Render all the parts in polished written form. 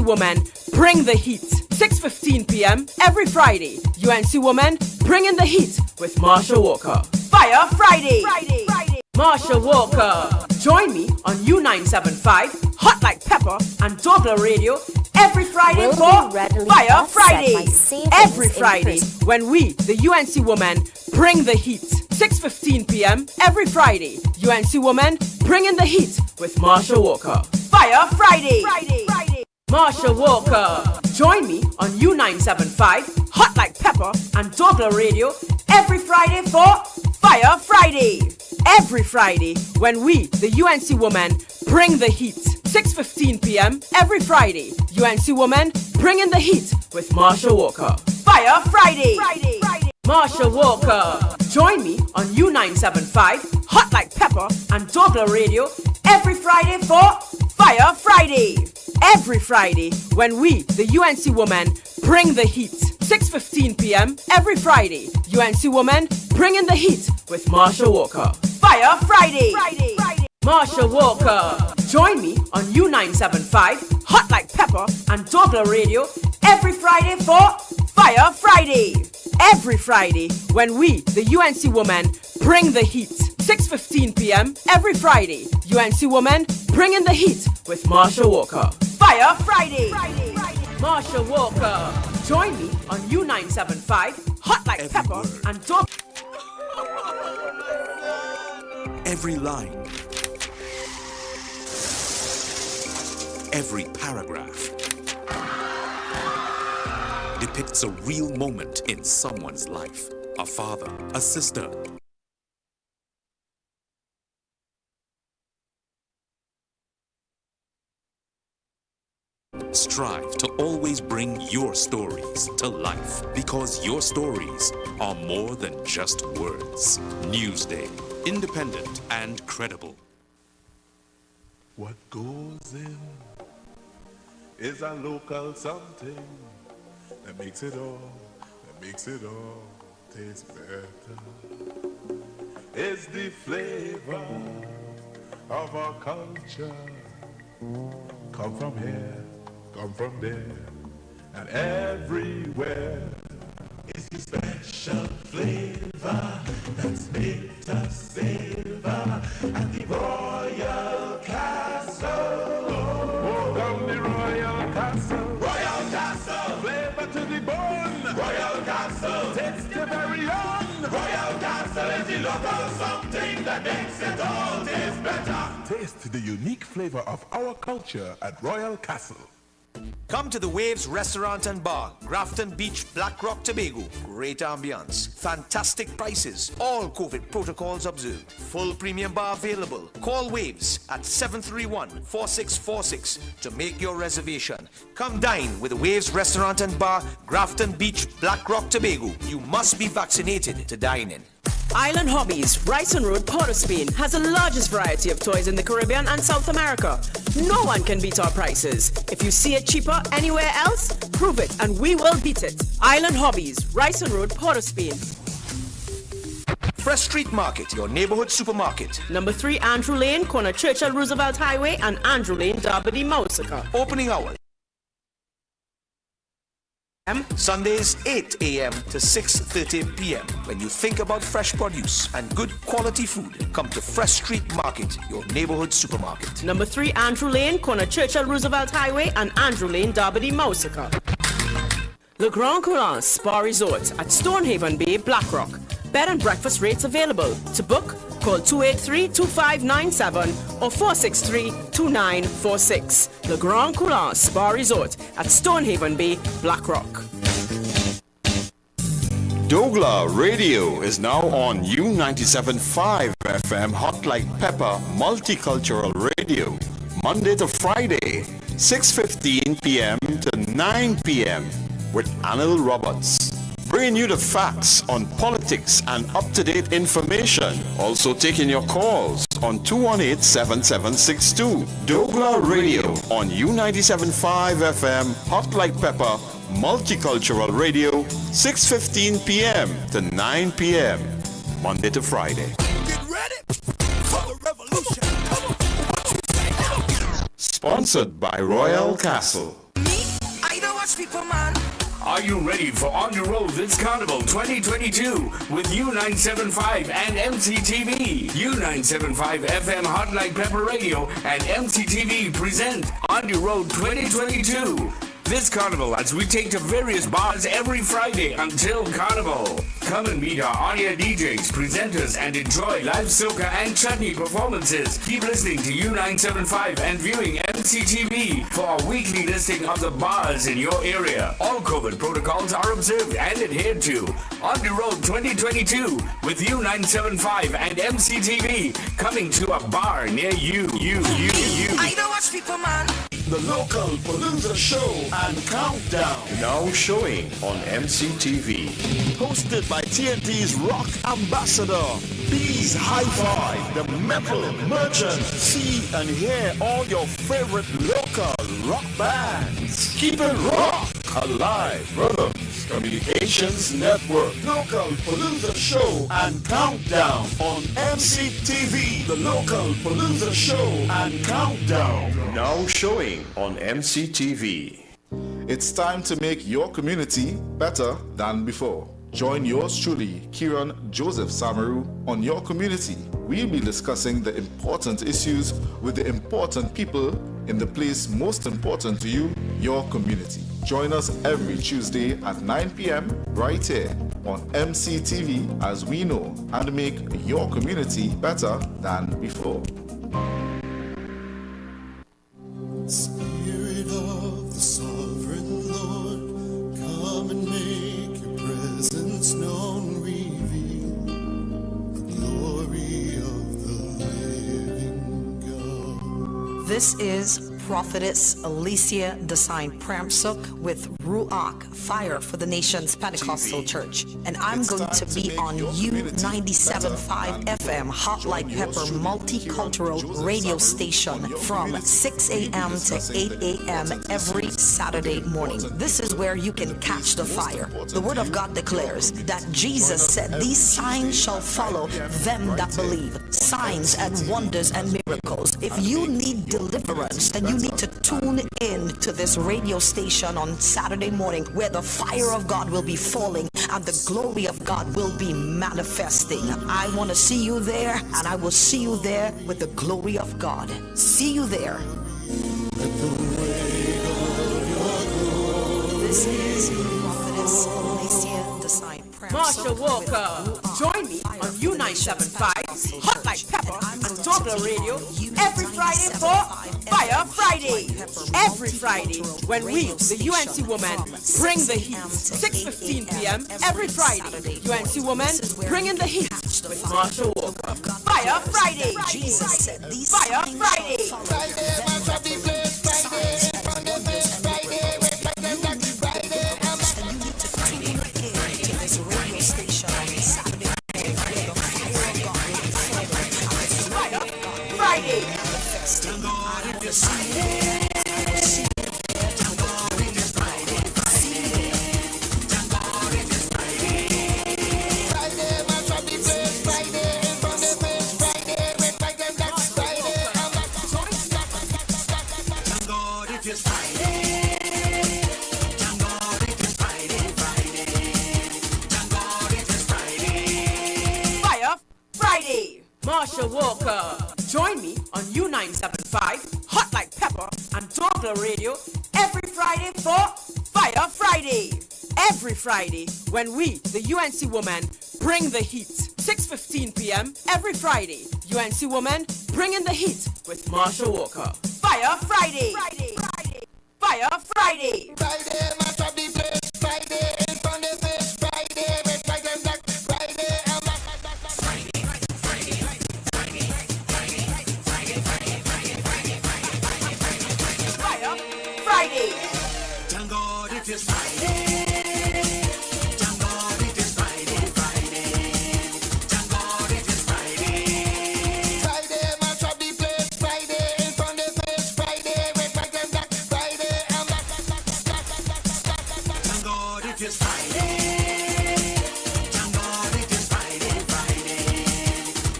Women bring the heat. 6:15 p.m. every Friday. UNC Women bring in the heat with Marsha Walker. Fire Friday. Marsha Walker. Join me on U975, Hot Like Pepper, and Douglar Radio every Friday for Fire Friday. Every Friday when we, the UNC Women, bring the heat. 6:15 p.m. every Friday. UNC Women bring in the heat with Marsha Walker. Fire Friday. Marsha Walker. Join me on U975, Hot Like Pepper, and Douglar Radio every Friday for Fire Friday. Every Friday when we, the UNC Women, bring the heat. 6:15 p.m. every Friday. UNC Women bring in the heat with Marsha Walker. Fire Friday. Marsha Walker. Join me on U975, Hot Like Pepper, and Douglar Radio every Friday for Fire Friday. Every Friday when we, the UNC Women, bring the heat. 6:15 p.m. every Friday. UNC Women bring in the heat with Marsha Walker. Fire Friday. Marsha Walker. Join me on U975, Hot Like Pepper, and Douglar Radio every Friday for Fire Friday. Every Friday when we, the UNC Women, bring the heat. 6:15 p.m. every Friday. UNC Women bring in the heat with Marsha Walker. Fire Friday. Marsha Walker. Join me on U975, Hot Like Every Pepper, word. and Douglar. Every line, every paragraph depicts a real moment in someone's life. A father, a sister, strive to always bring your stories to life, because your stories are more than just words. Newsday, independent and credible. What goes in is a local something that makes it all taste better. It's the flavor of our culture. Come from here, come from there, and everywhere. It's the special flavor that's made us savor at the Royal Castle. Oh, come the Royal Castle. Royal Castle. Flavor to the bone. Royal Castle. Taste the very own. Royal Castle is the local something that makes it all taste better. Taste the unique flavor of our culture at Royal Castle. Come to the Waves Restaurant and Bar, Grafton Beach, Black Rock, Tobago. Great ambience, fantastic prices, all COVID protocols observed. Full premium bar available. Call Waves at 731-4646 to make your reservation. Come dine with the Waves Restaurant and Bar, Grafton Beach, Black Rock, Tobago. You must be vaccinated to dine in. Island Hobbies, Bryson Road, Port of Spain, has the largest variety of toys in the Caribbean and South America. No one can beat our prices. If you see it cheaper anywhere else, prove it and we will beat it. Island Hobbies, Bryson Road, Port of Spain. Fresh Street Market, your neighborhood supermarket. Number 3 Andrew Lane, corner Churchill Roosevelt Highway and Andrew Lane, Derby, Mausaka. Opening hours. Sundays 8 a.m. to 6:30 p.m. When you think about fresh produce and good quality food, come to Fresh Street Market, your neighborhood supermarket. Number 3 Andrew Lane, corner Churchill Roosevelt Highway and Andrew Lane, Derby, Mausaka. Le Grand Coulon Spa Resort at Stonehaven Bay, Blackrock. Bed and breakfast rates available. To book, call 283-2597 or 463-2946. Le Grand Coulon Spa Resort at Stonehaven Bay, Blackrock. Douglar Radio is now on U97.5 FM Hot Like Pepper Multicultural Radio, Monday to Friday, 6:15 p.m. to 9 p.m. with Anil Roberts, bringing you the facts on politics and up-to-date information. Also taking your calls on 218-7762. Douglar Radio on U97.5 FM Hot Like Pepper Multicultural Radio, 6:15 p.m. to 9 p.m. Monday to Friday. Get ready for the revolution. Sponsored by Royal Castle. Me watch people, man. Are you ready for On the Road It's Carnival 2022 with U975 and MCTV? U975 FM Hot Like Pepper Radio and MCTV present On the Road 2022. This carnival as we take to various bars every Friday until Carnival. Come and meet our on-air DJs, presenters, and enjoy live soca and chutney performances. Keep listening to U975 and viewing MCTV for our weekly listing of the bars in your area. All COVID protocols are observed and adhered to. On the Road 2022 with U975 and MCTV coming to a bar near you. I don't watch people, man. The local Palooza show and countdown. Now showing on MCTV. Hosted by TNT's rock ambassador, Bees Hi-Fi, the metal merchant. See and hear all your favorite local rock bands. Keep it rock alive, Rhythms Communications Network. Local Palooza show and countdown on MCTV. The local Palooza show and countdown. Now showing on MCTV. It's time to make your community better than before. Join yours truly, Kieran Joseph Samaru, on Your Community. We'll be discussing the important issues with the important people in the place most important to you, your community. Join us every Tuesday at 9 p.m. right here on MCTV as we know how to make your community better than before. Spirit of the sovereign Lord, come and make your presence known, reveal the glory of the living God. This is Prophetess Alicia Design Pramsuk with Ruach, Fire for the Nations Pentecostal Church. And I'm going to be on U97.5 FM Hot Like Pepper multicultural radio station from 6 a.m. to 8 a.m. every Saturday morning. This is where you can catch the fire. The Word of God declares that Jesus said, "These signs shall follow them that believe." Signs and wonders and miracles. If you need deliverance, then you need to tune in to this radio station on Saturday morning where the fire of God will be falling and the glory of God will be manifesting. I want to see you there, and I will see you there with the glory of God. See you there. This is Prophetess Alicia Design Marsha Walker. Join me on U975, Hot Like Pepper, and Douglar Radio every Friday for Fire Friday. Every Friday when we, the UNC women, bring the heat. 6:15 p.m. every Friday. UNC women bring in the heat with Marsha Walker. Fire Friday. Jesus said these Fire Friday. Marsha Walker. Join me on U975, Hot Like Pepper, and Douglar Radio every Friday for Fire Friday. Every Friday when we, the UNC women, bring the heat. 6:15 p.m. every Friday. UNC women bring in the heat with Marsha Walker. Fire Friday. Fire Friday. Thank God it is Friday. Thank God it is Friday, Friday. Thank God it is Friday. Friday, mash up the place. Friday, in front of face. Friday, we back them back. Friday, I'm back. Thank God it is Friday. Thank God it is Friday, Friday.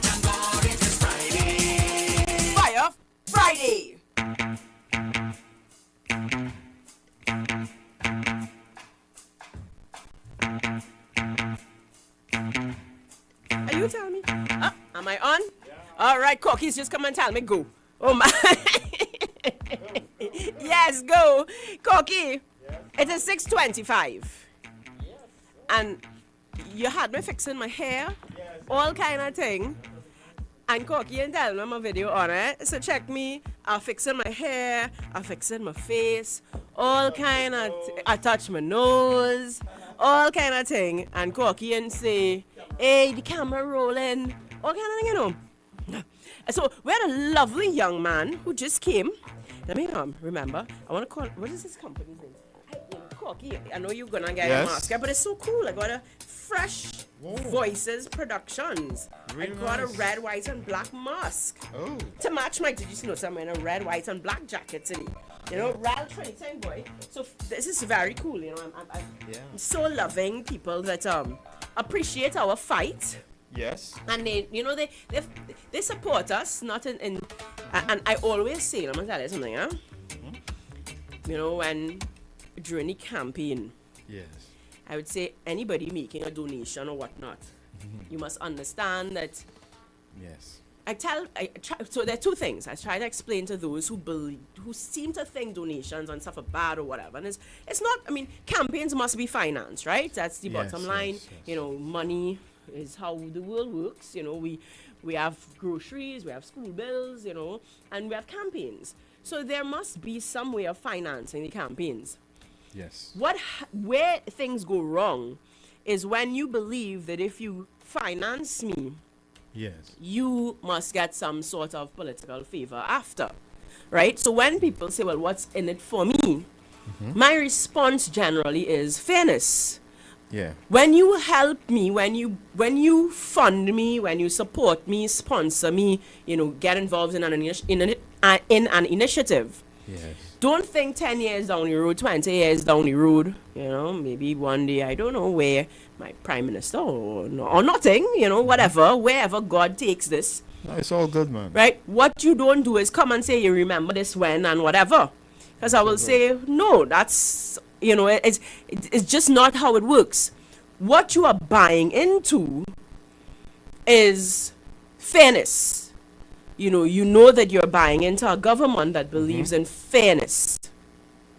Thank God it is Friday. Fire Friday. right, Corky's just come and tell me go. Oh my. Yes, go. Corky, it is 6:25. And you had me fixing my hair, all kind of thing. And Corky and tell me my video on it. So check me. I'm fixing my hair, I'm fixing my face, all kind of, I touch my nose, all kind of thing. And Corky and say, hey, the camera rolling, all kind of thing, you know. So we had a lovely young man who just came. Let me remember. I want to call, what is this company's name? Corky, I know you're going to get a mask, but it's so cool. I got a Fresh Voices Productions. Really I got nice. a red, white, and black mask. Oh. To match my, did you notice I'm wearing a red, white, and black jacket today? You know, Real 2010 boy. So this is very cool, you know. I'm so loving people that appreciate our fight. Yes. And they, you know, they support us, not in and I always say, I'm gonna tell you something, huh? You know, when during the campaign, Yes. I would say anybody making a donation or whatnot, you must understand that. Yes. So there are two things. I try to explain to those who seem to think donations and stuff are bad or whatever. And it's not, I mean, campaigns must be financed, right? That's the bottom line. Yes. You know, money is how the world works. You know, we have groceries, we have school bills, you know, and we have campaigns. So there must be some way of financing the campaigns. Yes. Where things go wrong is when you believe that if you finance me, Yes. you must get some sort of political favor after, right? So when people say, well, what's in it for me? My response generally is fairness. Yeah. When you help me, when you fund me, when you support me, sponsor me, you know, get involved in an initiative. Yes. Don't think 10 years down the road, 20 years down the road, you know, maybe one day, I don't know where, my prime minister or nothing, you know, whatever, wherever God takes this. No, it's all good, man. Right? What you don't do is come and say you remember this when and whatever. Because I will say, no, that's, you know, it's just not how it works. What you are buying into is fairness. You know that you're buying into a government that believes in fairness.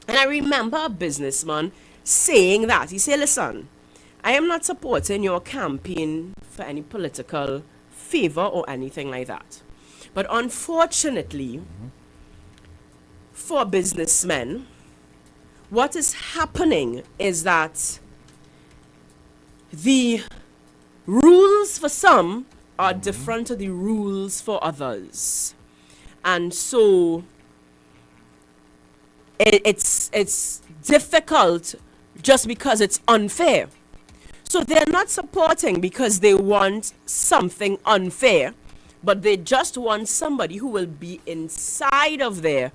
And I remember a businessman saying that. He said, listen, I am not supporting your campaign for any political favor or anything like that. But unfortunately, for businessmen, what is happening is that the rules for some are different to the rules for others. And so it's difficult just because it's unfair. So they're not supporting because they want something unfair, but they just want somebody who will be inside of there,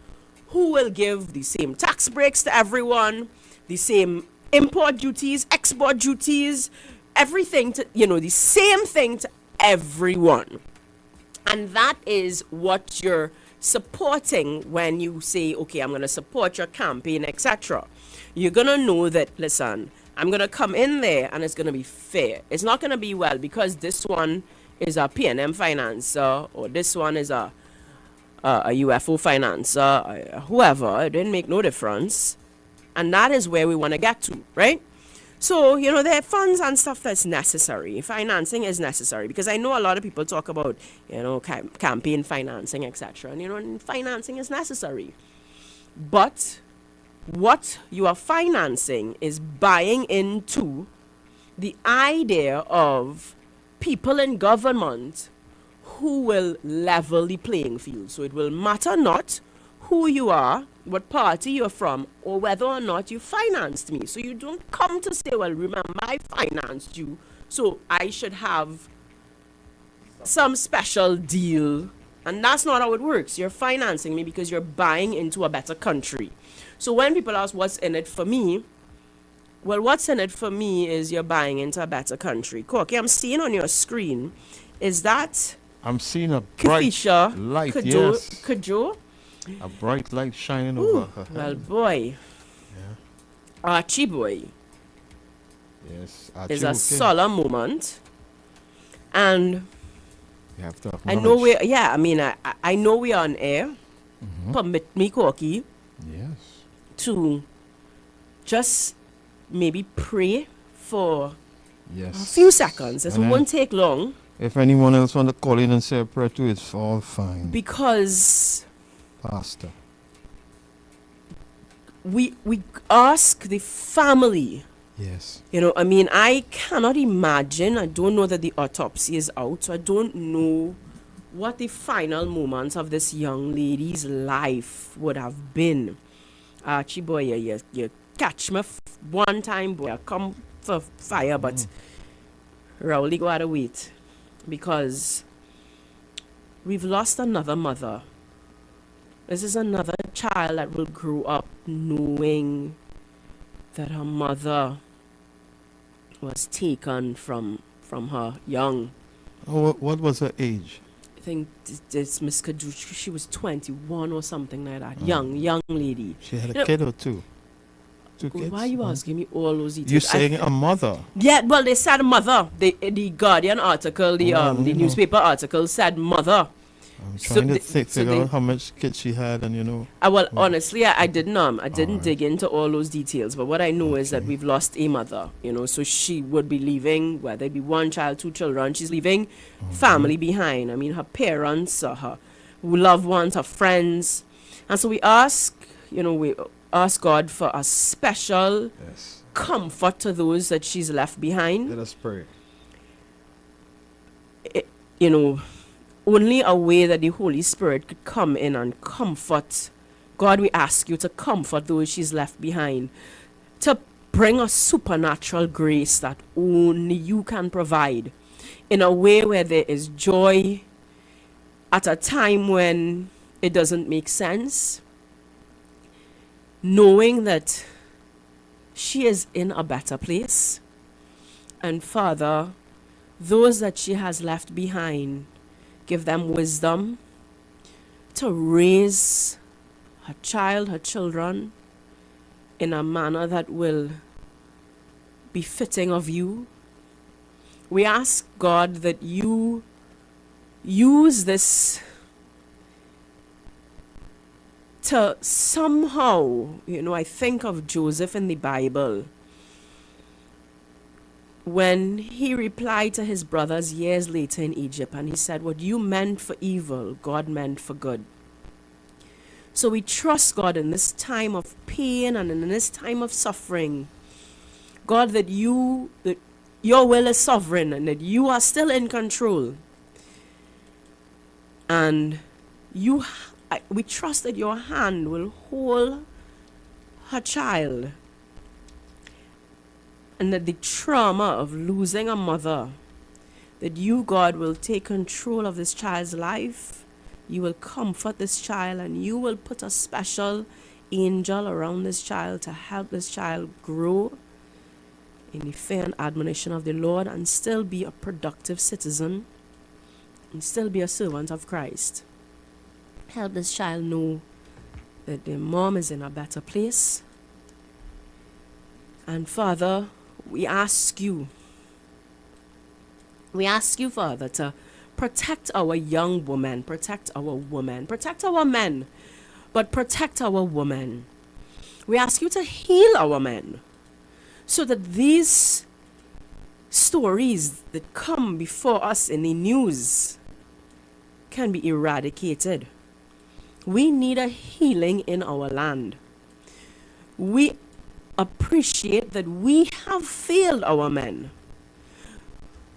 who will give the same tax breaks to everyone, the same import duties, export duties, everything to, you know, the same thing to everyone. And that is what you're supporting when you say, okay, I'm going to support your campaign, etc. You're going to know that, listen, I'm going to come in there and it's going to be fair. It's not going to be, well, because this one is a P&M financer or this one is a UFO financer, whoever. It didn't make no difference. And that is where we want to get to, right? So, you know, there are funds and stuff that's necessary. Financing is necessary because I know a lot of people talk about, you know, campaign financing, etc. And, you know, financing is necessary. But what you are financing is buying into the idea of people in government who will level the playing field. So it will matter not who you are, what party you're from, or whether or not you financed me. So you don't come to say, well, remember, I financed you, so I should have some special deal. And that's not how it works. You're financing me because you're buying into a better country. So when people ask what's in it for me, well, what's in it for me is you're buying into a better country. Corky, I'm seeing on your screen, is that I'm seeing a bright Kafisha light, Kajo, yes. Kajo? A bright light shining Ooh, over her head. well, boy. Archie boy Yes. is a solemn moment. And You have to I know acknowledge. I mean, I know we're on air. Permit me, Corky, Yes. to just maybe pray for a Yes. few seconds. It And then won't take long if anyone else want to call in and say a prayer too, it's all fine. because Pastor. we ask the family. Yes. You know, I mean, I cannot imagine. I don't know that the autopsy is out, so I don't know what the final moments of this young lady's life would have been. Archie boy, you catch me one time, boy, I come for fire, but Rowley gotta wait because we've lost another mother. This is another child that will grow up knowing that her mother was taken from her young. Oh, what was her age? I think this Miss Kadush, she was 21 or something like that. Young lady. She had You know, a kid or two. Two kids. why are you asking me all those details? You're saying a mother. Yeah, well, they said mother. The Guardian article, the you know. newspaper article said mother. I'm So trying to the- so figure they- out how much kids she had, and you know. Well, honestly, I didn't Alright. dig into all those details. But what I know is that we've lost a mother. You know, so she would be leaving, whether it be one child, two children. She's leaving family behind. I mean, her parents, her loved ones, her friends, and so we ask God for a special Yes. comfort to those that she's left behind. Let us pray. You know, only a way that the Holy Spirit could come in and comfort. God, we ask you to comfort those she's left behind, to bring a supernatural grace that only you can provide, in a way where there is joy at a time when it doesn't make sense, knowing that she is in a better place. And Father, those that she has left behind, give them wisdom to raise her child, her children, in a manner that will be fitting of you. We ask, God, that you use this to somehow, I think of Joseph in the Bible, when he replied to his brothers years later in Egypt, and he said, what you meant for evil, God meant for good. So we trust, God, in this time of pain and in this time of suffering, God, that your will is sovereign and that you are still in control. And we trust that your hand will hold her child, and that the trauma of losing a mother, that you, God, will take control of this child's life. You will comfort this child, and you will put a special angel around this child to help this child grow in the fear and admonition of the Lord, and still be a productive citizen, and still be a servant of Christ. Help this child know that their mom is in a better place. And Father, we ask you, Father, to protect our young women, protect our women, protect our men, but protect our women. We ask you to heal our men, so that these stories that come before us in the news can be eradicated. We need a healing in our land. We appreciate that we have failed our men.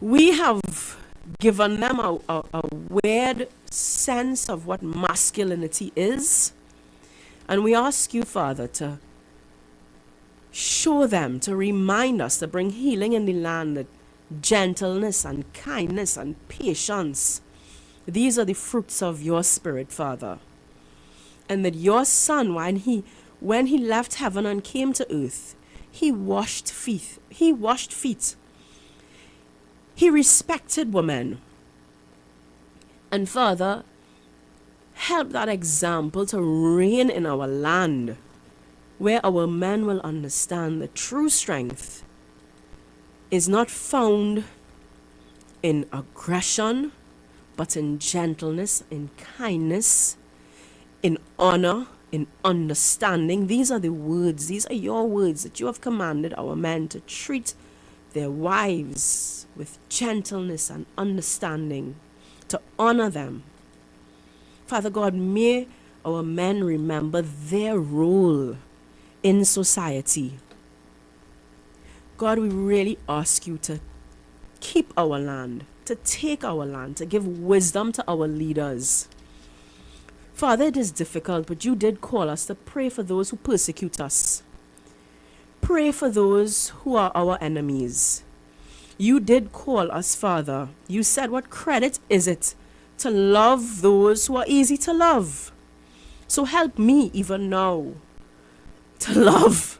We have given them a weird sense of what masculinity is. And we ask you, Father, to show them, to remind us, to bring healing in the land, that gentleness and kindness and patience, these are the fruits of your Spirit, Father. And that your Son, when he left heaven and came to earth, he washed feet. He respected women. And Father, help that example to reign in our land, where our men will understand that true strength is not found in aggression, but in gentleness, in kindness, in honor, in understanding. These are the words, these are your words that you have commanded our men to treat their wives with gentleness and understanding, to honor them. Father God, may our men remember their role in society. God, we really ask you to keep our land, to take our land, to give wisdom to our leaders. Father, it is difficult, but you did call us to pray for those who persecute us. Pray for those who are our enemies. You did call us, Father. You said, what credit is it to love those who are easy to love? So help me even now to love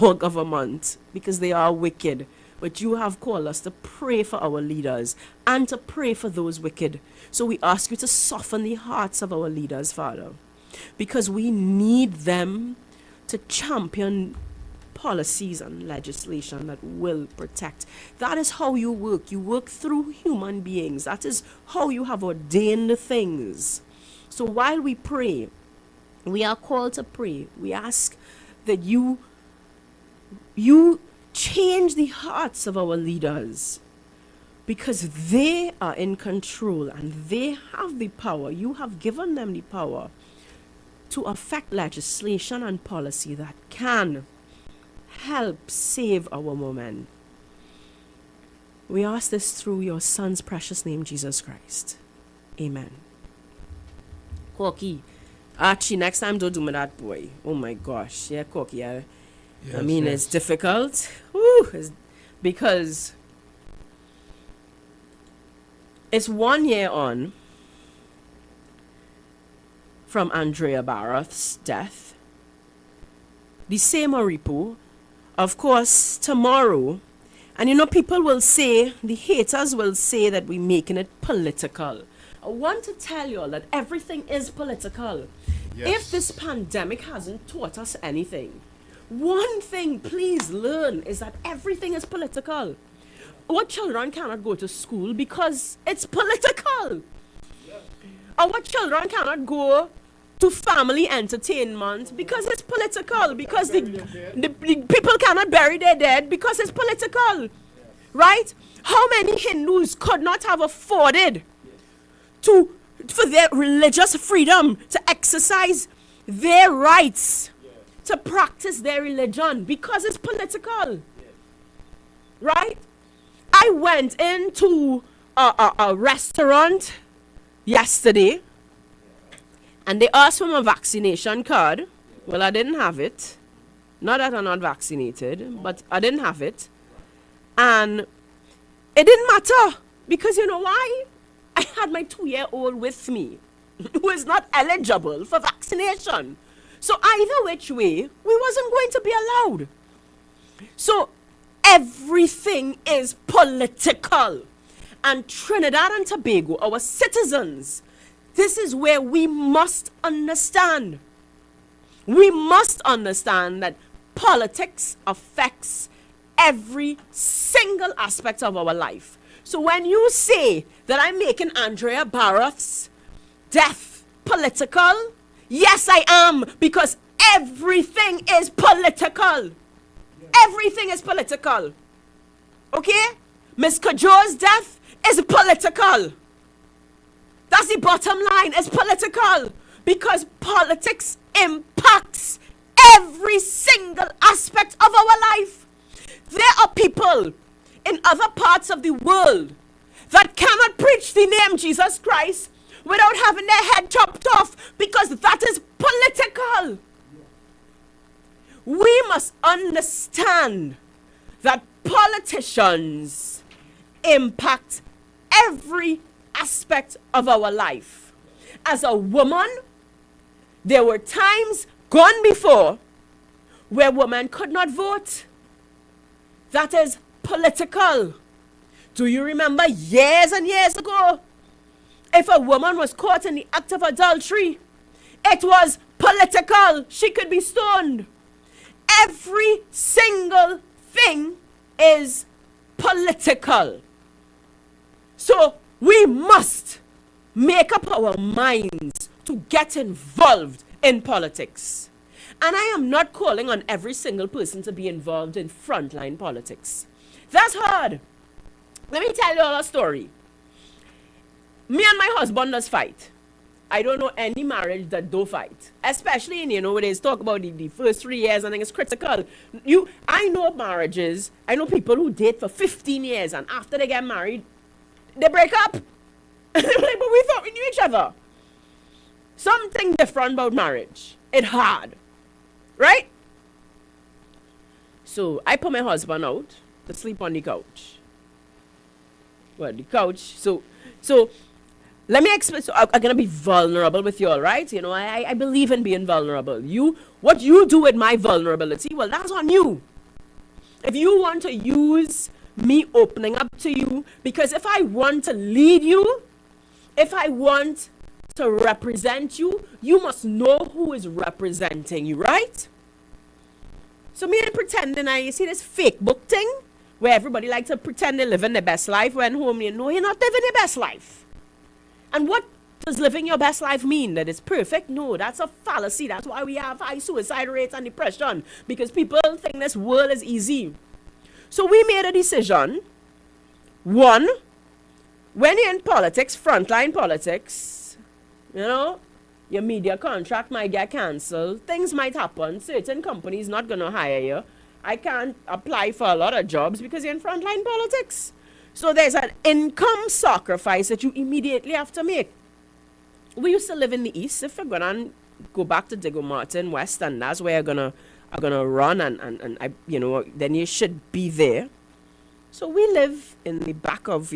our government, because they are wicked. But you have called us to pray for our leaders and to pray for those wicked. So we ask you to soften the hearts of our leaders, Father, because we need them to champion policies and legislation that will protect. That is how you work. You work through human beings. That is how you have ordained things. So while we pray, we are called to pray. We ask that you change the hearts of our leaders, because they are in control and they have the power. You have given them the power to affect legislation and policy that can help save our women. We ask this through your Son's precious name, Jesus Christ. Amen. Corky, Archie, next time don't do me that, boy. Oh my gosh. Yeah, Corky, yeah. Yes, I mean, yes. it's difficult. Woo, because it's 1 year on from Andrea Barrett's death. The same Oripo, of course, tomorrow. And you know, people will say, the haters will say that we're making it political. I want to tell you all that everything is political. Yes. If this pandemic hasn't taught us anything, one thing please learn is that everything is political. Our children cannot go to school because it's political. Our children cannot go to family entertainment because it's political. Because the people cannot bury their dead because it's political. Right? How many Hindus could not have afforded for their religious freedom to exercise their rights, to practice their religion, because it's political? Right? I went into a restaurant yesterday and they asked for my vaccination card. Well, I didn't have it. Not that I'm not vaccinated, but I didn't have it. And it didn't matter, because you know why? I had my 2-year-old with me who is not eligible for vaccination. So either which way, we wasn't going to be allowed. So everything is political. And Trinidad and Tobago, our citizens, this is where we must understand. We must understand that politics affects every single aspect of our life. So when you say that I'm making Andrea Barrett's death political, yes, I am, because everything is political. Everything is political. Okay? Miss Kajo's death is political. That's the bottom line. It's political. Because politics impacts every single aspect of our life. There are people in other parts of the world that cannot preach the name Jesus Christ without having their head chopped off, because that is political. We must understand that politicians impact every aspect of our life. As a woman, there were times gone before where women could not vote. That is political. Do you remember years and years ago? If a woman was caught in the act of adultery, it was political. She could be stoned. Every single thing is political. So we must make up our minds to get involved in politics. And I am not calling on every single person to be involved in frontline politics. That's hard. Let me tell you all a story. Me and my husband does fight. I don't know any marriage that don't fight. Especially in, when they talk about the first 3 years, I think it's critical. I know marriages, I know people who date for 15 years and after they get married, they break up. They're like, but we thought we knew each other. Something different about marriage. It's hard. Right? So I put my husband out to sleep on the couch. Well, the couch. So let me explain. So I'm gonna be vulnerable with you all, right? I believe in being vulnerable. What you do with my vulnerability, well, that's on you. If you want to use me opening up to you, because if I want to lead you, if I want to represent you, you must know who is representing you, right? So me ain't pretending. You see this fake book thing where everybody likes to pretend they're living their best life when home you're not living your best life. And what does living your best life mean? That it's perfect? No, that's a fallacy. That's why we have high suicide rates and depression, because people think this world is easy. So we made a decision. One, when you're in politics, frontline politics, your media contract might get cancelled. Things might happen. Certain companies not going to hire you. I can't apply for a lot of jobs because you're in frontline politics. So there's an income sacrifice that you immediately have to make. We used to live in the East. If we're going to go back to Diego Martin West, and that's where I'm gonna run, and I, then you should be there. So we live in the back of,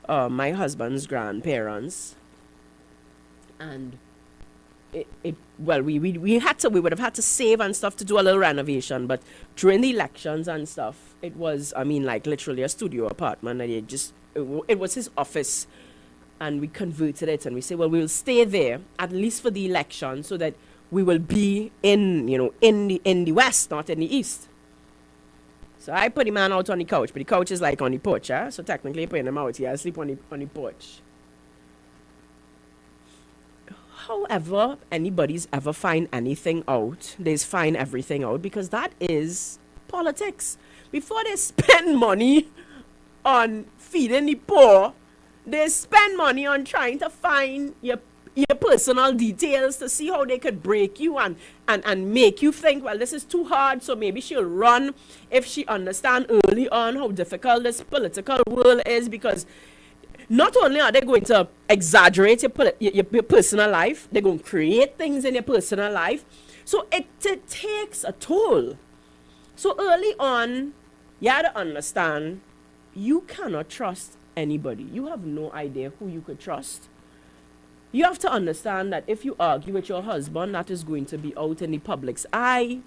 my husband's grandparents. And we would have had to save and stuff to do a little renovation, but during the elections and stuff, it was, literally a studio apartment, and it was his office, and we converted it, and we say, well, we'll stay there at least for the election, so that we will be in the West, not in the East. So I put the man out on the couch, but the couch is like on the porch, so technically putting him out here, I sleep on the porch. However, anybody's ever find anything out, they find everything out, because that is politics. Before they spend money on feeding the poor, they spend money on trying to find your personal details to see how they could break you and make you think, well, this is too hard, so maybe she'll run if she understands early on how difficult this political world is, because not only are they going to exaggerate your personal life, they're going to create things in your personal life. So it takes a toll. So early on, you have to understand, you cannot trust anybody. You have no idea who you could trust. You have to understand that if you argue with your husband, that is going to be out in the public's eye.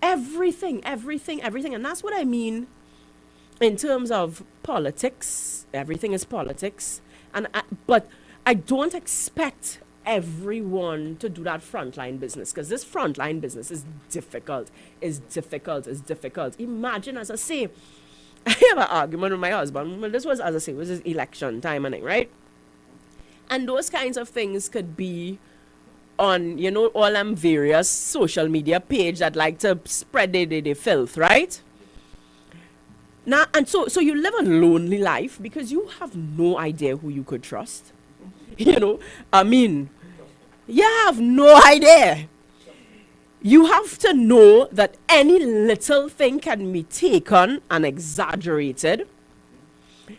Everything. And that's what I mean in terms of politics. Everything is politics. But I don't expect everyone to do that frontline business, because this frontline business is difficult. Imagine, as I say, I have an argument with my husband. Well, this was, as I say, was his election timing, right? And those kinds of things could be on, all them various social media page that like to spread the filth, right? Now, and so you live a lonely life because you have no idea who you could trust. You have no idea. You have to know that any little thing can be taken and exaggerated.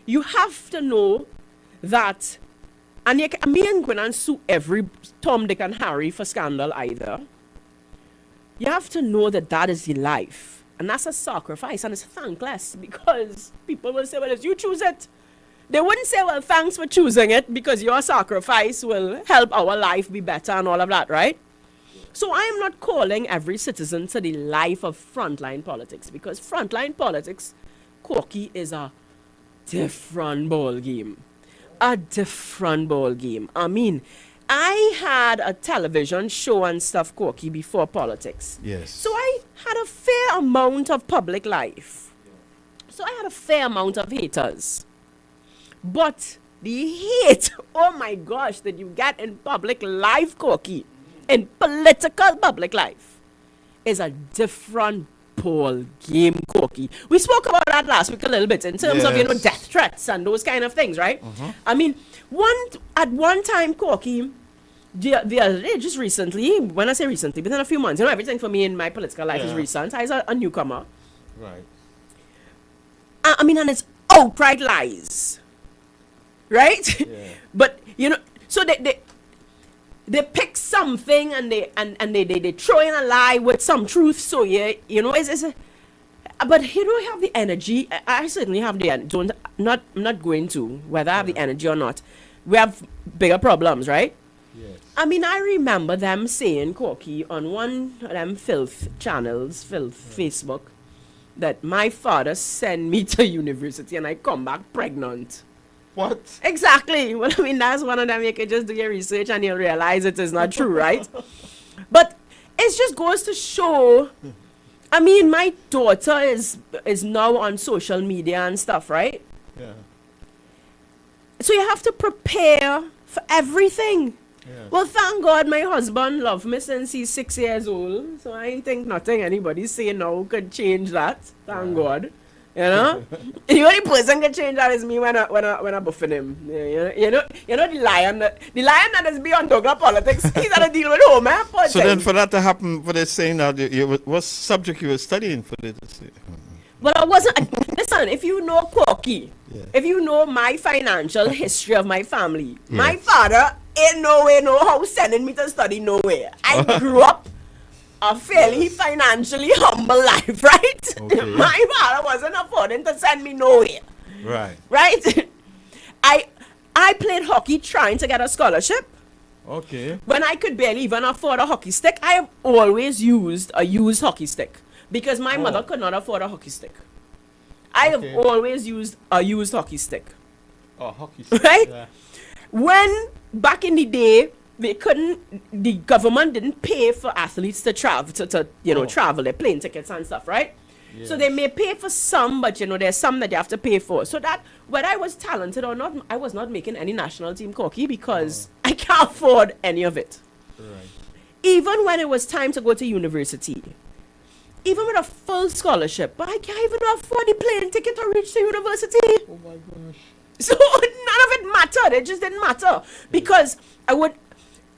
You have to know that, and me and Gwen sue every Tom, Dick, and Harry for scandal either. You have to know that is the life. And that's a sacrifice, and it's thankless, because people will say, well, if you choose it. They wouldn't say, well, thanks for choosing it, because your sacrifice will help our life be better and all of that, right? So I am not calling every citizen to the life of frontline politics, because frontline politics, Corky, is a different ball game. A different ball game. I had a television show and stuff, Corky, before politics. Yes. So I had a fair amount of public life. So I had a fair amount of haters. But the hate, oh my gosh, that you get in public life, Corky, in political public life, is a different ball game, Corky. We spoke about that last week a little bit in terms of, Yes. death threats and those kind of things, right? I mean, at one time, Corky, the other day, just recently, when I say recently, within a few months, everything for me in my political life is Yeah. recent. I was a newcomer. Right. I mean, and it's outright lies, right? Yeah. But so they pick something and they throw in a lie with some truth. So but you don't have the energy. I certainly have the don't not I'm not going to whether I have the energy or not. We have bigger problems, right? Yes. I mean, I remember them saying, Corky, on one of them Facebook, that my father sent me to university and I come back pregnant. What? Exactly. Well, I mean, that's one of them. You can just do your research and you'll realize it is not true, right? But it just goes to show. I mean, my daughter is now on social media and stuff, right? Yeah. So you have to prepare for everything. Yeah. Well, thank God my husband loved me since he's 6 years old. So I think nothing anybody say now could change that. Thank God. The only person can change that is me when I buffing him. The lion that is beyond Douglar politics, he's got to deal with home, man. So then for that to happen, what they're saying now, what subject you were studying for this? But I wasn't. Listen, if you know Corky, Yeah. if you know my financial history of my family, my Yes. father ain't no way, no how sending me to study nowhere. I grew up a fairly financially humble life, right? Okay. My father wasn't affording to send me nowhere, Right. right? I played hockey trying to get a scholarship. Okay. When I could barely even afford a hockey stick, I have always used a used hockey stick because my mother could not afford a hockey stick. I Okay. have always used a used hockey stick. Oh, hockey. Right? Yeah. When back in the day, the government didn't pay for athletes to travel, travel, their plane tickets and stuff, right? So they may pay for some, but there's some that you have to pay for. So that whether I was talented or not, I was not making any national team, Corky, because I can't afford any of it. Right. Even when it was time to go to university, even with a full scholarship, but I can't even afford the plane ticket to reach the university. Oh my gosh. So none of it mattered. It just didn't matter because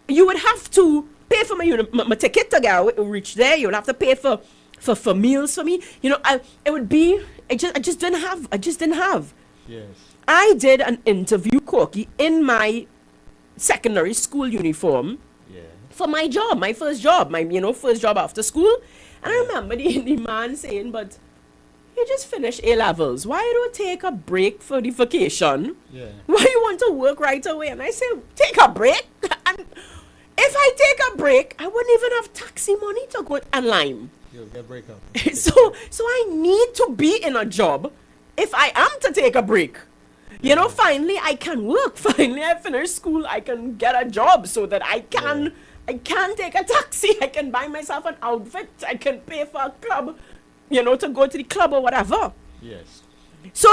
you would have to pay for my ticket to reach there. You would have to pay for meals for me. It would be. I just didn't have. Yes. I did an interview, Corky, in my secondary school uniform Yeah. for my job, my first job, first job after school. And I remember the man saying, but you just finished A-levels. Why you don't take a break for the vacation? Yeah. Why you want to work right away? And I said, take a break? And if I take a break, I wouldn't even have taxi money to go and Lime. You'll get break up. So I need to be in a job if I am to take a break. Finally I can work. Finally I finish school. I can get a job so that I can take a taxi. I can buy myself an outfit. I can pay for a club, to go to the club or whatever. Yes. So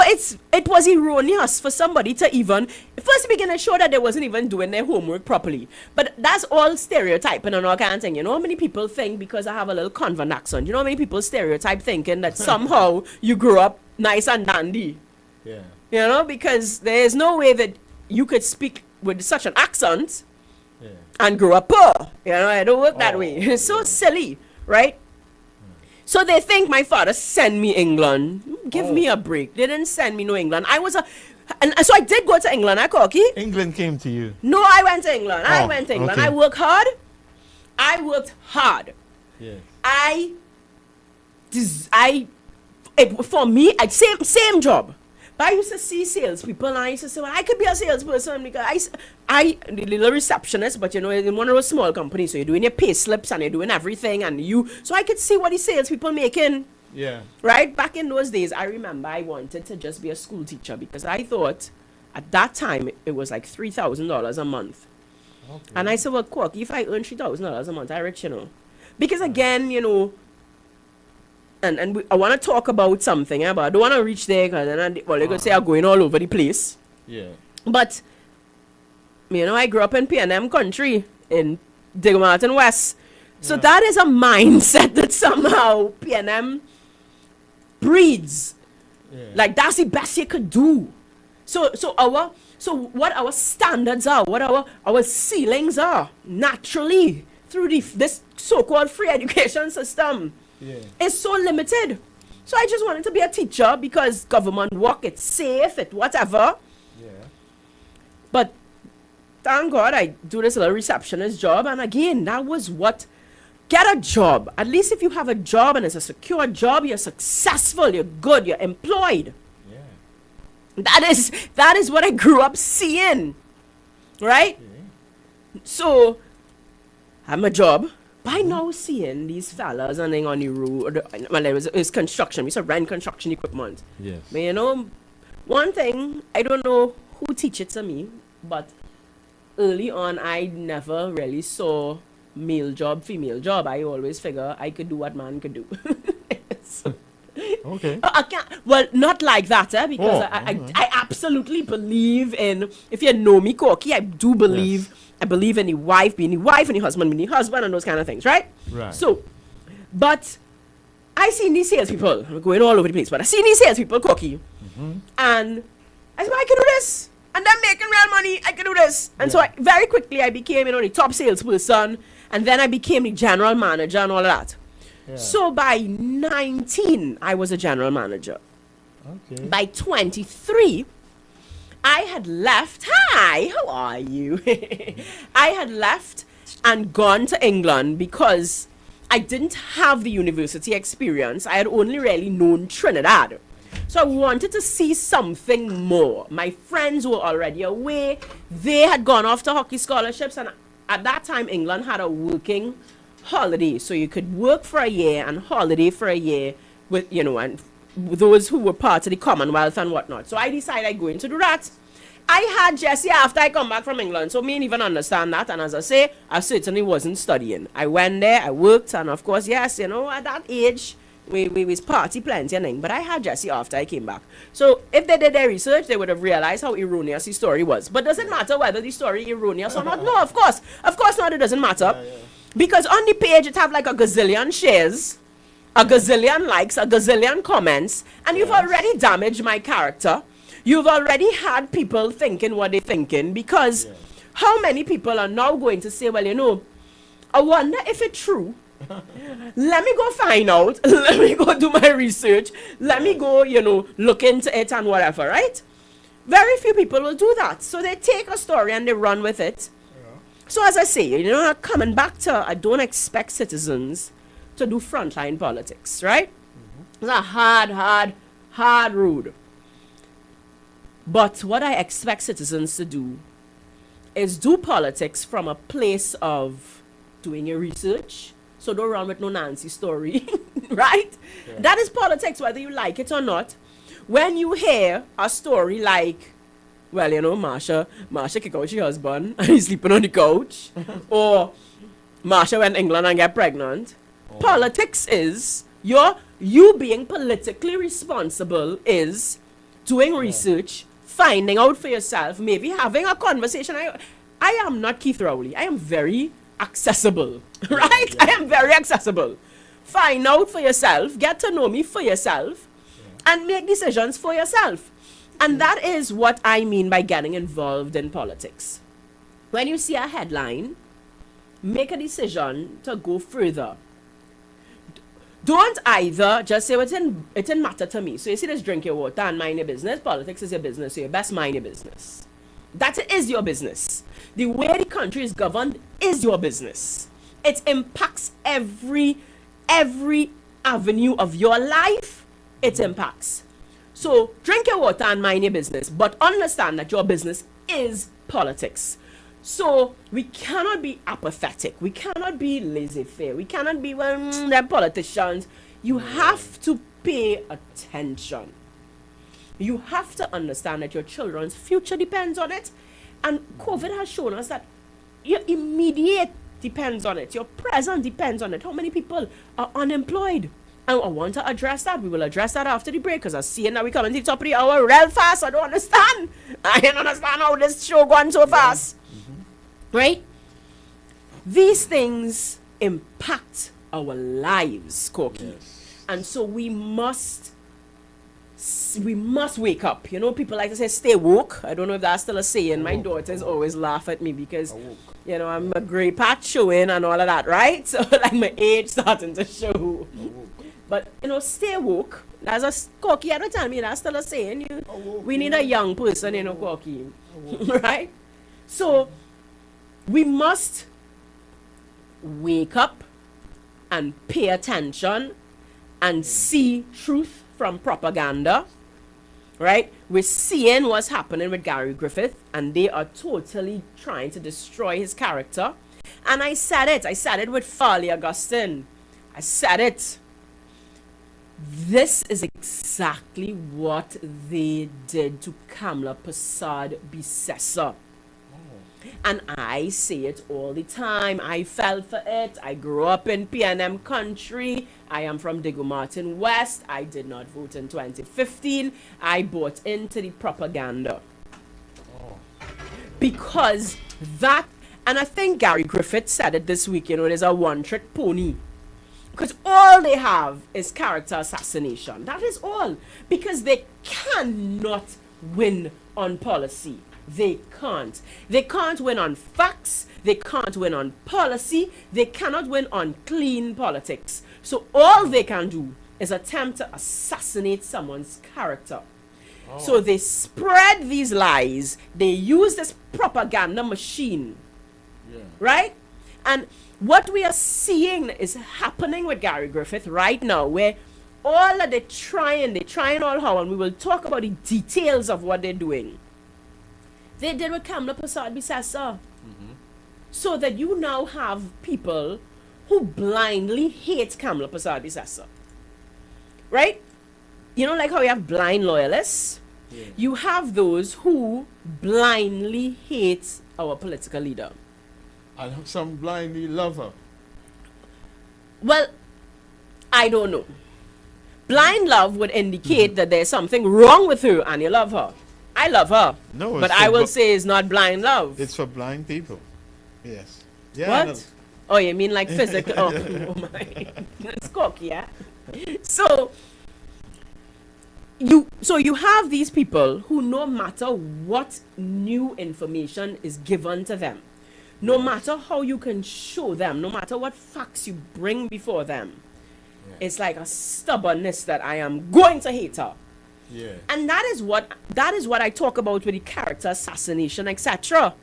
it was erroneous for somebody to even first begin to show that they wasn't even doing their homework properly. But that's all stereotyping and all kind of thing. You know how many people think because I have a little convent accent? You know how many people stereotype thinking that somehow you grew up nice and dandy? Yeah. Because there is no way that you could speak with such an accent Yeah. and grow up poor. It don't work that way. It's so silly, right? So they think my father sent me England. Give me a break. They didn't send me no England. And so I did go to England, Corky. England came to you. No, I went to England. I went to England. okay. I worked hard. Yes. For me, same job. But I used to see salespeople and I used to say, well, I could be a salesperson because I the little receptionist, but in one of those small companies, so you're doing your pay slips and you're doing everything so I could see what the salespeople making. Yeah. Right? Back in those days, I remember I wanted to just be a school teacher because I thought at that time it was like $3,000 a month. Okay. And I said, well, Corky, if I earn $3,000 a month, I'm rich, Because again, I want to talk about something, but I don't want to reach there because then they're going to say I'm going all over the place. Yeah. But, you know, I grew up in P&M country in Digger Martin West. So that is a mindset that somehow P&M breeds. Like, that's the best you could do. So what our standards are, what our ceilings are, naturally, through this so-called free education system, is so limited. So I just wanted to be a teacher because government work, it's safe, it whatever. But thank God I do this little receptionist job. And again, that was what, get a job. At least if you have a job and it's a secure job, you're successful, you're good, you're employed. That is what I grew up seeing, right? So, I have a job. By now seeing these fellas running on the road, well, it was construction. We used to rent construction equipment. Yes. But you know, one thing, I don't know who teach it to me, but early on, I never really saw male job, female job. I always figure I could do what man could do. So, okay. I can't, well, not like that, because I absolutely believe in, if you know me, Corky, I do believe, I believe in the wife being the wife and the husband being the husband and those kind of things, right? Right. So, but I seen these salespeople, I'm going all over the place, but I seen these salespeople, Corky, and I said, well, I can do this, and I'm making real money, I can do this. And so very quickly I became, you know, the top salesperson, and then I became the general manager and all of that. So by 19, I was a general manager. Okay. By 23, I had left. Hi, how are you? I had left and gone to England because I didn't have the university experience. I had only really known Trinidad. So I wanted to see something more. My friends were already away. They had gone off to hockey scholarships, and at that time, England had a working holiday, so you could work for a year and holiday for a year with, you know, and those who were part of the Commonwealth and whatnot. So I decided I'm going to do that. I had Jesse after I come back from England, so me didn't even understand that. And as I say, I certainly wasn't studying. I went there, I worked, and of course, yes, you know, at that age, we was party plenty and thing. But I had Jesse after I came back. So if they did their research, they would have realized how erroneous the story was. But does it matter whether the story is erroneous or not? No, of course not. It doesn't matter. Because on the page, it have like a gazillion shares, a gazillion likes, a gazillion comments, and you've already damaged my character. You've already had people thinking what they're thinking, because how many people are now going to say, well, you know, I wonder if it's true. Let me go find out. Let me go do my research. Let me go, you know, look into it and whatever, right? Very few people will do that. So they take a story and they run with it. So as I say, you know, coming back to, I don't expect citizens to do frontline politics, right? It's a hard road. But what I expect citizens to do is do politics from a place of doing your research. So don't run with no Nancy story, right? That is politics, whether you like it or not. When you hear a story like, well, you know, Marsha kick out her husband and he's sleeping on the couch. Or Marsha went to England and get pregnant. Politics is, you being politically responsible is doing research, finding out for yourself, maybe having a conversation. I am not Keith Rowley. I am very accessible, right? I am very accessible. Find out for yourself, get to know me for yourself, and make decisions for yourself. And that is what I mean by getting involved in politics. When you see a headline, make a decision to go further. Don't either just say, well, it didn't matter to me. So you see this, drink your water and mind your business. Politics is your business, so you best mind your business. That is your business. The way the country is governed is your business. It impacts every avenue of your life. It impacts. So drink your water and mind your business, but understand that your business is politics. So we cannot be apathetic. We cannot be laissez-faire. We cannot be, well, they're politicians. You have to pay attention. You have to understand that your children's future depends on it. And COVID has shown us that your immediate depends on it. Your present depends on it. How many people are unemployed? And I want to address that. We will address that after the break, because I'm seeing that we coming to the top of the hour real fast. I don't understand. I don't understand how this show going so fast. Right? These things impact our lives, Corky. And so we must wake up. You know, people like to say stay woke. I don't know if that's still a saying. My daughters always laugh at me because, you know, I'm a grey patch showing and all of that, right? So like my age starting to show. But, you know, stay woke. That's a Corky at the time, you know, that's still a saying. We need a young person, you know, Corky. Right? So we must wake up and pay attention and see truth from propaganda, right? We're seeing what's happening with Gary Griffith, and they are totally trying to destroy his character. And I said it with Farley Augustine. I said it. This is exactly what they did to Kamla Prasad Bissessa. And I say it all the time. I fell for it. I grew up in PNM country. I am from Diego Martin West. I did not vote in 2015. I bought into the propaganda. Because that, and I think Gary Griffith said it this week, you know, there's a one-trick pony. Because all they have is character assassination. That is all. Because they cannot win on policy. They can't. They can't win on facts. They can't win on policy. They cannot win on clean politics. So all they can do is attempt to assassinate someone's character. So they spread these lies. They use this propaganda machine. Right? And what we are seeing is happening with Gary Griffith right now, where all that they're trying all how, and we will talk about the details of what they're doing. They did with Kamla Prasad Bissessa. So that you now have people who blindly hate Kamla Prasad Bissessa. Right? You know, like how you have blind loyalists? You have those who blindly hate our political leader. And some blindly love her. Well, I don't know. Blind love would indicate that there's something wrong with her and you love her. I love her. No, but I will say it's not blind love. It's for blind people. Yes. Yeah, what? Oh, you mean like physical? Oh my. It's cocky, yeah? So you have these people who, no matter what new information is given to them, no matter how you can show them, no matter what facts you bring before them, it's like a stubbornness that I am going to hate her. Yeah. And that is what I talk about with the character assassination, etc.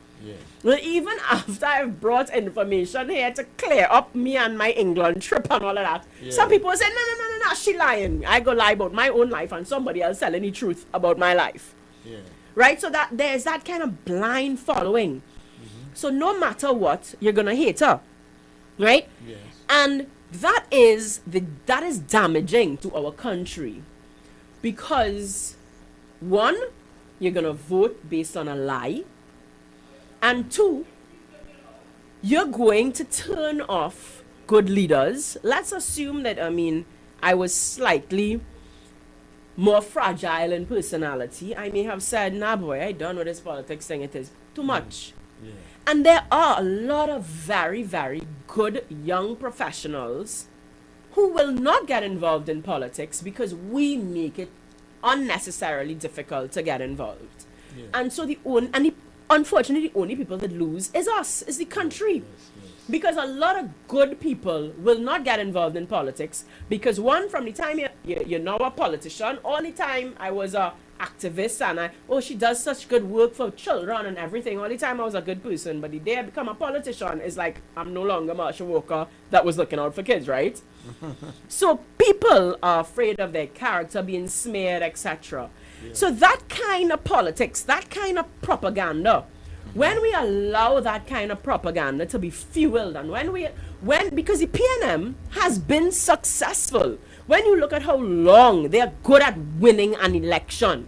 Well, even after I've brought information here to clear up me and my England trip and all of that, some people say, no, she lying. I go lie about my own life and somebody else telling the truth about my life. Right? So that there's that kind of blind following. So no matter what, you're gonna hate her. Right? And that is damaging to our country. Because one, you're gonna vote based on a lie. And two, you're going to turn off good leaders. Let's assume that, I was slightly more fragile in personality. I may have said, nah boy, I don't know this politics thing, it is too much. And there are a lot of very, very good young professionals who will not get involved in politics because we make it unnecessarily difficult to get involved. And so unfortunately, the only people that lose is us, is the country. Because a lot of good people will not get involved in politics because one, from the time you're now a politician, all the time I was a activist and she does such good work for children and everything. All the time I was a good person, but the day I become a politician, it's like I'm no longer Marsha Walker that was looking out for kids, right? So people are afraid of their character being smeared, etc. So that kind of politics, that kind of propaganda, when we allow that kind of propaganda to be fueled, and because the PNM has been successful, when you look at how long they are good at winning an election,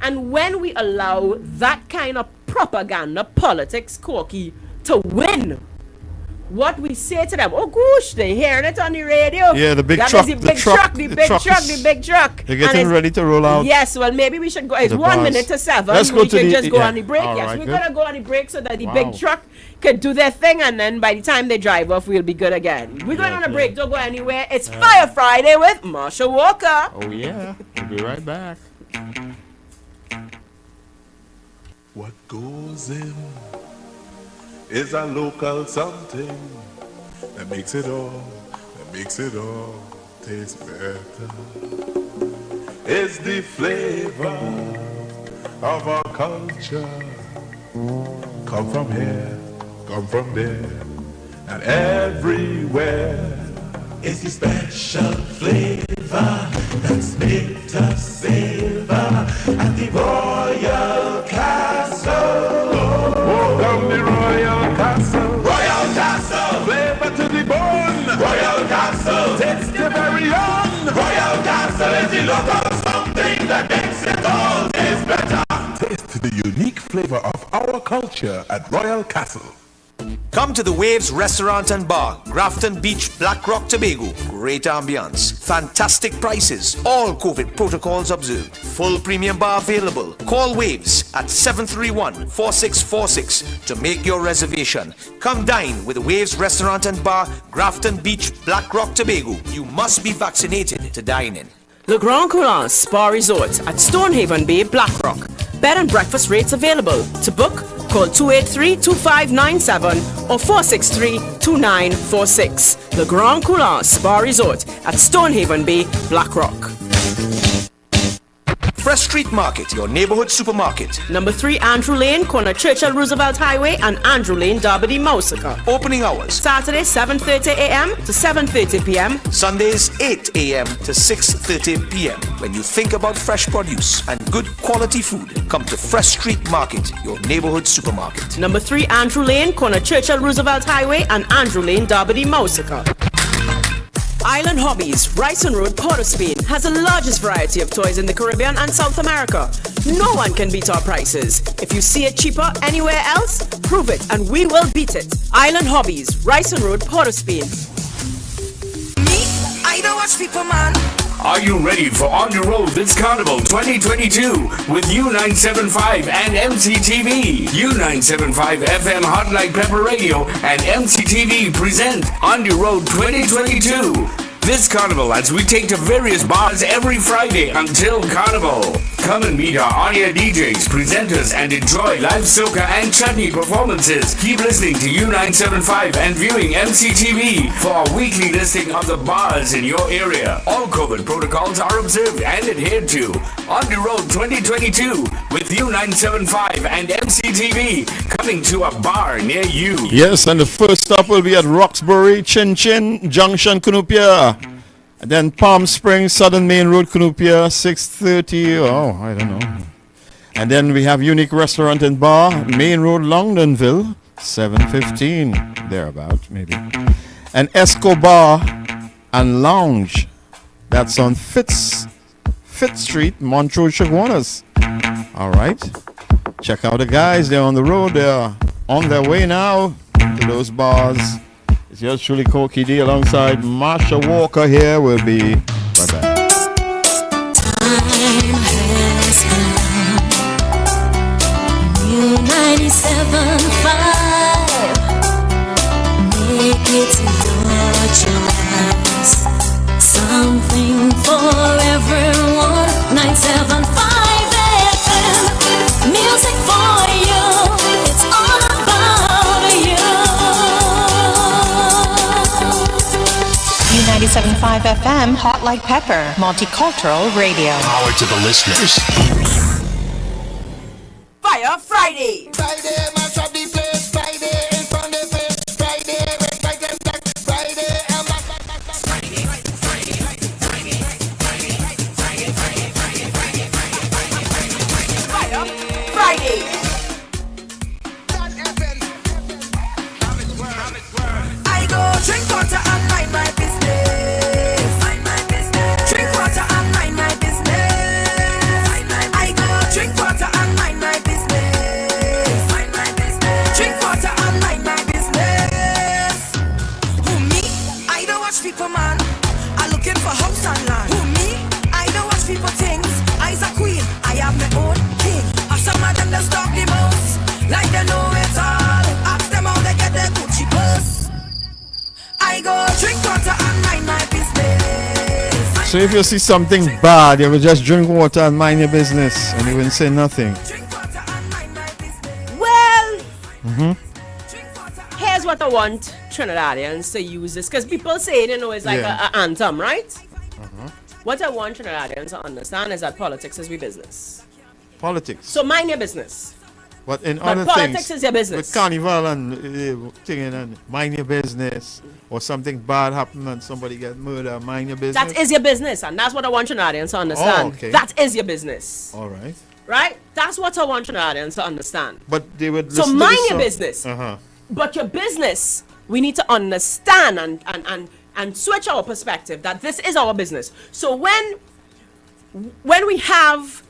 and when we allow that kind of propaganda politics, Corky, to win, what we say to them. Oh gosh, they hearing it on the radio. Yeah, the big That truck, is the truck, the the big truck truck, is- the big truck. They're And getting it's- ready to roll out. Yes, well, maybe we should go. It's the 1 bars. minute to 7. Let's go we to can the- just go yeah. on the break. All Yes, right, we're good. gonna go on the break so that the Wow. big truck can do their thing, and then by the time they drive off, we'll be good again. We're going on a break. Don't go anywhere. It's Fire Friday with Marsha Walker. Oh yeah, we'll be right back. What goes in is a local something that makes it all taste better. It's the flavor of our culture. Come from here, come from there, and everywhere. It's the special flavor that's made us savor at the Royal Castle. Welcome the Royal Castle. Royal Castle. Flavor to the bone. Royal Castle. Taste the very own. Royal Castle is the local something that makes it all taste better. Taste the unique flavor of our culture at Royal Castle. Come to the Waves Restaurant and Bar, Grafton Beach, Black Rock, Tobago. Great ambience, fantastic prices, all COVID protocols observed. Full premium bar available. Call Waves at 731-4646 to make your reservation. Come dine with the Waves Restaurant and Bar, Grafton Beach, Black Rock, Tobago. You must be vaccinated to dine in. Le Grand Coulon Spa Resort at Stonehaven Bay, Blackrock. Bed and breakfast rates available. To book, call 283-2597 or 463-2946. Le Grand Coulon Spa Resort at Stonehaven Bay, Blackrock. Fresh Street Market, your neighborhood supermarket. Number 3 Andrew Lane, corner Churchill Roosevelt Highway and Andrew Lane, Derby, Mousica. Opening hours. Saturday 7:30 a.m. to 7:30 p.m. Sundays 8 a.m. to 6:30 p.m. When you think about fresh produce and good quality food, come to Fresh Street Market, your neighborhood supermarket. Number 3 Andrew Lane, corner Churchill Roosevelt Highway and Andrew Lane, Derby, Mousica. Island Hobbies, Ryson Road, Port of Spain, has the largest variety of toys in the Caribbean and South America. No one can beat our prices. If you see it cheaper anywhere else, prove it and we will beat it. Island Hobbies, Ryson Road, Port of Spain. Me, I don't watch people, man. Are you ready for On the Road This Carnival 2022 with U975 and MCTV? U975 FM Hot Like Pepper Radio and MCTV present On the Road 2022. This carnival as we take to various bars every Friday until Carnival. Come and meet our on-air DJs, presenters, and enjoy live soca and chutney performances. Keep listening to U975 and viewing MCTV for our weekly listing of the bars in your area. All COVID protocols are observed and adhered to. On the Road 2022 with U975 and MCTV coming to a bar near you. Yes, and the first stop will be at Roxbury, Chin Chin, Junction, Cunupia. And then Palm Springs, Southern Main Road, Cunupia, 6:30. Oh, I don't know. And then we have Unique Restaurant and Bar, Main Road, Longdonville, 7:15, thereabout, maybe. And Escobar and Lounge, that's on Fitz Street, Montrose, Chaguanas. All right. Check out the guys. They're on the road. They're on their way now to those bars. It's yours truly, Corky D, alongside Marsha Walker here. We'll be right back. Time has come. New 97.5. Make it your choice. Something for everyone. 975 FM. Music for you. It's all about you. 97.5 FM, Hot Like Pepper, Multicultural Radio. Power to the listeners. Fire Friday! Friday, mash up the place. Friday, in front of the face. Friday, red, white, and black. Friday, and black. Fire Friday! I go drink water and mind my business. Mind my business. Drink water and mind my business. I go drink water and mind my business. Mind my business. So if you see something bad, you will just drink water and mind your business, and you wouldn't say nothing. Well, Mm-hmm. here's what I want Trinidadians to use this, because people say, you know, it's like Yeah. a anthem, right? Uh-huh. What I want Trinidadians to understand is that politics is we business. Politics. So mind your business. But in But other politics things, is your business. with Carnival and thing and mind your business, or something bad happen and somebody get murdered, mind your business. That is your business, and that's what I want Trinidadians to understand. Oh, okay. That is your business. All right. Right? That's what I want Trinidadians to understand. But they would So listen to mind this your song. business. Uh-huh. But your business, we need to understand and switch our perspective that this is our business. So when we have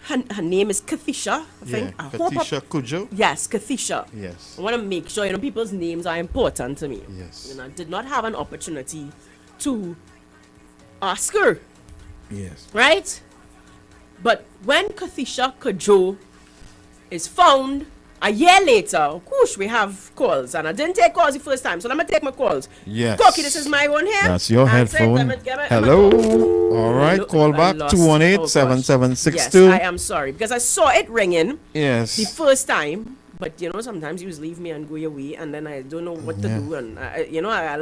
her name is Kathisha, I think. Yeah. I hope Katisha Kujo. Yes, Kathisha. Yes. I want to make sure, you know, people's names are important to me. Yes. You know, I did not have an opportunity to ask her, Yes. right? But when Kathisha Kujo is found, a year later, whoosh, we have calls. And I didn't take calls the first time, so let me take my calls. Yes. Cookie, this is my one here. That's your And say, headphone. let me- Hello. All right. Look, Call I back lost- 218-7762. Yes, I am sorry, because I saw it ringing Yes. the first time. But you know, sometimes you just leave me and go your way, and then I don't know what to Yeah. do, and you know, I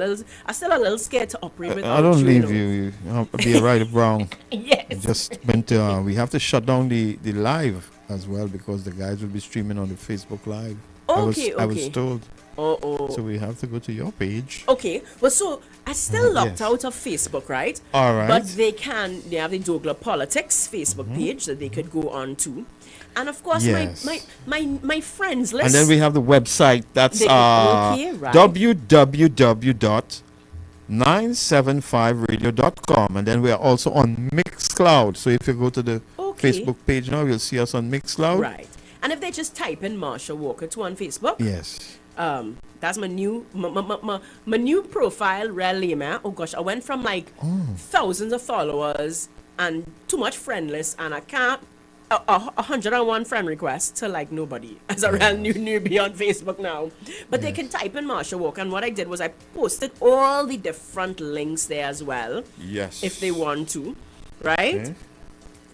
still a little scared to operate with. I don't leave know. you. You have to be right or wrong. Yes. Just went we have to shut down the live as well, because the guys will be streaming on the Facebook Live. Okay, I was okay. told. Oh. So we have to go to your page. Okay, well, so I still locked Yes. out of Facebook, right? All right. But they have the Douglar Politics Facebook page that they could go on to. And of course, Yes. my friends list. And then we have the website. That's Okay, right. www.975radio.com. And then we are also on Mixcloud. So if you go to the Okay. Facebook page now, you'll see us on Mixcloud. Right. And if they just type in Marsha Walker 2 on Facebook, Yes. that's my new my new profile, really, man. Oh gosh, I went from like thousands of followers and too much friend list, and I can't 101 friend requests to like nobody as a real newbie on Facebook now. But they can type in Marsha Walker, and what I did was I posted all the different links there as well, Yes. if they want to, right? Okay.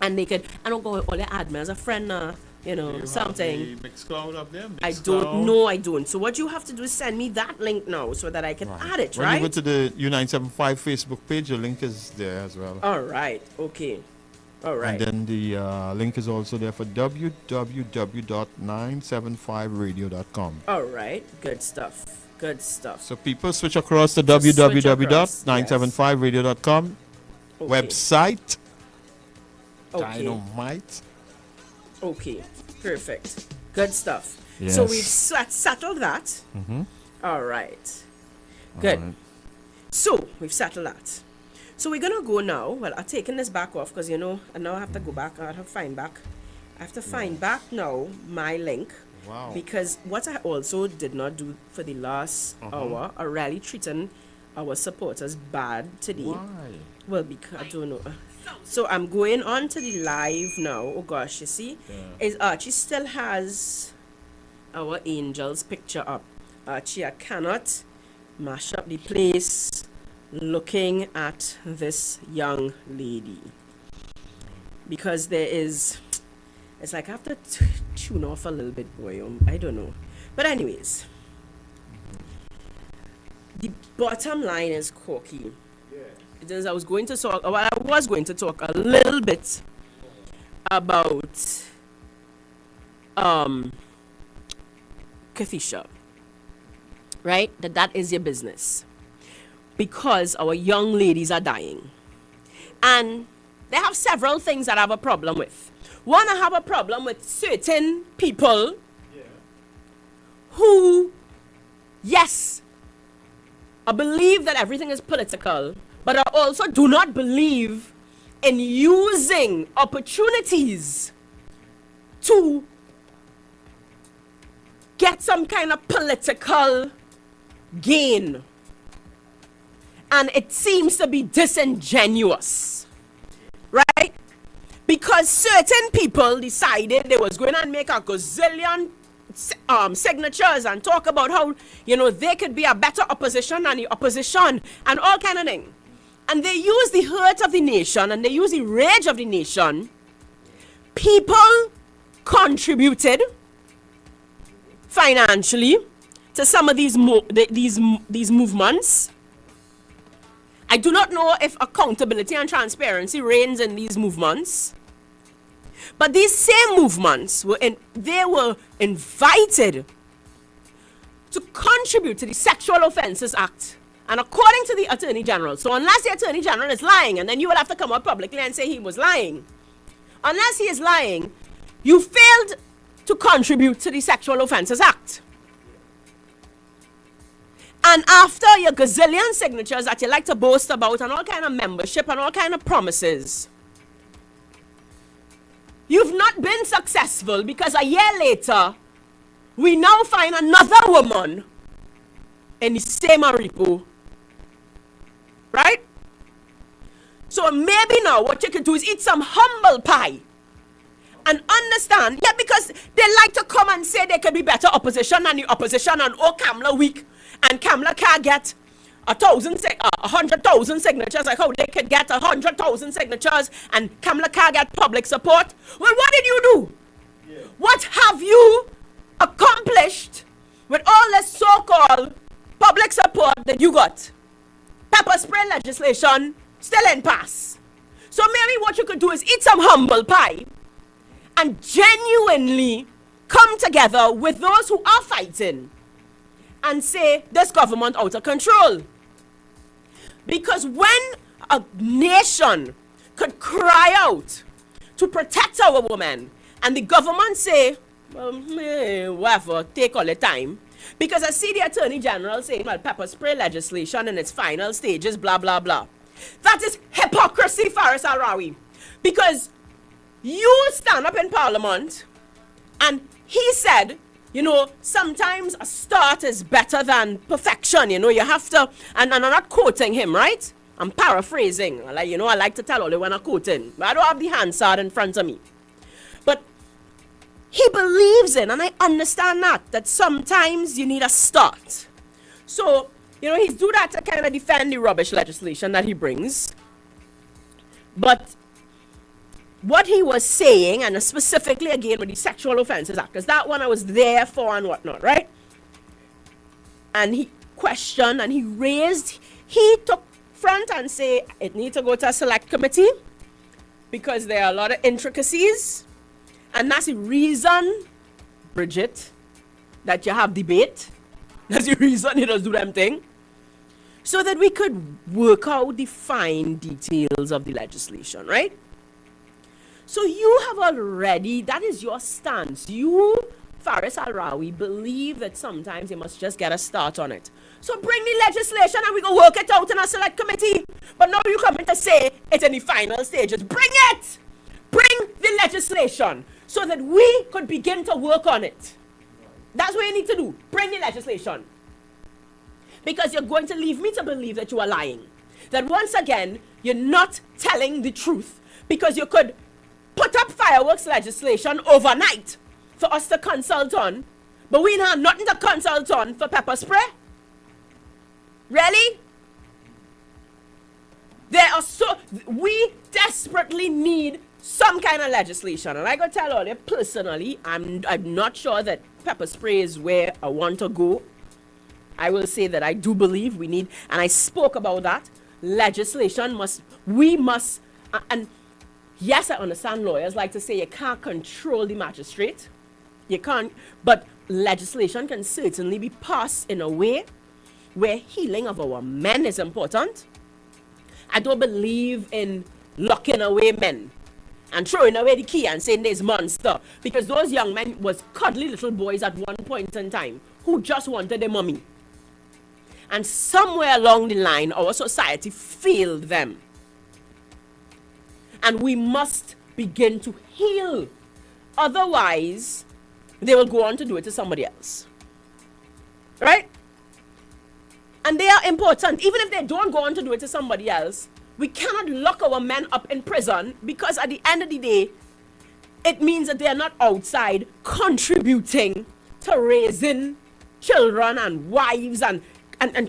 And they could, I don't go, oh, they add me as a friend now, you know, something. Mixcloud up there. I don't know, I don't. So what you have to do is send me that link now so that I can add it, When right? you go to the U975 Facebook page, the link is there as well. All right, okay. All right. And then the link is also there for www.975radio.com. All right, good stuff. Good stuff. So people switch across to Just switch across, www.975radio.com. Okay. Website. Okay. Dynamite. Okay, perfect. Good stuff. Yes. So we've settled that. Mm-hmm. All right. Good. All right. So we've settled that. So we're gonna go now. Well, I'm taking this back off because you know, and now I have to go back. I have to find back. I have to find back now my link. Wow. Because what I also did not do for the last hour, are really treating our supporters bad today. Why? Well, because I don't know. So I'm going on to the live now. Oh gosh, you see, is Archie still has our angel's picture up. Archie, I cannot mash up the place looking at this young lady, because there is, it's like I have to tune off a little bit, boy. I don't know, but anyways, the bottom line is Corky. It is, I was going to talk a little bit about Kathisha, right? That is your business, because our young ladies are dying, and they have several things that I have a problem with. One, I have a problem with certain people who, yes, I believe that everything is political, but I also do not believe in using opportunities to get some kind of political gain. And it seems to be disingenuous, right? Because certain people decided they was going to make a gazillion signatures and talk about how, you know, they could be a better opposition than the opposition and all kind of thing. and they use the hurt of the nation and they use the rage of the nation, people contributed financially to some of these movements. I do not know if accountability and transparency reigns in these movements, but these same movements were invited to contribute to the Sexual Offences Act. And according to the Attorney General, so unless the Attorney General is lying, and then you will have to come out publicly and say he was lying. Unless he is lying, you failed to contribute to the Sexual Offences Act. And after your gazillion signatures that you like to boast about and all kind of membership and all kind of promises, you've not been successful because a year later, we now find another woman in the same repo. Right? So maybe now what you can do is eat some humble pie and understand, yeah, because they like to come and say they could be better opposition than the opposition and oh, Kamala weak and Kamala can't get 100,000 signatures, like how they could get 100,000 signatures and Kamala can't get public support. Well, what did you do? Yeah. What have you accomplished with all this so-called public support that you got? Pepper spray legislation still in pass. So maybe what you could do is eat some humble pie and genuinely come together with those who are fighting and say this government out of control. Because when a nation could cry out to protect our women and the government say, well, whatever, take all the time. Because I see the Attorney General saying, well, pepper spray legislation in its final stages, blah, blah, blah. That is hypocrisy, Faris Al-Rawi. Because you stand up in Parliament and he said, you know, sometimes a start is better than perfection. You know, you have to, and I'm not quoting him, right? I'm paraphrasing. I like to tell all when I'm quoting. But I don't have the Hansard in front of me. But he believes in, and I understand that sometimes you need a start. So, you know, he's do that to kind of defend the rubbish legislation that he brings. But what he was saying, and specifically again with the Sexual Offences Act, because that one I was there for and whatnot, right? And he questioned and he took front and say it needs to go to a select committee because there are a lot of intricacies. And that's the reason, Bridget, that you have debate. That's the reason he does do them thing. So that we could work out the fine details of the legislation, right? So you have already, that is your stance. You, Faris Al-Rawi, believe that sometimes you must just get a start on it. So bring the legislation and we go work it out in a select committee. But now you come in to say it's in the final stages. Bring it! Bring the legislation so that we could begin to work on it. That's what you need to do. Bring the legislation. Because you're going to leave me to believe that you are lying. That once again, you're not telling the truth. Because you could put up fireworks legislation overnight for us to consult on, but we have nothing to consult on for pepper spray. Really? We desperately need some kind of legislation. And I gotta tell all you personally, I'm not sure that pepper spray is where I want to go. I will say that I do believe we need, and I spoke about that, legislation and yes, I understand lawyers like to say you can't control the magistrate. You can't, but legislation can certainly be passed in a way where healing of our men is important. I don't believe in locking away men and throwing away the key and saying there's monster. Because those young men was cuddly little boys at one point in time who just wanted their mommy. And somewhere along the line, our society failed them. And we must begin to heal. Otherwise, they will go on to do it to somebody else. Right? And they are important. Even if they don't go on to do it to somebody else, we cannot lock our men up in prison because at the end of the day, it means that they are not outside contributing to raising children and wives and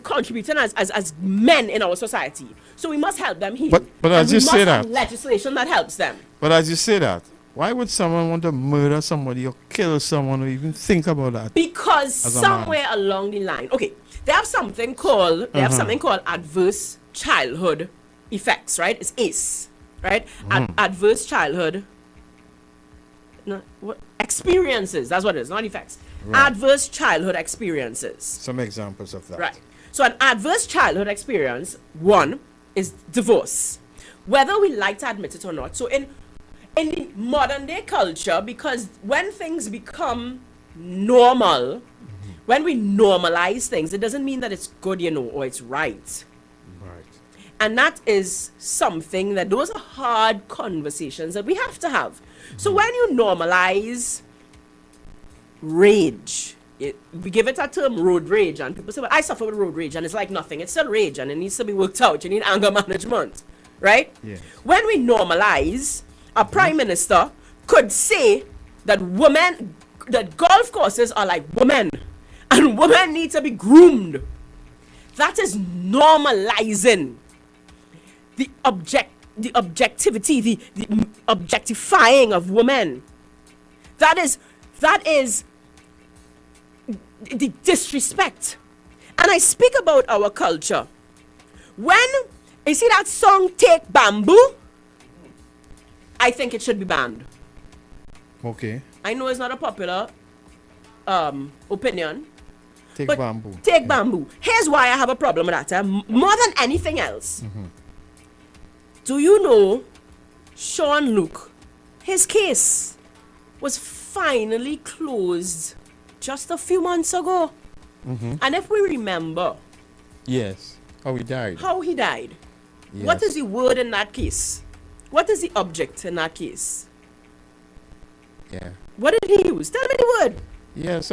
contributing as men in our society. So we must help them heal. But as we you say must have that, legislation that helps them. but as you say that, why would someone want to murder somebody or kill someone or even think about that? Because as a man? somewhere along the line, okay, they have something called adverse childhood effects, right? It's ACE, right? Adverse childhood experiences. That's what it is, not effects. Right. Adverse childhood experiences. Some examples of that. Right. So an adverse childhood experience, one, is divorce. Whether we like to admit it or not. So in the modern day culture, because when things become normal, when we normalize things, it doesn't mean that it's good, or it's right. Right. And that is something that those are hard conversations that we have to have. So when you normalize rage, we give it a term, road rage, and people say, well, I suffer with road rage, and it's like nothing. It's still rage, and it needs to be worked out. You need anger management, right? Yes. When we normalize, a prime minister could say that golf courses are like women, and women need to be groomed. That is normalizing the objectivity, the objectifying of women. That is the disrespect. And I speak about our culture. When you see that song Take Bamboo, I think it should be banned. Okay. I know it's not a popular opinion. Take but bamboo. Take bamboo. Here's why I have a problem with that. More than anything else. Do you know Sean Luke, his case was finally closed just a few months ago. And if we remember Yes. How he died. Yes. What is the word in that case? What is the object in that case? Yeah. What did he use? Tell me the word. Yes.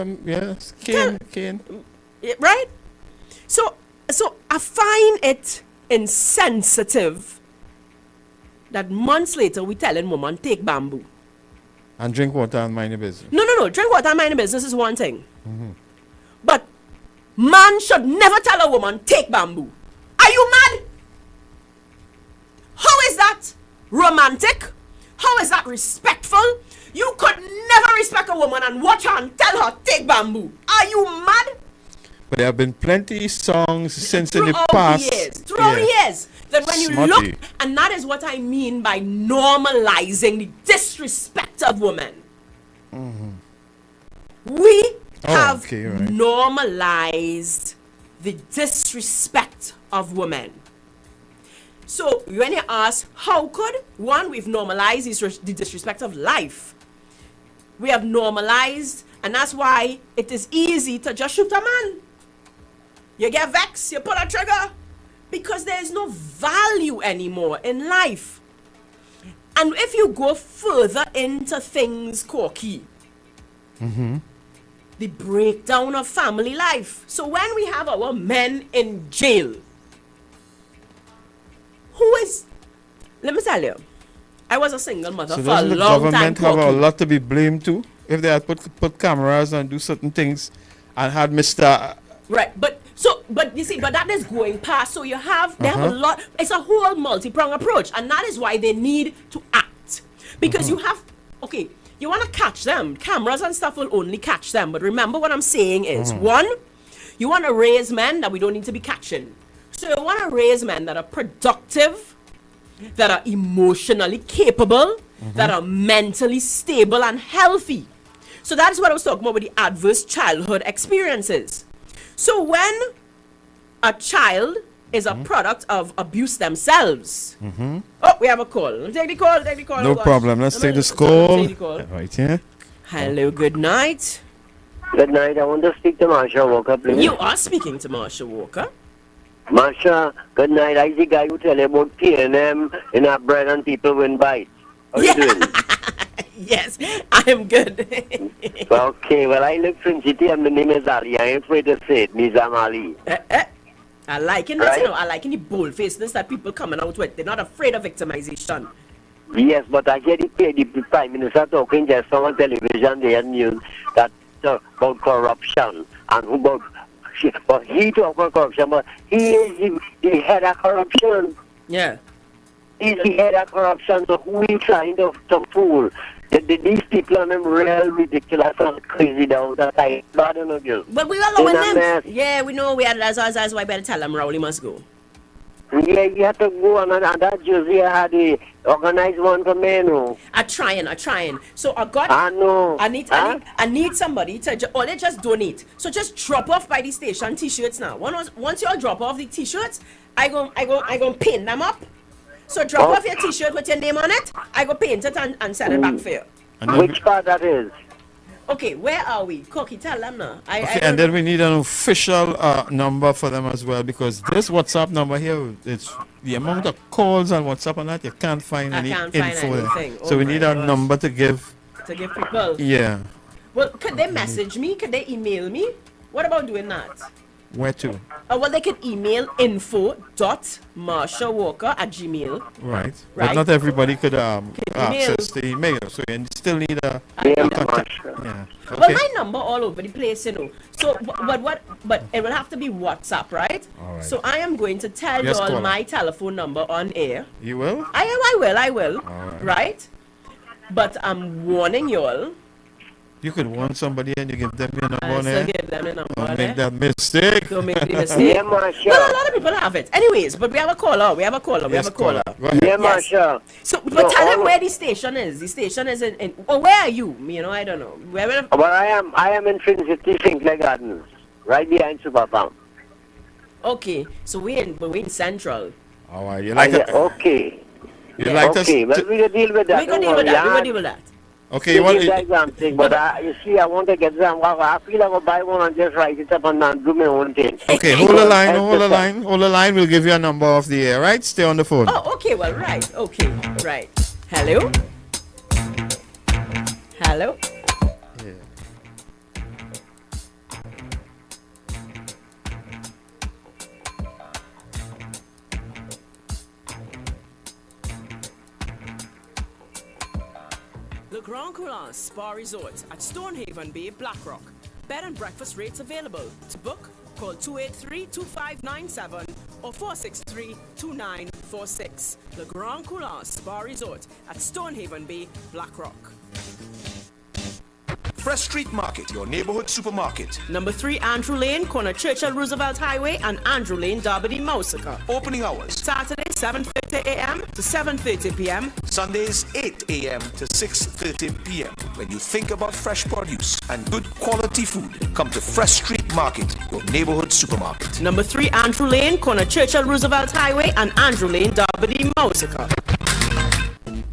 Cane. Right? So I find it insensitive that months later we telling woman take bamboo. And drink water and mind your business. No. Drink water and mind your business is one thing. But man should never tell a woman take bamboo. Are you mad? How is that romantic? How is that respectful? You could never respect a woman and watch her and tell her take bamboo. Are you mad? But there have been plenty songs since in the Throughout past. Throughout the years. That when you Smutty. look, and that is what I mean by normalizing the disrespect of women. We have normalized the disrespect of women. So when you ask, how could? One, we've normalized the disrespect of life. We have normalized, and that's why it is easy to just shoot a man. You get vexed, you pull a trigger, because there is no value anymore in life. And if you go further into things, Corky, the breakdown of family life. So when we have our men in jail, let me tell you, I was a single mother So for a doesn't the long time. government have a Corky. lot to be blamed too? If they had put cameras and do certain things and had Mr. Right, but you see, but that is going past. So they have a lot. It's a whole multi-pronged approach, and that is why they need to act, because you want to catch them. Cameras and stuff will only catch them. But remember what I'm saying is one, you want to raise men that we don't need to be catching. So you want to raise men that are productive, that are emotionally capable, that are mentally stable and healthy. So that's what I was talking about with the adverse childhood experiences. So when a child is a product of abuse themselves. Oh, we have a call. Take the call. No problem. Let's take this call. Take the call. Right here. Hello, good night. Good night. I want to speak to Marsha Walker, please. You are speaking to Marsha Walker. Marsha, good night. I the guy who tell you about P&M in our bread and people win bites. How you doing? Yes, I am good. Okay, well, I live in city and the name is Ali. I ain't afraid to say it, Nizam Ali. I like it, Right? you know, I like the bold-facedness that people coming out with. They're not afraid of victimization. Yes, but I hear the Prime Minister talking just on television, they had news that about corruption and who about... But he talk about corruption, but he is the head of corruption. Yeah. He's the head of corruption, so who we trying to fool? These people are them real ridiculous and crazy down that I don't know you. But we allowing them. Yeah, we know we are. That's why I better tell them Rowley must go. Yeah, you have to go on and that Josie had the organized one for men. I'm trying. So I got. I know. I need somebody to they just donate. So just drop off by the station T-shirts now. Once you all drop off the T-shirts, I go pin them up. So drop off your T-shirt with your name on it. I go paint it and send it back for you. Which part that is? Okay, where are we? Cookie, tell them now. And then we need an official number for them as well, because this WhatsApp number here, it's the amount of calls on WhatsApp and that, you can't find any info there. So we need a number to give. To give people? Yeah. Well, could they message me? Could they email me? What about doing that? Where to? Well, they could email info.marshawalker@gmail. Right. But not everybody could access the email, so you still need a contact. Yeah. Okay. Well, my number all over the place, you know. So, but it will have to be WhatsApp, right? All right. So I am going to tell you all my telephone number on air. You will? I will. All right. But I'm warning you all. You could warn somebody and you give them your number on there. Don't make that Don't mistake. make the mistake. Yeah, Marsha. Well, a lot of people have it. Anyways, but we have a caller. Yes, caller. Go ahead. Yeah, Marsha. So, but tell them where the station is. The station is in where are you? You know, I don't know. But I am in Trinity Sinclair Gardens, right behind Superfarm. Okay, so we're in Central. All right, you like it? Okay. You like us? Okay, well, we can deal with that. We can deal with that. Okay, you want something, but you see, I want to get some. I feel like I'll buy one and just write it up and do my own thing. Okay, hold the line. We'll give you a number off the air, right? Stay on the phone. Oh, okay, well, right. Okay, right. Hello? Hello? Yeah. Le Grand Coulon Spa Resort at Stonehaven Bay, Blackrock. Bed and breakfast rates available. To book, call 283-2597 or 463-2946. Le Grand Coulon Spa Resort at Stonehaven Bay, Blackrock. Fresh Street Market, your neighborhood supermarket. Number 3 Andrew Lane, corner Churchill Roosevelt Highway and Andrew Lane, Derby, Mousica. Opening hours. Saturday, 7:50 a.m. to 7:30 p.m. Sundays, 8 a.m. to 6:30 p.m. When you think about fresh produce and good quality food, come to Fresh Street Market, your neighborhood supermarket. Number 3 Andrew Lane, corner Churchill Roosevelt Highway and Andrew Lane, Derby, Mousica.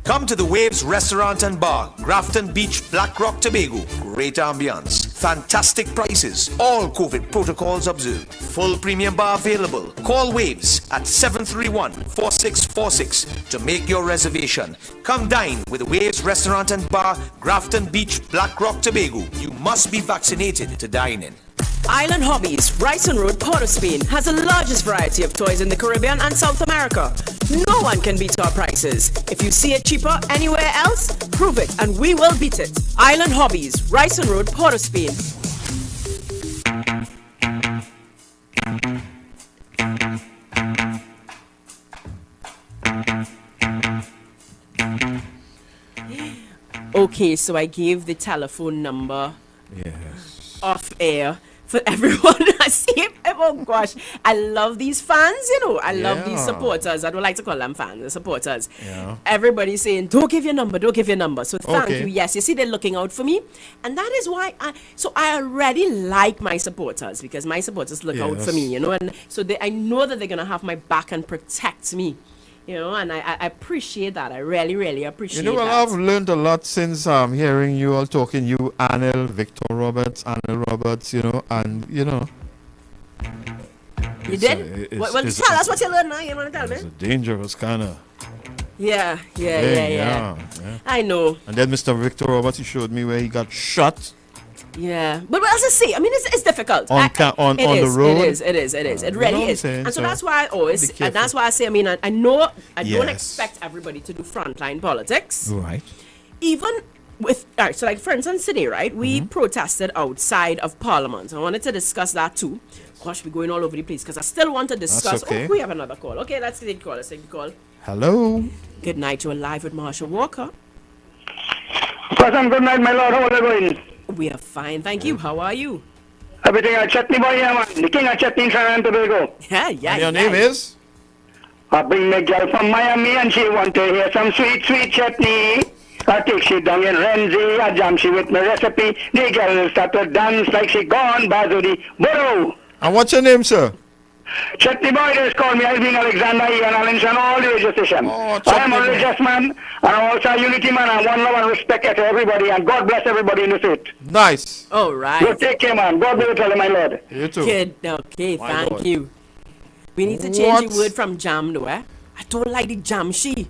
Come to the Waves Restaurant and Bar, Grafton Beach, Black Rock, Tobago. Great ambience, fantastic prices, all COVID protocols observed. Full premium bar available. Call Waves at 731-4646 to make your reservation. Come dine with the Waves Restaurant and Bar, Grafton Beach, Black Rock, Tobago. You must be vaccinated to dine in. Island Hobbies, Bryson Road, Port of Spain, has the largest variety of toys in the Caribbean and South America. No one can beat our prices. If you see it cheaper anywhere else, prove it and we will beat it. Island Hobbies, Bryson Road, Port of Spain. Okay, so I gave the telephone number off air for everyone. I see. Oh gosh, I love these fans. You know, I love these supporters. I don't like to call them fans, the supporters. Yeah. Everybody's saying, "Don't give your number. Don't give your number." So thank you. Yes, you see, they're looking out for me, and that is why I already like my supporters, because my supporters look out for me. You know, and so I know that they're gonna have my back and protect me. You know, and I appreciate that. I really, really appreciate that. You know, well, I've learned a lot since hearing you all talking. You, Anil, Victor Roberts, Anil Roberts, you know, and, you know. You did? Well, tell us what you learned now. You want to tell me? It's a dangerous kind of. Yeah. I know. And then Mr. Victor Roberts, he showed me where he got shot. Yeah, but as I say, I mean, it's difficult on the road. It is. It really is, and so that's why I always, and that's why I say, I mean, I know I don't expect everybody to do frontline politics, right? Even with so like for instance today, right? We protested outside of Parliament. I wanted to discuss that too. Gosh, we're going all over the place because I still want to discuss. okay. Oh, we have another call. Okay, let's take the call. Let's take the call. Hello. Good night. You're live with Marsha Walker. Present, good night, my lord. How are you going? We are fine, thank you. How are you? Everything at Chutney boy here, man. The king of Chutney in Trinidad and Tobago. Yeah. And your name is? I bring the girl from Miami and she want to hear some sweet, sweet chutney. I take she down in Renzi, I jam she with my recipe. The girl start to dance like she gone back to the burrow. And what's your name, sir? Chutney boy, they call me Alvin Alexander here and Allenson, all the radio station. I am a religious man, and I'm also a unity man, and one love and respect to everybody, and God bless everybody in the faith. Nice. All right. You take care, man. God bless you, my lord. You too. Good. Okay, My thank lord. you. We need to change What? the word from jam, though, eh? I don't like the jam she.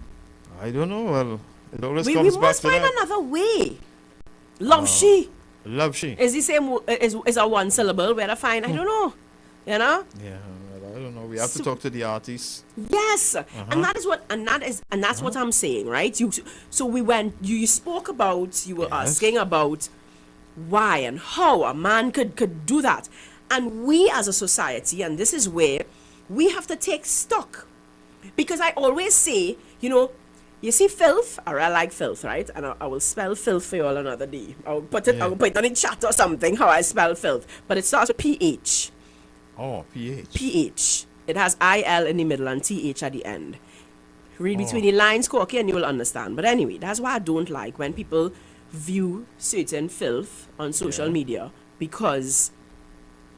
I don't know. Well, it always We comes back must to find that. another way. Love she. Love she. Is the same, is a one syllable, where to find, I don't know. You know? Yeah, well, I don't know. We have to talk to the artists. Yes, and that is what, and that's what I'm saying, right? So we went. You spoke about. You were asking about why and how a man could do that, and we as a society, and this is where we have to take stock, because I always say, you see filth, or I like filth, right? And I will spell filth for you all another day. I'll put it on the chat or something how I spell filth, but it starts with PH. Oh, PH. PH. It has IL in the middle and TH at the end. Read between the lines, Corky, and you will understand. But anyway, that's why I don't like when people view certain filth on social media, because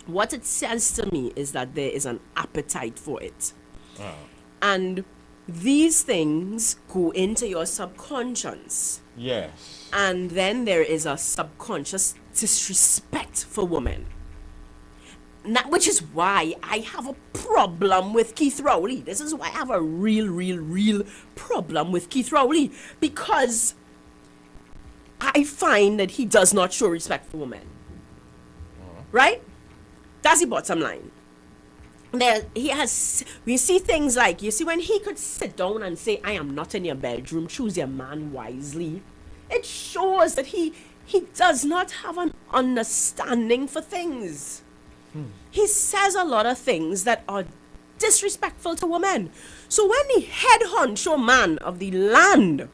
what it says to me is that there is an appetite for it. And these things go into your subconscious. Yes. And then there is a subconscious disrespect for women. Which is why I have a problem with Keith Rowley. This is why I have a real problem with Keith Rowley. Because I find that he does not show respect for women. Right? That's the bottom line. We see things like, you see, when he could sit down and say, I am not in your bedroom, choose your man wisely. It shows that he does not have an understanding for things. He says a lot of things that are disrespectful to women. So when the head honcho man of the land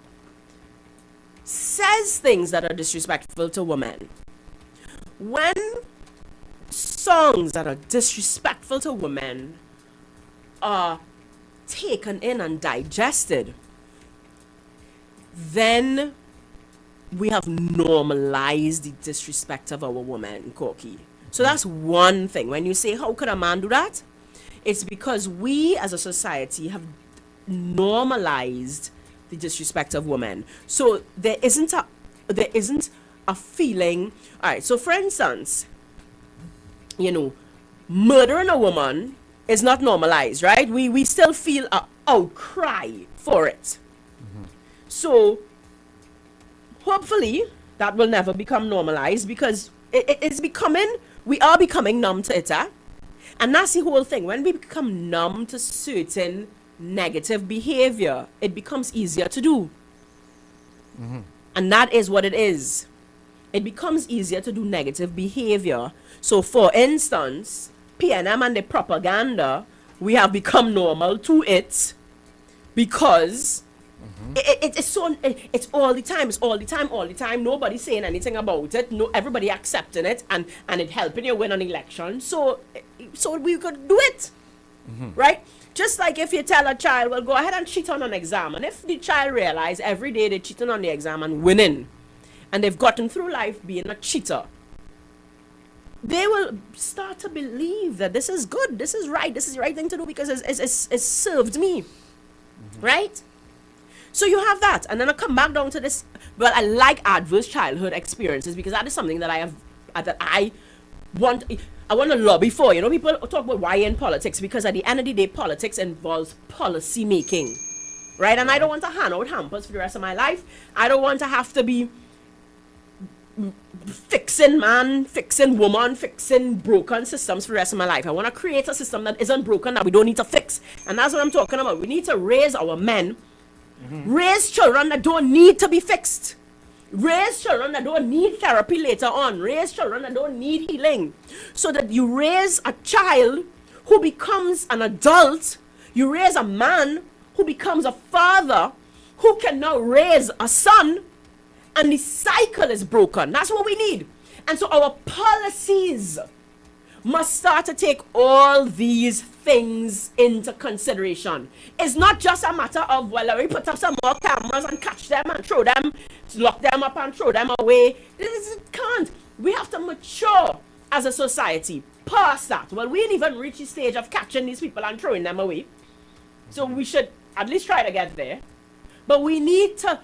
says things that are disrespectful to women, when songs that are disrespectful to women are taken in and digested, then we have normalized the disrespect of our women, Corky. So that's one thing. When you say, how could a man do that? It's because we as a society have normalized the disrespect of women. So there isn't a feeling. All right, so for instance, murdering a woman is not normalized, right? We still feel an outcry for it. So hopefully that will never become normalized, because we are becoming numb to it, and that's the whole thing. When we become numb to certain negative behavior, it becomes easier to do. And that is what it is. It becomes easier to do negative behavior. So for instance, PNM and the propaganda, we have become normal to it, because it's all the time. Nobody's saying anything about it. No, everybody accepting it, and it helping you win an election. So we could do it, right? Just like if you tell a child, well, go ahead and cheat on an exam, and if the child realize every day they're cheating on the exam and winning, and they've gotten through life being a cheater, they will start to believe that this is good, this is right, this is the right thing to do, because it's served me, right? So you have that, and then I come back down to this. Well, I like adverse childhood experiences, because that is something that I want to lobby for. People talk about why in politics, because at the end of the day, politics involves policy making, right? And I don't want to hand out hampers for the rest of my life. I don't want to have to be fixing man, fixing woman, fixing broken systems for the rest of my life. I want to create a system that isn't broken, that we don't need to fix. And that's what I'm talking about. We need to raise our men, raise children that don't need to be fixed. Raise children that don't need therapy later on. Raise children that don't need healing. So that you raise a child who becomes an adult. You raise a man who becomes a father who can now raise a son. And the cycle is broken. That's what we need. And so our policies must start to take all these things into consideration. It's not just a matter of, well, we put up some more cameras and catch them and throw them, lock them up and throw them away. It can't. We have to mature as a society past that. Well, we didn't even reach the stage of catching these people and throwing them away. So we should at least try to get there. But we need to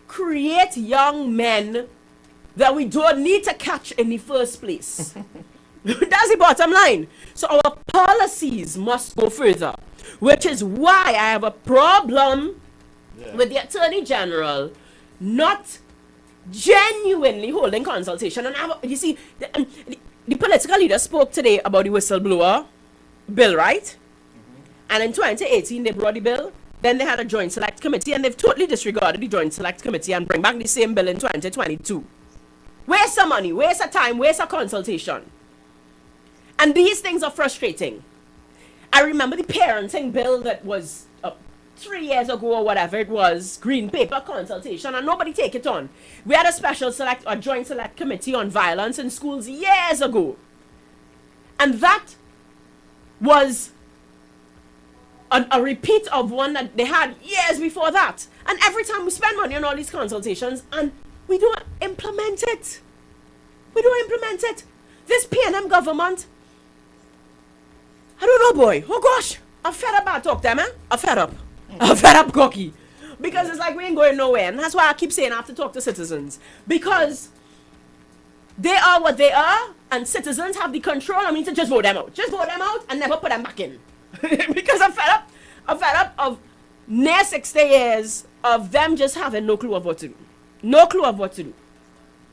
create young men that we don't need to catch in the first place. That's the bottom line. So our policies must go further, which is why I have a problem with the Attorney General not genuinely holding consultation. And you see, the political leader spoke today about the whistleblower bill, right? And in 2018, they brought the bill. Then they had a joint select committee, and they've totally disregarded the joint select committee and bring back the same bill in 2022. Waste of money, waste of time, waste of consultation. And these things are frustrating. I remember the parenting bill that was 3 years ago or whatever it was, green paper consultation, and nobody take it on. We had a special select or joint select committee on violence in schools years ago. And that was a repeat of one that they had years before that. And every time we spend money on all these consultations and we don't implement it. We don't implement it. This PNM government, I don't know, boy. Oh gosh, I'm fed up about talk them, eh? I'm fed up. I'm fed up, cocky. Because it's like we ain't going nowhere. And that's why I keep saying I have to talk to citizens. Because they are what they are, and citizens have the control. I mean, to just vote them out. Just vote them out and never put them back in. Because I'm fed up. I'm fed up of near 60 years of them just having no clue of what to do. No clue of what to do.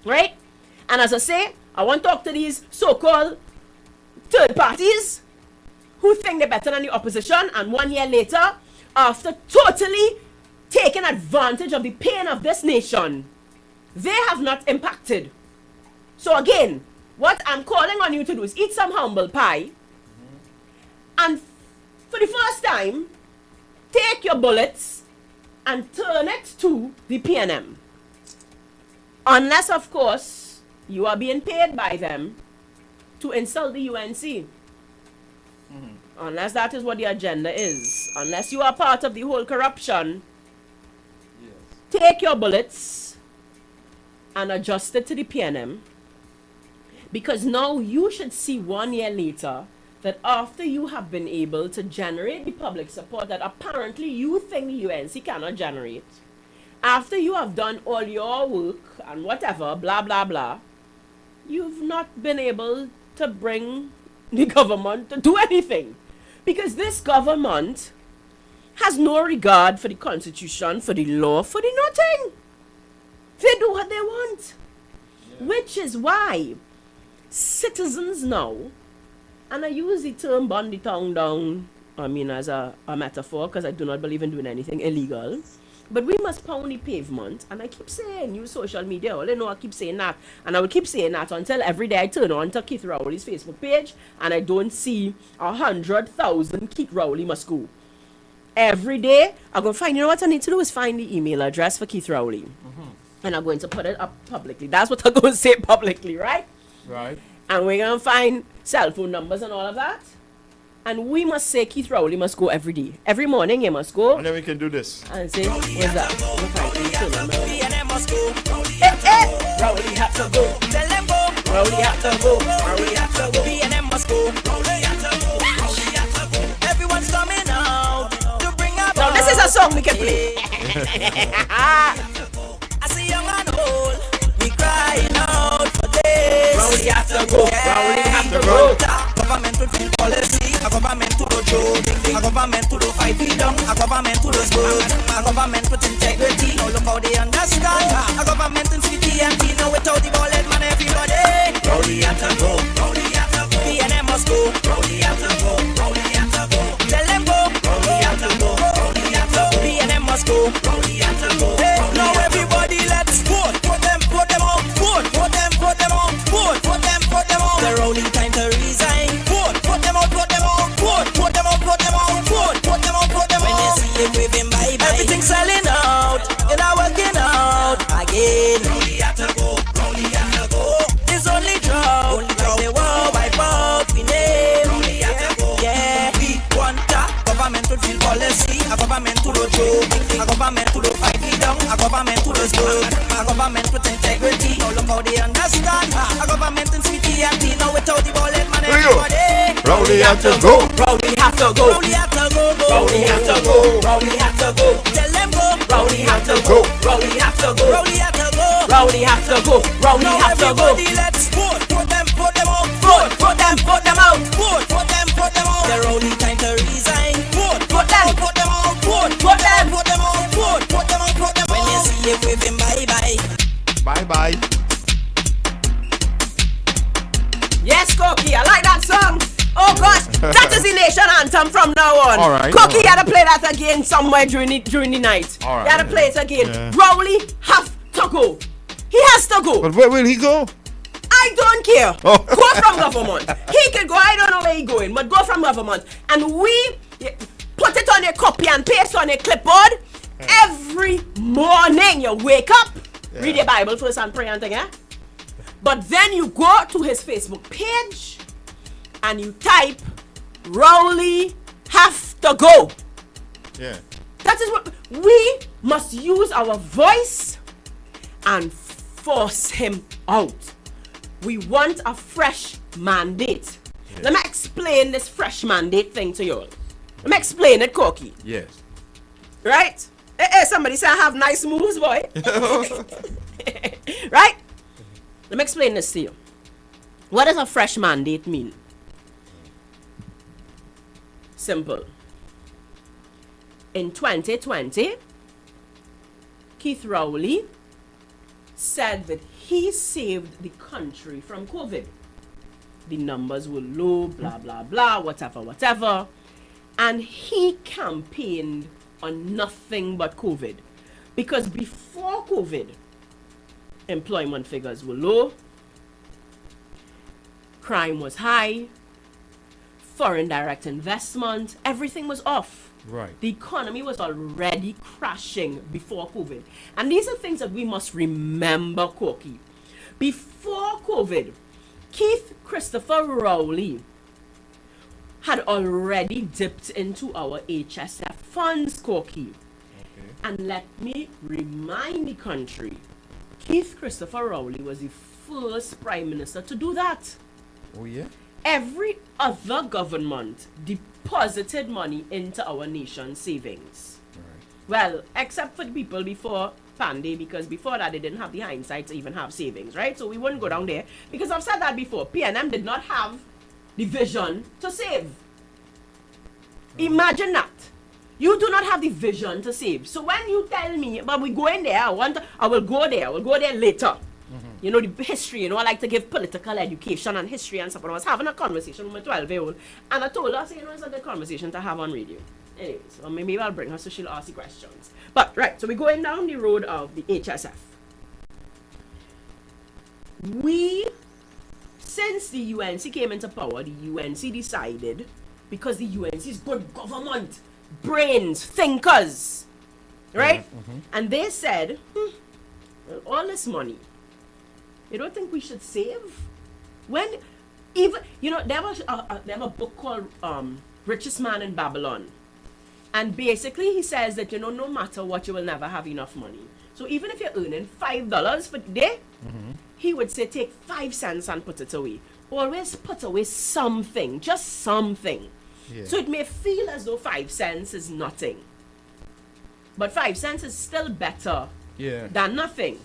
Right? And as I say, I want to talk to these so-called third parties who think they're better than the opposition, and 1 year later, after totally taking advantage of the pain of this nation, they have not impacted. So again, what I'm calling on you to do is eat some humble pie, and for the first time, take your bullets and turn it to the PNM. Unless, of course, you are being paid by them to insult the UNC. Unless that is what the agenda is. Unless you are part of the whole corruption, take your bullets and adjust it to the PNM. Because now you should see 1 year later that after you have been able to generate the public support that apparently you think the UNC cannot generate, after you have done all your work and whatever, blah, blah, blah, you've not been able to bring the government to do anything. Because this government has no regard for the Constitution, for the law, for the nothing. They do what they want. Which is why citizens now, and I use the term burn the tongue down, I mean as a metaphor, because I do not believe in doing anything illegal. But we must pound the pavement, and I keep saying, use social media, all I know I keep saying that, and I will keep saying that until every day I turn on to Keith Rowley's Facebook page, and I don't see 100,000 Keith Rowley must go. Every day, I'm going to find, you know what I need to do is find the email address for Keith Rowley, and I'm going to put it up publicly. That's what I'm going to say publicly, right? Right. And we're going to find cell phone numbers and all of that. And we must say Keith Rowley must go every day. Every morning he must go. And then we can do this. And say, what's that? PNM must go. Rowley have to go. Tell them go. Rowley have to go. Rowley have to go. PNM must go. Rowley have to go. Rowley have to go. Everyone's coming out to bring up. Now this is a song we can play. I see young and old, we crying out for this. Rowley have to go. Rowley have to go. Government to do policy, a government to do joke, a government to do fight freedom, a government to do good, a government with integrity. Now look how they understand. A government in city and tea, now without the ballhead man everybody. Rowley have to go. Rowley have to go. PNM must go. Rowley have to go. Rowley have to go. Tell them go. Rowley have to go. Rowley have to go. PNM must go. Rowley have to go. Hey, now everybody let's vote for them. again. Rowley had to go, Rowley had to go. It's only drought, like they will wipe out we name. Rowley had to go. Yeah, we want a government to deal policy, a government to do joke, a government to do fight me down, a government to do good, a government with integrity. Now look how they understand. A government in city and tea, now without the bullet man everybody. Rowley had to go. Rowley have to go. Rowley had to go. Rowley have to go. Rowley have to go. Tell them go. Rowley have to go. Rowley have to go. Rowley had to go. Rowley have to go. Rowley Now have to go. everybody let's vote. Put them out. Vote. Put them out. Vote. Put them out. The Rowley time to resign. Vote. Put them out. Vote. Put them. Put them out. Vote. When you see him wave him bye-bye. Bye-bye. Yes, Cookie, I like that song. Oh gosh, that is the nation anthem from now on. All right, Cookie, all you had to play that again somewhere during the night. All right, you had to play it again. yeah. Rowley have to go. He has to go. But where will he go? I don't care. Oh. Go from government. He can go. I don't know where he's going, but go from government. And we put it on a copy and paste on a clipboard. Every morning you wake up, read your Bible first and pray and thing, eh? But then you go to his Facebook page and you type Rowley have to go. Yeah. That is what we must use our voice and force him out. We want a fresh mandate. Let me explain this fresh mandate thing to you all. Let me explain it, Corky. Yes. Right? Hey, somebody say I have nice moves, boy. Right? Let me explain this to you. What does a fresh mandate mean? Simple. In 2020, Keith Rowley said that he saved the country from COVID. The numbers were low, blah, blah, blah, whatever. And he campaigned on nothing but COVID. Because before COVID, employment figures were low, crime was high, foreign direct investment, everything was off. Right. The economy was already crashing before COVID. And these are things that we must remember, Corky. Before COVID, Keith Christopher Rowley had already dipped into our HSF funds, Corky. Okay. And let me remind the country, Keith Christopher Rowley was the first Prime Minister to do that. Oh, yeah? Every other government deposited money into our nation's savings. Right. Well, except for the people before Panday, because before that they didn't have the hindsight to even have savings, right? So we wouldn't go down there, because I've said that before. PNM did not have the vision to save. Imagine that. You do not have the vision to save. So when you tell me, but we go in there, I will go there later. You know, the history, I like to give political education and history and stuff. And I was having a conversation with my 12-year-old, and I told her, it's a good conversation to have on radio. Anyways, so maybe I'll bring her so she'll ask the questions. But, right, so we're going down the road of the HSF. Since the UNC came into power, the UNC decided, because the UNC is good government, brains, thinkers, right? And they said, well, all this money, you don't think we should save? When even, they have a book called Richest Man in Babylon. And basically he says that, no matter what, you will never have enough money. So even if you're earning $5 for the day, he would say take 5 cents and put it away. Always put away something, just something. Yeah. So it may feel as though 5 cents is nothing. But 5 cents is still better than nothing.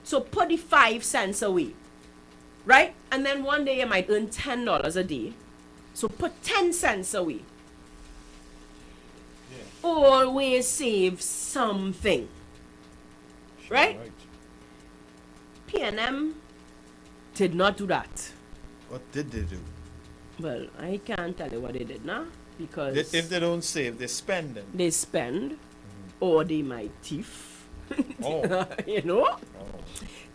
So put the 5 cents away, right? And then one day you might earn $10 a day. So put 10 cents away. Yeah. Always save something, right? PNM did not do that. What did they do? Well, I can't tell you what they did now, because if they don't save, they spend them. They spend, or they might thief. Oh.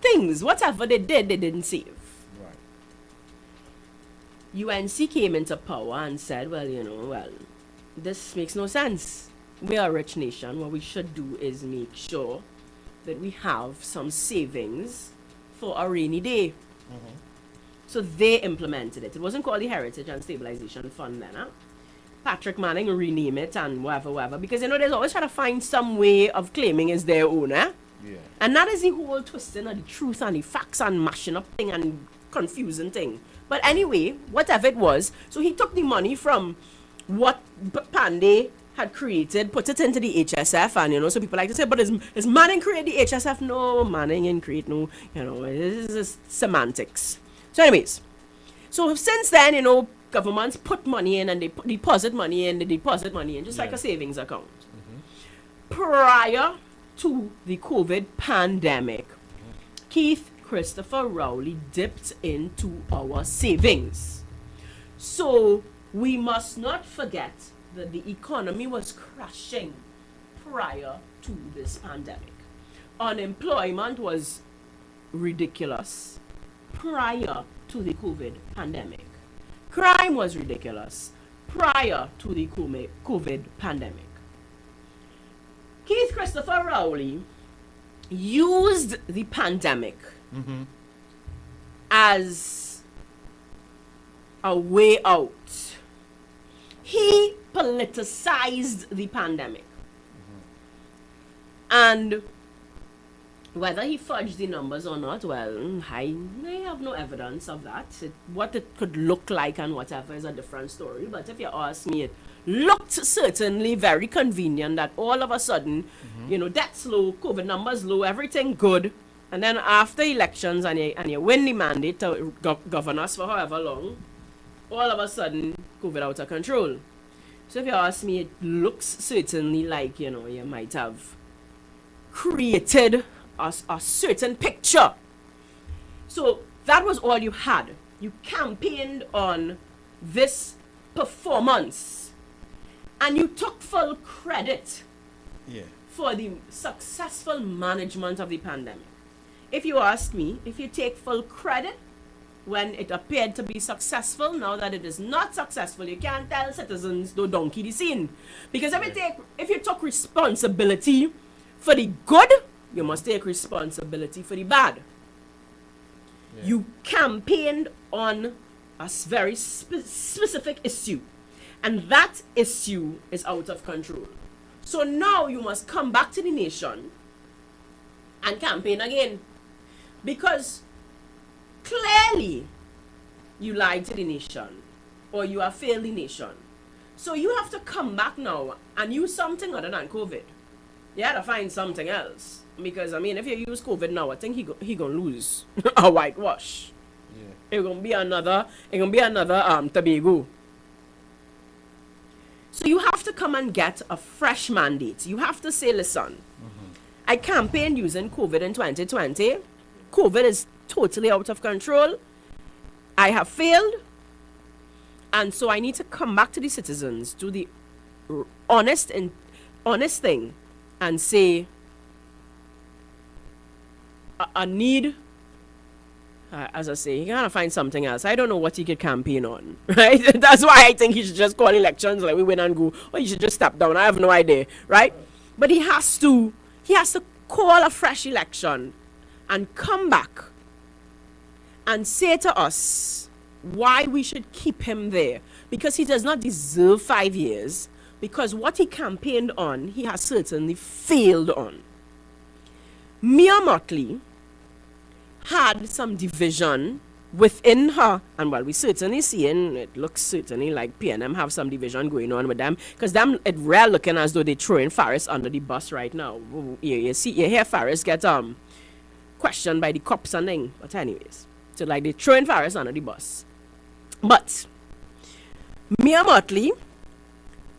Things, whatever they did, they didn't save. Right. UNC came into power and said, this makes no sense. We are a rich nation. What we should do is make sure that we have some savings for a rainy day. So they implemented it. It wasn't called the Heritage and Stabilization Fund then. Huh? Patrick Manning rename it and whatever. Because, there's always trying to find some way of claiming it's their own. Eh? Yeah. And that is the whole twisting of the truth and the facts and mashing up thing and confusing thing. But anyway, whatever it was, so he took the money from what Pandey had created, put it into the HSF, and so people like to say, but is Manning create the HSF? No, Manning didn't create no, this is semantics. So anyways, so since then, governments put money in and they deposit money in, just like a savings account. Prior to the COVID pandemic, Keith Christopher Rowley dipped into our savings. So we must not forget that the economy was crashing prior to this pandemic. Unemployment was ridiculous prior to the COVID pandemic. Crime was ridiculous prior to the COVID pandemic. Keith Christopher Rowley used the pandemic as a way out. He politicized the pandemic. And whether he fudged the numbers or not, well, I have no evidence of that. What it could look like and whatever is a different story. But if you ask me, it looked certainly very convenient that all of a sudden, death's low, COVID numbers low, everything good. And then after elections and you win the mandate to govern us for however long, all of a sudden, COVID out of control. So if you ask me, it looks certainly like, you might have created a certain picture. So that was all you had. You campaigned on this performance. And you took full credit for the successful management of the pandemic. If you ask me, if you take full credit when it appeared to be successful, now that it is not successful, you can't tell citizens to donkey the scene. Because if you took responsibility for the good, you must take responsibility for the bad. You campaigned on a very specific issue. And that issue is out of control. So now you must come back to the nation and campaign again. Because clearly you lied to the nation or you have failed the nation. So you have to come back now and use something other than COVID. You had to find something else. Because, if you use COVID now, I think he gonna lose a whitewash. Yeah. It's gonna be another Tobago. So you have to come and get a fresh mandate. You have to say, listen, I campaigned using COVID in 2020. COVID is totally out of control. I have failed. And so I need to come back to the citizens, do the honest thing, and say, I need, as I say, you gotta find something else. I don't know what he could campaign on, right? That's why I think he should just call elections like we win and go, or he should just step down. I have no idea, right? But he has to call a fresh election and come back and say to us why we should keep him there. Because he does not deserve 5 years, because what he campaigned on, he has certainly failed on. Mia Mottley had some division within her, and we certainly seeing, it looks certainly like PNM have some division going on with them, because them, it rare looking as though they're throwing Faris under the bus right now. You hear Faris get questioned by the cops and thing, but anyways, so they're throwing Faris under the bus. But Mia Mottley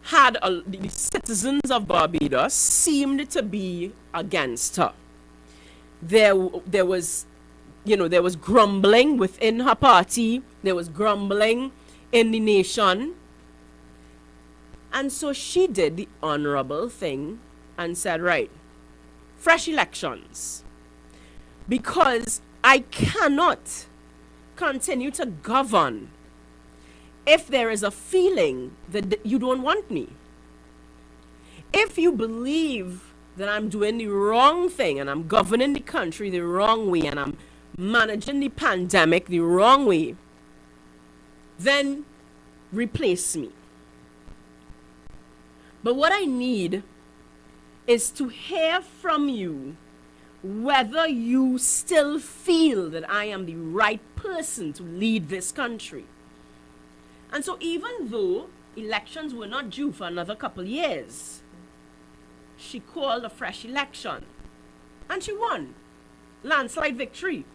had the citizens of Barbados seemed to be against her. There was grumbling within her party. There was grumbling in the nation. And so she did the honorable thing and said, right, fresh elections. Because I cannot continue to govern if there is a feeling that you don't want me. If you believe that I'm doing the wrong thing and I'm governing the country the wrong way and I'm managing the pandemic the wrong way, then replace me. But what I need is to hear from you whether you still feel that I am the right person to lead this country. And so even though elections were not due for another couple years, she called a fresh election and she won. Landslide victory.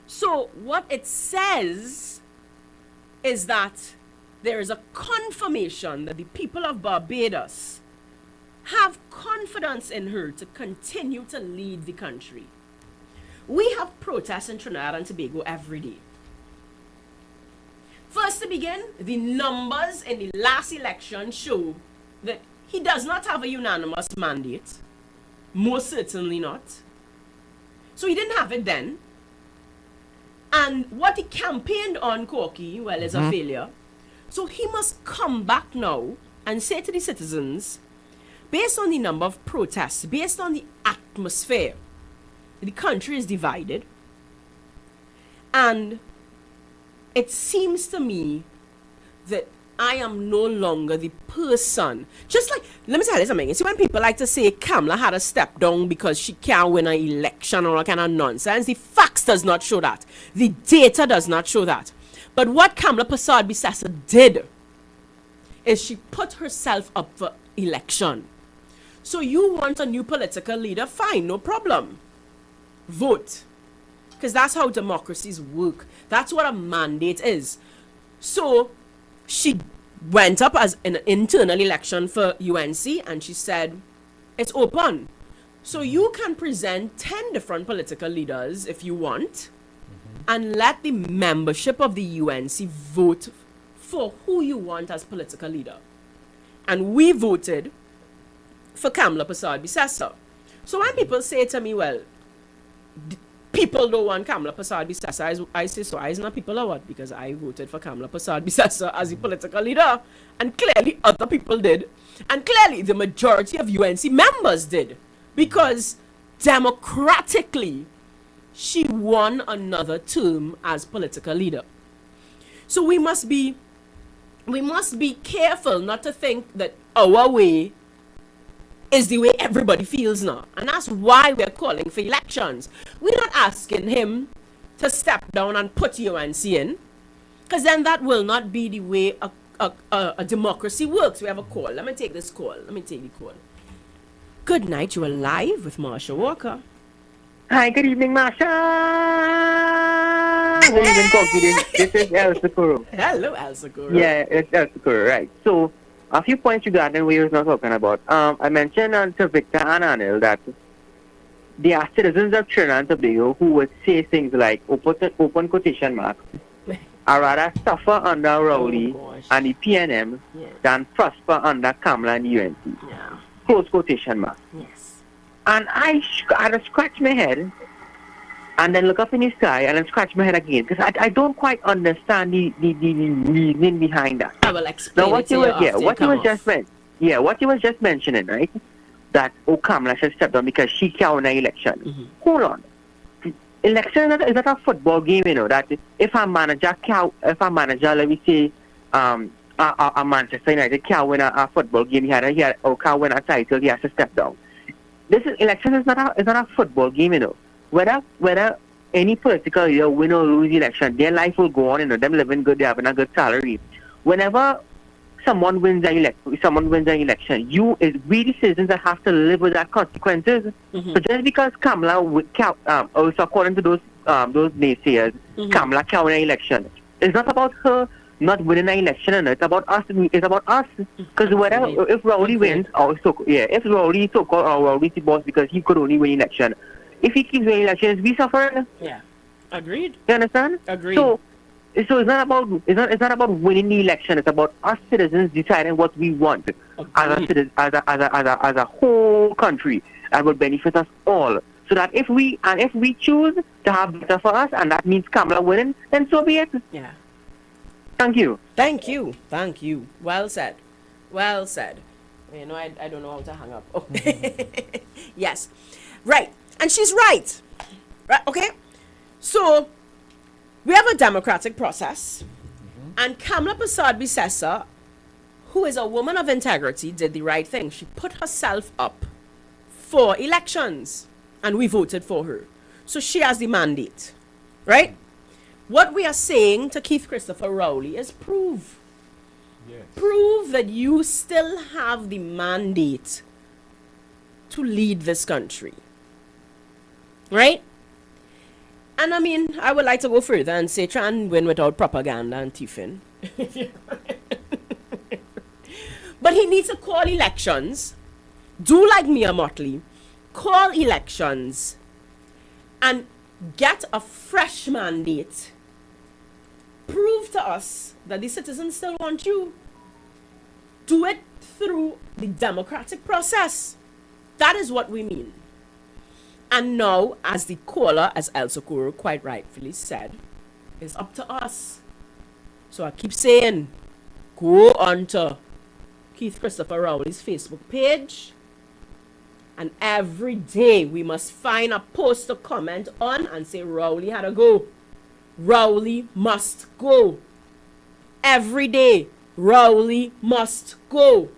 So what it says is that there is a confirmation that the people of Barbados have confidence in her to continue to lead the country. We have protests in Trinidad and Tobago every day. First to begin, the numbers in the last election show that he does not have a unanimous mandate. Most certainly not. So he didn't have it then. And what he campaigned on, Corky, well, is a failure. So he must come back now and say to the citizens, based on the number of protests, based on the atmosphere, the country is divided. And it seems to me that I am no longer the person. Just like, let me tell you something. You see, when people like to say Kamala had to step down because she can't win an election or all kind of nonsense, the facts does not show that. The data does not show that. But what Kamala Persad-Bissessar did is she put herself up for election. So you want a new political leader? Fine, no problem. Vote. Because that's how democracies work. That's what a mandate is. So she went up as an internal election for UNC and she said, it's open. So you can present 10 different political leaders if you want and let the membership of the UNC vote for who you want as political leader. And we voted for Kamala Persad-Bissessar. So when people say to me, well, people don't want Kamala Persad-Bissessar, I say, so I not people or what? Because I voted for Kamala Persad-Bissessar as a political leader. And clearly other people did. And clearly the majority of UNC members did. Because democratically, she won another term as political leader. So we must be careful not to think that our way is the way everybody feels now. And that's why we're calling for elections. We're not asking him to step down and put UNC in, because then that will not be the way a democracy works. We have a call. Let me take this call. Let me take the call. Good night. You are live with Marsha Walker. Hi, good evening, Marsha. Good evening, Corky. This is El Socorro. Hello, El Socorro. Yeah, it's El Socorro, right. So, a few points regarding what we was not talking about. I mentioned to Victor and Anil that there are citizens of Trinidad and Tobago who would say things like, open quotation marks, I rather suffer under Rowley and the PNM than prosper under Kamala and the UNC. Yeah. Close quotation marks. Yes. And I had to scratch my head and then look up in the sky and then scratch my head again because I don't quite understand the reasoning behind that. I will explain now, it to you after what you was just mentioning, right? That Kamala should step down because she can't win an election. Hold on. Election is not a football game, you know, that if a manager, let me say, a Manchester United can't win a football game, or can't win a title, he has to step down. Election is not a football game, you know. Whether any political leader win or lose the election, their life will go on, you know, them living good, they having a good salary. Whenever someone wins an election, we the citizens that have to live with that consequences. So just because Kamala also according to those naysayers, Kamala can't win an election. It's not about her not winning an election, and it's about us. It's about us. Because if Rowley wins, if Rowley so-called or Rowley's the boss because he could only win election. If he keeps winning elections, we suffer. Yeah, agreed. You understand? Agreed. So it's not about winning the election. It's about us citizens deciding what we want as a whole country, and will benefit us all. So that if we choose to have better for us, and that means Kamala winning, then so be it. Yeah. Thank you. Thank you. Thank you. Well said. Well said. You know, I don't know how to hang up. Oh. Yes. Right. And she's right. Right, okay? So, we have a democratic process. And Kamla Prasad-Bissessar, who is a woman of integrity, did the right thing. She put herself up for elections. And we voted for her. So she has the mandate. Right? What we are saying to Keith Christopher Rowley is prove. Yes. Prove that you still have the mandate to lead this country. Right? And I mean, I would like to go further and say try and win without propaganda and tiffin. But he needs to call elections. Do like Mia Motley. Call elections. And get a fresh mandate. Prove to us that the citizens still want you. Do it through the democratic process. That is what we mean. And now, as the caller, as El Socorro quite rightfully said, it's up to us. So I keep saying, go on to Keith Christopher Rowley's Facebook page. And every day we must find a post to comment on and say Rowley had to go. Rowley must go. Every day, Rowley must go.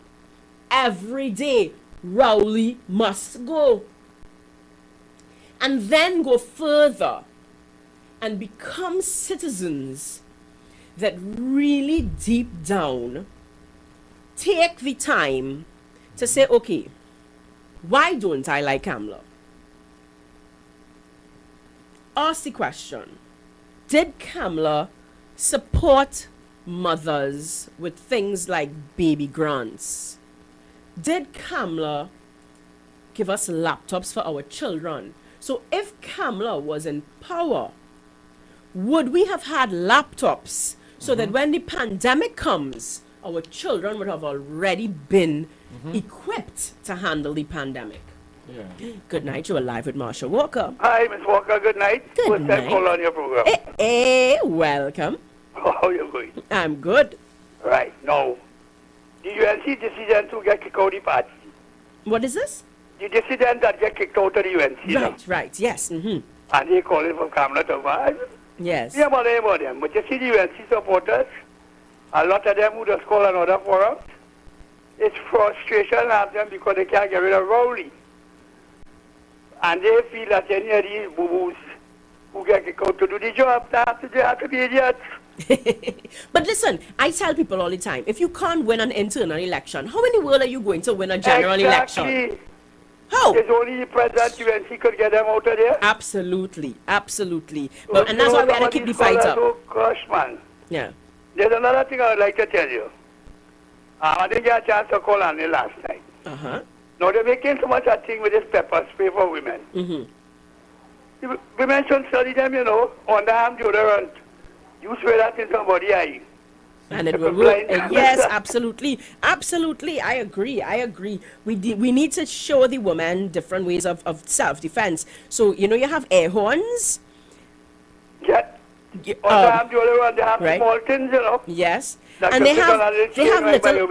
Every day, Rowley must go. And then go further and become citizens that really deep down take the time to say, okay, why don't I like Kamla? Ask the question, did Kamla support mothers with things like baby grants? Did Kamla give us laptops for our children? So if Kamla was in power, would we have had laptops so that when the pandemic comes, our children would have already been equipped to handle the pandemic? Yeah. Good night. You're live with Marsha Walker. Hi, Miss Walker. Good night. Good First night. time call on your program. Welcome. How are you going? I'm good. Right. Now, the UNC decision to get kicked out of the party. What is this? The dissident that get kicked out of the UNC. Right, yes. And they calling for Kamla to go. Yes. Yeah, about them. But you see the UNC supporters, a lot of them who just call another forum, it's frustration of them because they can't get rid of Rowley. And they feel that any of these boo-boos who get kicked out to do the job, they have to be idiots. But listen, I tell people all the time, if you can't win an internal election, how in the world are you going to win a general election? How? There's only the president UNC could get them out of there. Absolutely. But, and that's why we had to keep the fight up. So crushed, man. Yeah. There's another thing I would like to tell you. I didn't get a chance to call on it last night. Now they're making so much a thing with this pepper spray for women. Women should study them, underarm deodorant. You spray that in somebody's eye. And it will work. Yes, absolutely. I agree. We need to show the woman different ways of self-defense. So, you have air horns. Yeah. Underarm deodorant, they have right. small things, Yes. That And they have little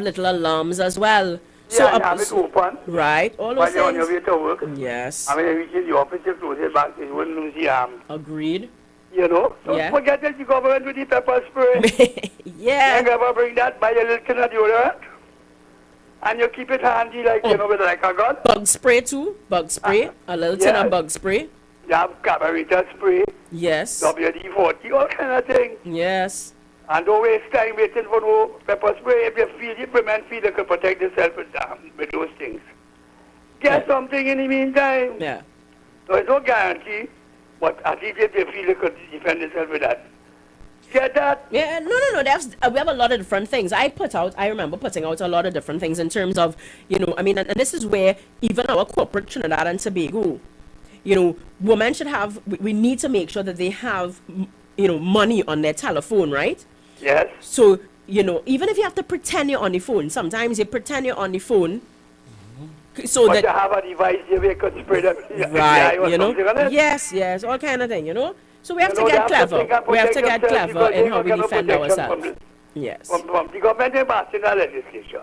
little alarms as well. Yeah, so you have it open. Right. All those things. When you're on your way to work. Yes. I mean, if you reach the office, you close it back, you wouldn't lose the arm. Agreed. Don't forget that you government with the pepper spray. Yeah. You never bring that by your little tin of deodorant. And you keep it handy like, with like a gun. Bug spray too. Bug spray. A little tin of bug spray. You have carburetor spray. Yes. WD-40, all kind of thing. Yes. And don't waste time waiting for no pepper spray. If you feel it, women feel they can protect themselves with those things. Get something in the meantime. Yeah. So it's no guarantee, but at least if they feel they could defend themselves with that. Get that? Yeah, no. We have a lot of different things. I remember putting out a lot of different things in terms of, and this is where even our corporate Trinidad and Tobago, women should have, we need to make sure that they have, money on their telephone, right? Yes. So, even if you have to pretend you're on the phone, sometimes you pretend you're on the phone. So but that you have a device there where you could spray them. Right, Yes, all kind of thing, So we have to get clever. We have to get clever in how we defend ourselves. Yes. From the government and passing the legislation.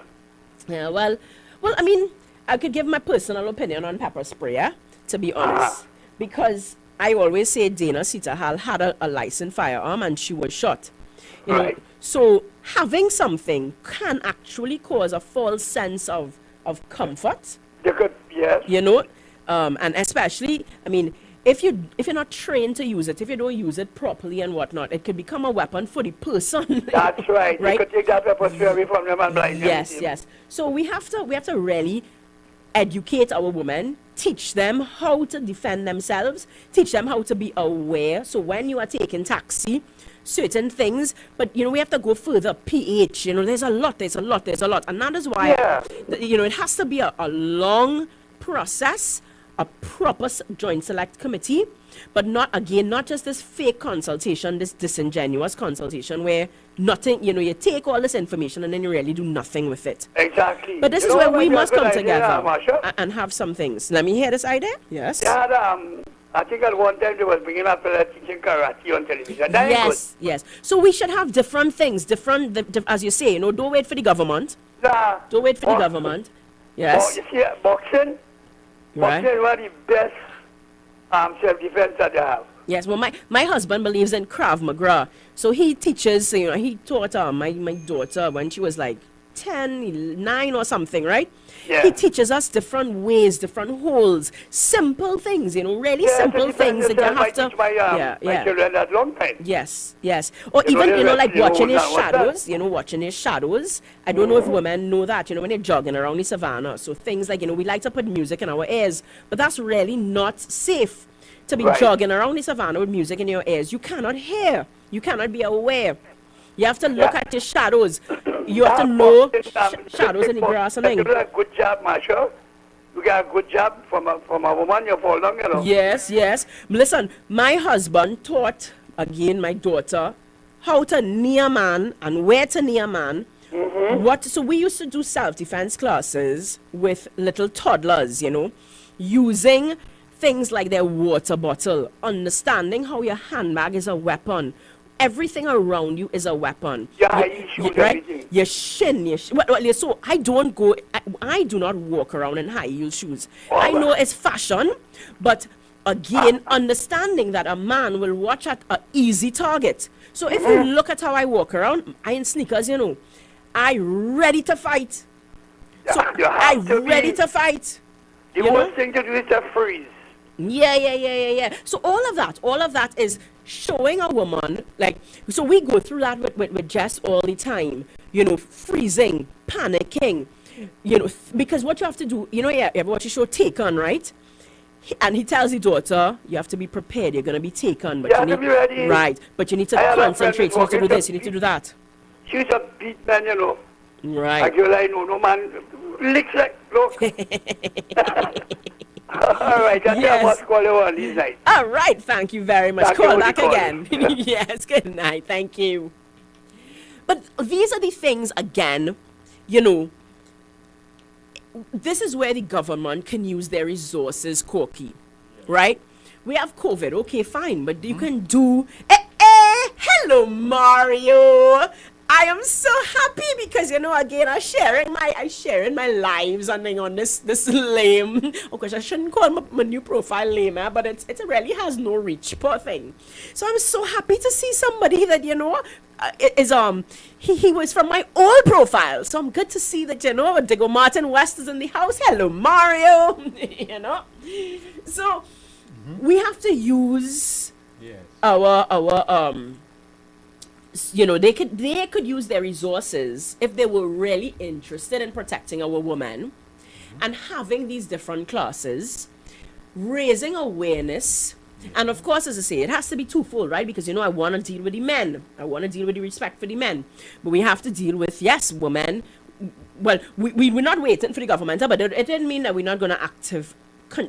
Yeah, well, I mean, I could give my personal opinion on pepper spray, yeah, to be honest. Because I always say Dana Sitahal had a licensed firearm and she was shot. You know, so having something can actually cause a false sense of comfort. They could, yes. You know, and especially, I mean, if you're not trained to use it, if you don't use it properly and whatnot, it could become a weapon for the person. That's right. Right? You could take that pepper spray away from them and blind them. Yes. So we have to really educate our women, teach them how to defend themselves, teach them how to be aware. So when you are taking taxi, certain things, but you know, we have to go further. PH, you know, there's a lot, and that is why, you know, it has to be a long process, a proper joint select committee, but not just this fake consultation, this disingenuous consultation where nothing, you know, you take all this information and then you really do nothing with it. Exactly. But this is where we must come together and have some things. Let me hear this idea. Yes. Yeah, I think at one time they was bringing up teaching karate on television. That is good. Yes. So we should have different things, as you say, you know, don't wait for the government. Nah. Don't wait for the government. Yes. You see, boxing is one of the best self-defense that they have. Yes, well, my husband believes in Krav Maga. So he teaches, you know, he taught my daughter when she was like 9 or something, right? Yeah. He teaches us different ways, different holds, simple things, you know, really simple things that you have to. My children that long time. Yes. Or even, you know, like watching his shadows, you know, watching his shadows. I don't know if women know that, you know, when they're jogging around the savannah. So things like, you know, we like to put music in our ears, but that's really not safe to be jogging around the savannah with music in your ears. You cannot hear. You cannot be aware. You have to look at your shadows. You have to know shadows in the grass and things. You do a good job, Marsha. You got a good job from a woman, you fall down, you know. Yes. Listen, my husband taught, again, my daughter, how to knee a man and where to knee a man. So we used to do self-defense classes with little toddlers, you know, using things like their water bottle, understanding how your handbag is a weapon. Everything around you is a weapon. Right? Your shin. So I do not walk around in high heel shoes. I know it's fashion, but again, understanding that a man will watch at an easy target. So if you look at how I walk around, I in sneakers, you know, I ready to fight. So I ready to fight. The worst thing to do is to freeze. Yeah. So all of that is showing a woman, like, so we go through that with Jess all the time, you know, freezing, panicking, you know, because what you have to do, you know, you ever watch the show Taken, right? And he tells the daughter, you have to be prepared, you're going to be taken. But you need to be ready. Right, but you need to concentrate, you need to do this, you need to do that. She's a beat man, you know. Right. Like you like, no man, licks like, look. All right, that's what's calling on these nights. All right, thank you very much. Thank Call you back for again. Yes, good night. Thank you. But these are the things, again, you know, this is where the government can use their resources, Corky, right? We have COVID, okay, fine, but you can do... hello, Mario. I am so happy because, you know, again, I sharing my lives and then on this lame. Of course, I shouldn't call my new profile lame, but it really has no reach, poor thing. So I'm so happy to see somebody that, you know, he was from my old profile. So I'm good to see that, you know, Diego Martin West is in the house. Hello, Mario. You know, so we have to use our you know, they could use their resources if they were really interested in protecting our women and having these different classes, raising awareness. And of course, as I say, it has to be twofold, right? Because, you know, I want to deal with the men. I want to deal with the respect for the men. But we have to deal with, yes, women. Well, we're not waiting for the government, but it didn't mean that we're not going to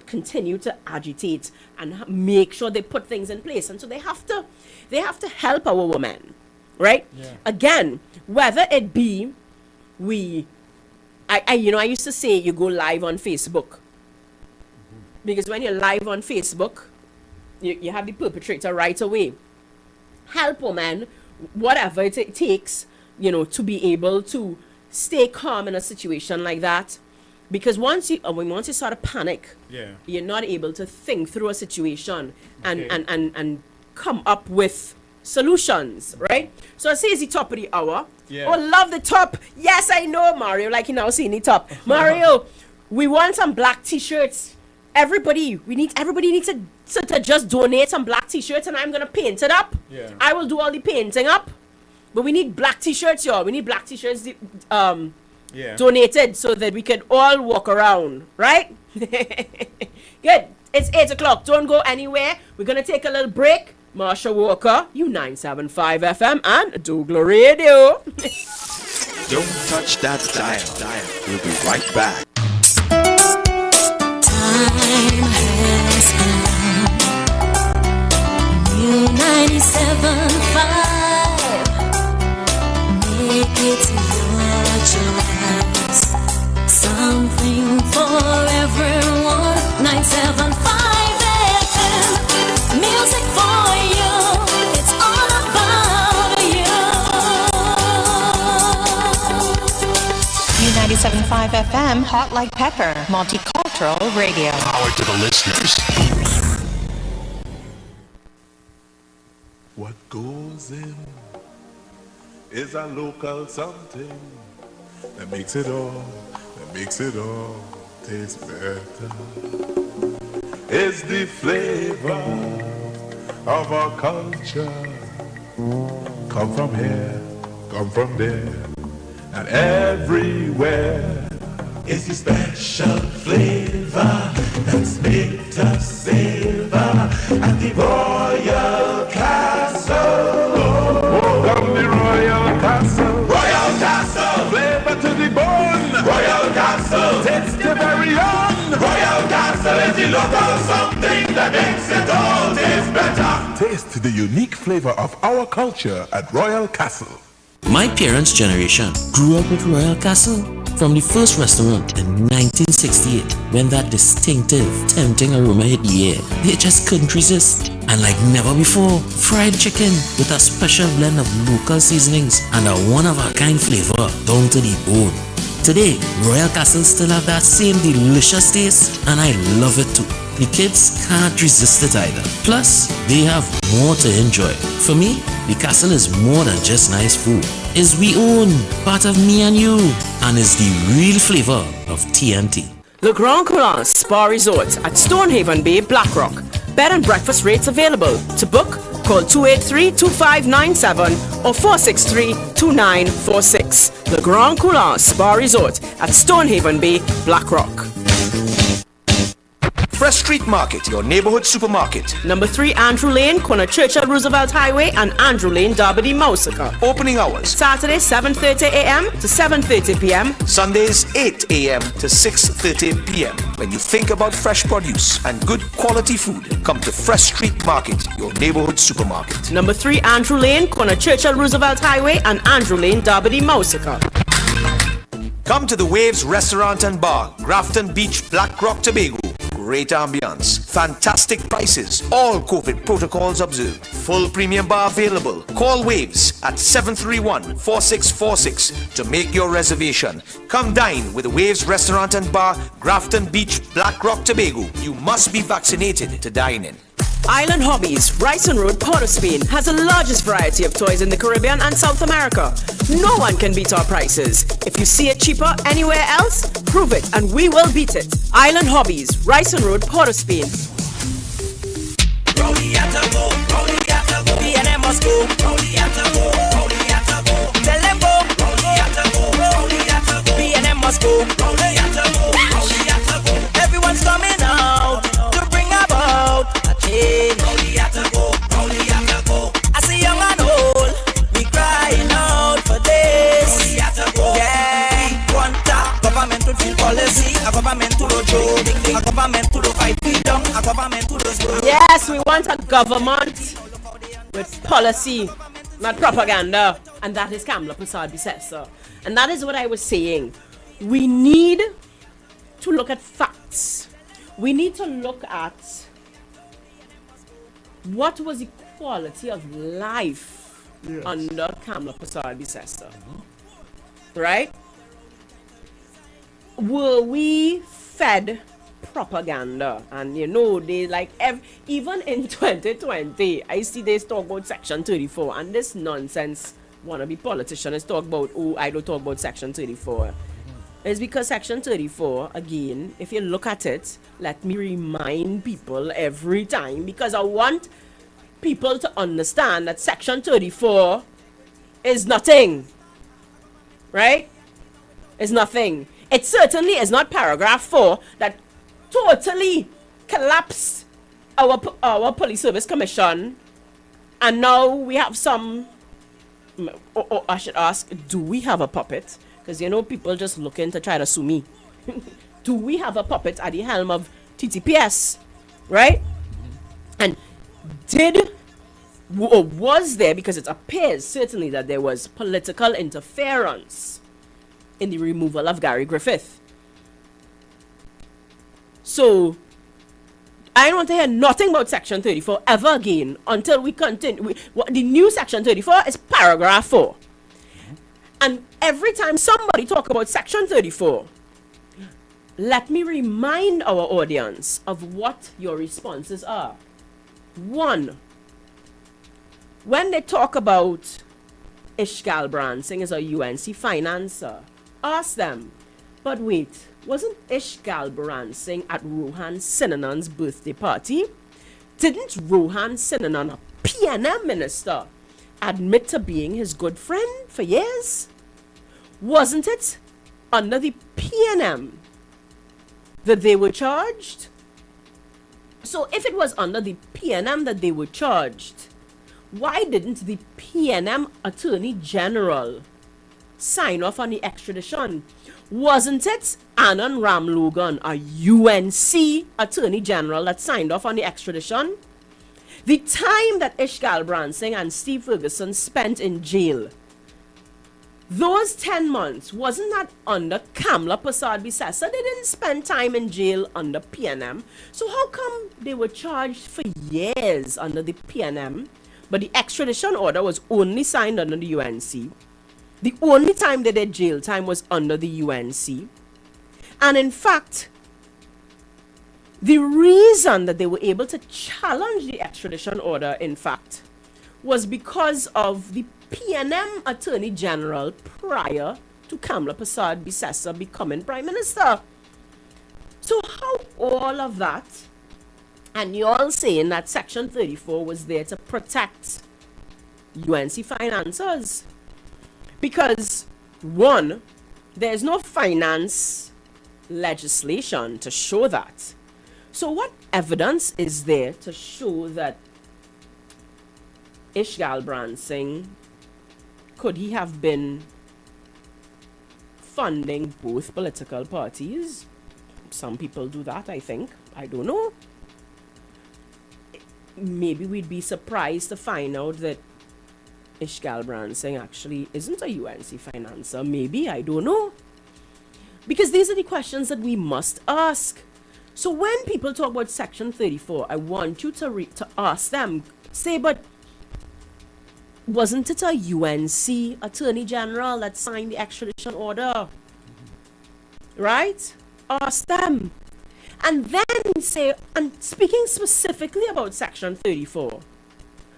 continue to agitate and make sure they put things in place. And so they have to help our women. Right? Yeah. Again, whether it be I used to say you go live on Facebook. Because when you're live on Facebook, you have the perpetrator right away. Help women, whatever it takes, to be able to stay calm in a situation like that. Because once you start to panic, you're not able to think through a situation and come up with solutions, right? So I see it's the top of the hour. Yeah. Oh, love the top. Yes, I know, Mario. Like you now seeing the top. Mario, we want some black t-shirts. Everybody needs to just donate some black t-shirts, and I'm gonna paint it up. Yeah. I will do all the painting up. But we need black t-shirts, y'all. We need black t-shirts donated so that we can all walk around, right? Good. It's 8 o'clock. Don't go anywhere. We're going to take a little break. Marsha Walker, U975 FM and Douglar Radio. Don't touch that dial. We'll be right back. Time has come. U97.5. Make it your choice. Something for everyone. 975 FM. Music for you. It's all about you. U97.5 FM, Hot Like Pepper, Multicultural Radio. Power to the listeners. What goes in is a local something that makes it all taste better. It's the flavor of our culture. Come from here, come from there, and everywhere. It's the special flavor that's made us savor at the Royal Castle. Come the Royal Castle. Royal Castle. Flavor to the bone. Royal Castle. Taste the very own. Royal Castle is the local something that makes it all taste better. Taste the unique flavor of our culture at Royal Castle. My parents' generation grew up with Royal Castle. From the first restaurant in 1968, when that distinctive, tempting aroma hit the air, they just couldn't resist. And like never before, fried chicken with a special blend of local seasonings and a one-of-a-kind flavor down to the bone. Today, Royal Castle still have that same delicious taste, and I love it too. The kids can't resist it either. Plus, they have more to enjoy. For me, the castle is more than just nice food. It's we own, part of me and you, and is the real flavor of TNT. The Grand Coulant Spa Resort at Stonehaven Bay, Blackrock. Bed and breakfast rates available. To book, call 283-2597 or 463-2946. The Grand Coulant Spa Resort at Stonehaven Bay, Blackrock. Fresh Street Market, your neighborhood supermarket. Number 3 Andrew Lane, corner Churchill Roosevelt Highway and Andrew Lane, Derby, Mousica. Opening hours. Saturday 7:30 a.m. to 7:30 p.m. Sundays 8 a.m. to 6:30 p.m. When you think about fresh produce and good quality food, come to Fresh Street Market, your neighborhood supermarket. Number 3 Andrew Lane, corner Churchill Roosevelt Highway and Andrew Lane, Derby, Mousica. Come to the Waves Restaurant and Bar, Grafton Beach, Black Rock, Tobago. Great ambience, fantastic prices, all COVID protocols observed. Full premium bar available. Call Waves at 731-4646 to make your reservation. Come dine with the Waves Restaurant and Bar, Grafton Beach, Black Rock, Tobago. You must be vaccinated to dine in. Island Hobbies, Ryson Road, Port of Spain, has the largest variety of toys in the Caribbean and South America. No one can beat our prices. If you see it cheaper anywhere else, prove it and we will beat it. Island Hobbies, Ryson Road, Port of Spain. Everyone's coming out to bring about a change. I see young and old, we crying out for this. Yeah, want a government to deal policy, a government to do job, a government to do fight freedom, a government to do school. Yes, we want a government with policy, not propaganda. And that is Kamla Prasad Bisessa. And that is what I was saying. We need to look at facts. We need to look at what was the quality of life Yes. Under Kamla Prasad Bisesta. Right? Were we fed propaganda? And they like even in 2020, I see they talk about Section 34 and this nonsense wannabe politician is talk about, I don't talk about Section 34. It's because Section 34, again, if you look at it, let me remind people every time, because I want people to understand that Section 34 is nothing. Right? It's nothing. It certainly is not paragraph 4 that totally collapsed our police service commission, and now we have some, or I should ask, do we have a puppet? Because people just looking to try to sue me. Do we have a puppet at the helm of TTPS? Right? And was there, because it appears certainly that there was political interference in the removal of Gary Griffith. So I don't want to hear nothing about Section 34 ever again until we continue. The new Section 34 is paragraph 4. And every time somebody talk about Section 34, let me remind our audience of what your responses are. 1, when they talk about Ishgal Bransing as a UNC financer, ask them, but wait, wasn't Ishgal Bransing at Rohan Sinanan's birthday party? Didn't Rohan Sinanan, a PNM minister, admit to being his good friend for years? Wasn't it under the PNM that they were charged? So if it was under the PNM that they were charged, why didn't the PNM Attorney General sign off on the extradition? Wasn't it Anand Ramlogan, a UNC Attorney General, that signed off on the extradition? The time that Ishgal Bransing and Steve Ferguson spent in jail, those 10 months, wasn't that under Kamla Prasad Bisesa? They didn't spend time in jail under PNM. So how come they were charged for years under the PNM, but the extradition order was only signed under the UNC? The only time they did jail time was under the UNC. And in fact, the reason that they were able to challenge the extradition order, in fact, was because of the PNM Attorney General prior to Kamla Prasad Bisesa becoming Prime Minister. So how all of that, and you're all saying that Section 34 was there to protect UNC financiers? Because, 1, there's no finance legislation to show that. So what evidence is there to show that Ishgal Bransing, could he have been funding both political parties? Some people do that, I think. I don't know. Maybe we'd be surprised to find out that Ishgal Bransing actually isn't a UNC financer. Maybe, I don't know. Because these are the questions that we must ask. So when people talk about Section 34, I want you to ask them, say, but wasn't it a UNC Attorney General that signed the extradition order? Right? Ask them. And then say, and speaking specifically about Section 34,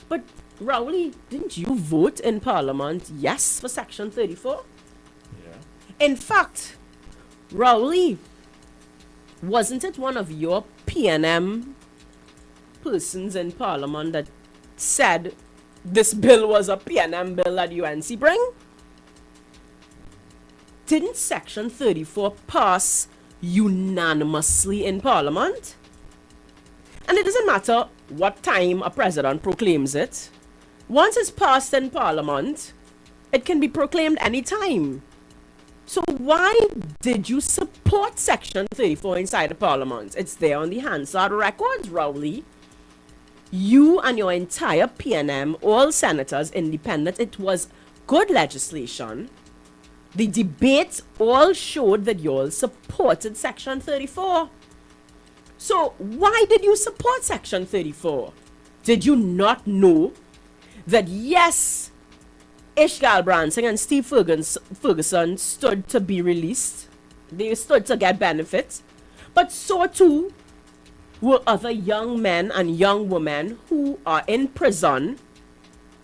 but Rowley, didn't you vote in Parliament yes for Section 34? Yeah. In fact, Rowley, wasn't it one of your PNM persons in Parliament that said this bill was a PNM bill that UNC bring? Didn't Section 34 pass unanimously in Parliament? And it doesn't matter what time a president proclaims it. Once it's passed in Parliament, it can be proclaimed any time. So why did you support Section 34 inside the Parliament? It's there on the Hansard records, Rowley. You and your entire PNM, all senators, independent, it was good legislation. The debates all showed that you all supported Section 34. So why did you support Section 34? Did you not know that yes, Ishgal Bransing and Steve Ferguson stood to be released. They stood to get benefits. But so too were other young men and young women who are in prison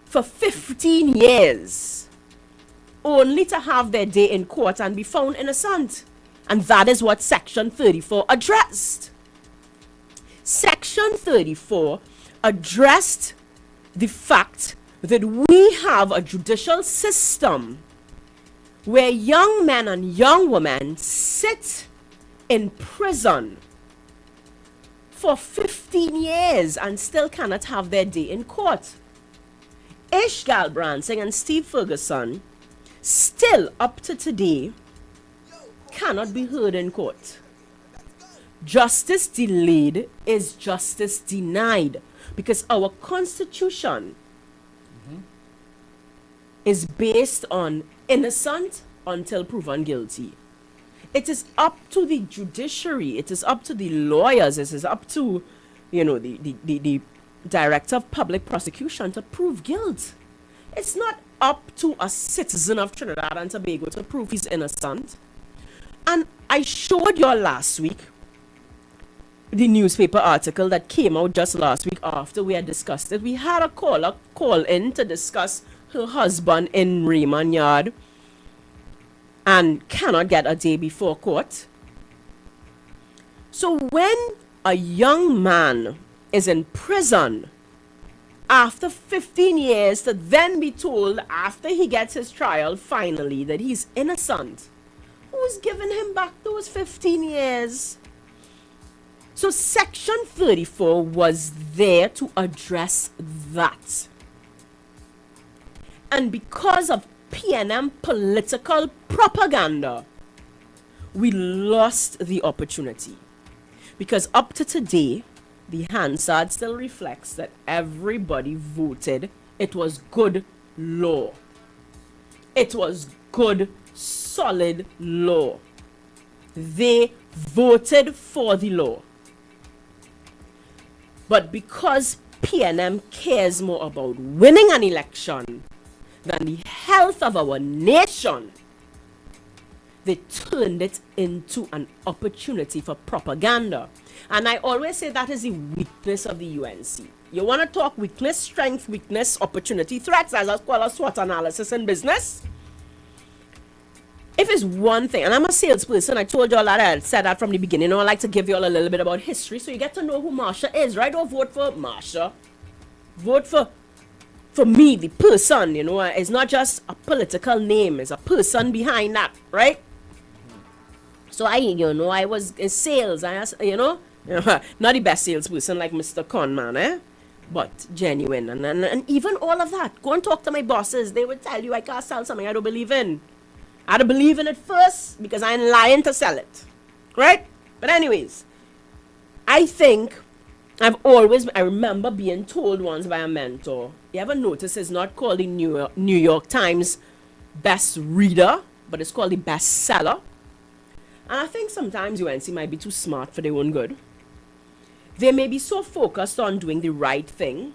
for 15 years, only to have their day in court and be found innocent. And that is what Section 34 addressed. Section 34 addressed the fact that we have a judicial system where young men and young women sit in prison for 15 years and still cannot have their day in court. Ishgal Bransing and Steve Ferguson, still up to today, cannot be heard in court. Justice delayed is justice denied, because our constitution is based on innocent until proven guilty. It is up to the judiciary, it is up to the lawyers, it is up to, the director of public prosecution to prove guilt. It's not up to a citizen of Trinidad and Tobago to prove he's innocent. And I showed you last week the newspaper article that came out just last week after we had discussed it. We had a caller call in to discuss her husband in Raymond Yard and cannot get a day before court. So when a young man is in prison after 15 years to then be told after he gets his trial finally that he's innocent, who's giving him back those 15 years? So Section 34 was there to address that. And because of PNM political propaganda, we lost the opportunity. Because up to today, the Hansard still reflects that everybody voted. It was good law. It was good, solid law. They voted for the law. But because PNM cares more about winning an election than the health of our nation, they turned it into an opportunity for propaganda. And I always say that is the weakness of the UNC. You want to talk weakness, strength, weakness, opportunity, threats, as I call a SWOT analysis in business? If it's one thing, and I'm a salesperson, I told you all that, I said that from the beginning, I like to give you all a little bit about history so you get to know who Marsha is, right? Don't vote for Marsha. Vote for me, the person, it's not just a political name, it's a person behind that, right? So I was in sales, not the best salesperson like Mr. Conman, but genuine, and even all of that. Go and talk to my bosses, they would tell you I can't sell something I don't believe in. I had to believe in it first because I'm lying to sell it, right? But anyways, I think I remember being told once by a mentor, you ever notice it's not called the New York Times best reader, but it's called the best seller. And I think sometimes UNC might be too smart for their own good. They may be so focused on doing the right thing.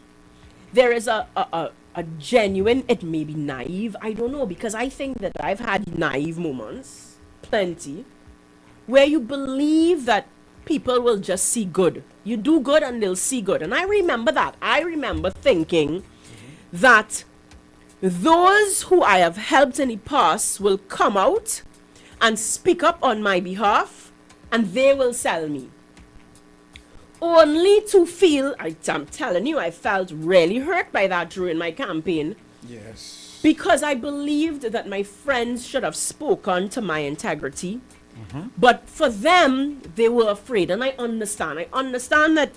There is a genuine, it may be naive, I don't know, because I think that I've had naive moments, plenty, where you believe that people will just see good. You do good and they'll see good. And I remember that. I remember thinking that those who I have helped in the past will come out and speak up on my behalf and they will sell me. Only to feel, I'm telling you, I felt really hurt by that during my campaign. Yes. Because I believed that my friends should have spoken to my integrity. But for them, they were afraid. And I understand. I understand that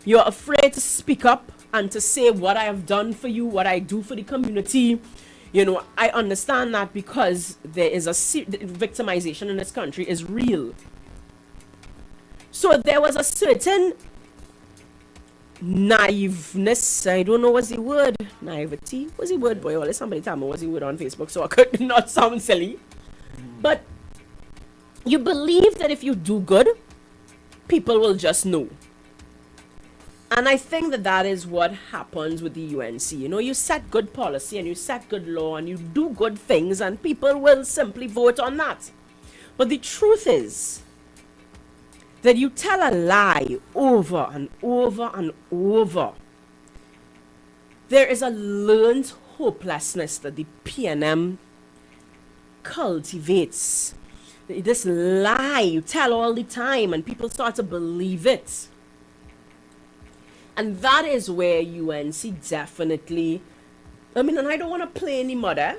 you're afraid to speak up and to say what I have done for you, what I do for the community. I understand that because there is victimization in this country is real. So there was a certain naiveness. I don't know what's the word. Naivety. What's the word, boy? Well, somebody tell me what's the word on Facebook so I could not sound silly. But you believe that if you do good, people will just know. And I think that that is what happens with the UNC. You know, you set good policy and you set good law and you do good things and people will simply vote on that. But the truth is that you tell a lie over and over and over. There is a learned hopelessness that the PNM cultivates. This lie you tell all the time and people start to believe it. And that is where UNC definitely, and I don't want to play any mother.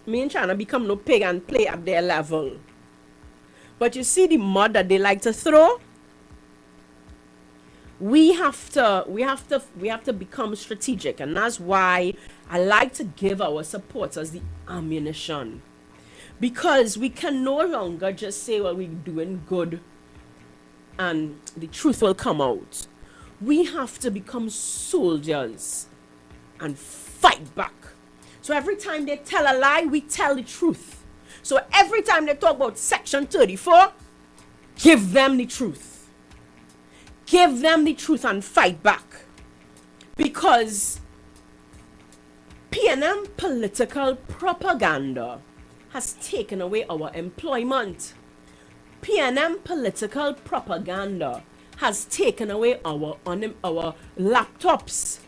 Me ain't trying to become no pig and play at their level. But you see the mud that they like to throw? We have to become strategic, and that's why I like to give our supporters the ammunition. Because we can no longer just say, well, we're doing good and the truth will come out. We have to become soldiers and fight back. So every time they tell a lie, we tell the truth. So every time they talk about Section 34, give them the truth. Give them the truth and fight back. Because PNM political propaganda has taken away our employment. PNM political propaganda has taken away our laptops.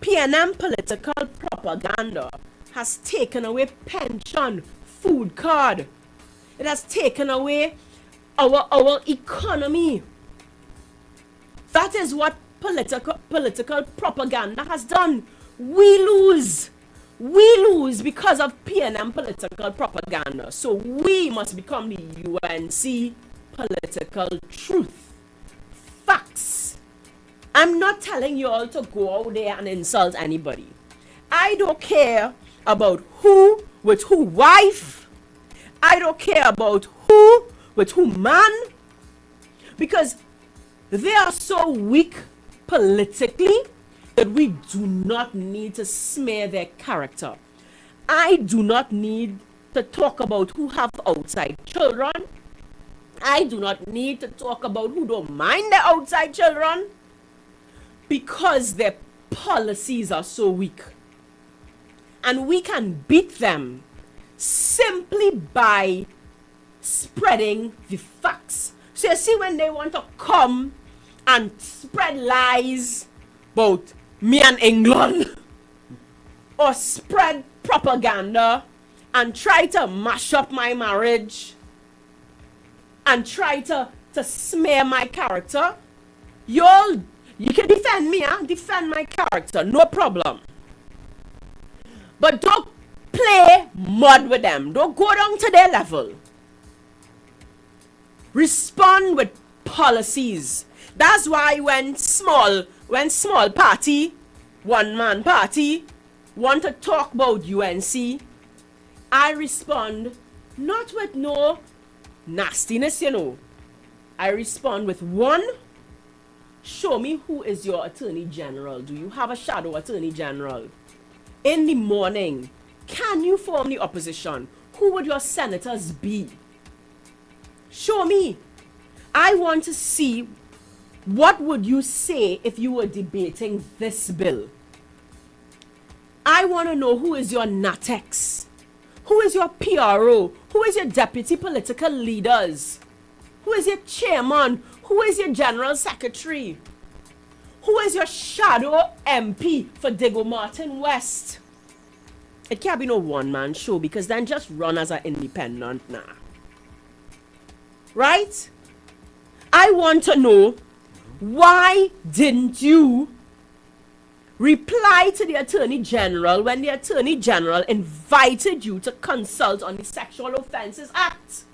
PNM political propaganda has taken away pension, food card. It has taken away our economy. That is what political propaganda has done. We lose. We lose because of PNM political propaganda. So we must become the UNC political truth. Facts. I'm not telling you all to go out there and insult anybody. I don't care about who with who wife. I don't care about who with who man. Because they are so weak politically that we do not need to smear their character. I do not need to talk about who have outside children. I do not need to talk about who don't mind their outside children, because their policies are so weak. And we can beat them simply by spreading the facts. So you see, when they want to come and spread lies about me and England, or spread propaganda and try to mash up my marriage and try to smear my character, you can defend me, defend my character, no problem. But don't play mud with them. Don't go down to their level. Respond with policies. That's why when small party, one man party, want to talk about UNC, I respond not with no nastiness, I respond with, one, show me who is your Attorney General. Do you have a shadow Attorney General? In the morning, can you form the opposition? Who would your senators be? Show me. I want to see, what would you say if you were debating this bill? I want to know who is your NATEX, who is your PRO, who is your deputy political leaders, who is your chairman, who is your general secretary, who is your shadow MP for Diego Martin West. It can't be no one-man show, because then just run as an independent now. Right? I want to know, why didn't you reply to the Attorney General when the Attorney General invited you to consult on the Sexual Offences Act?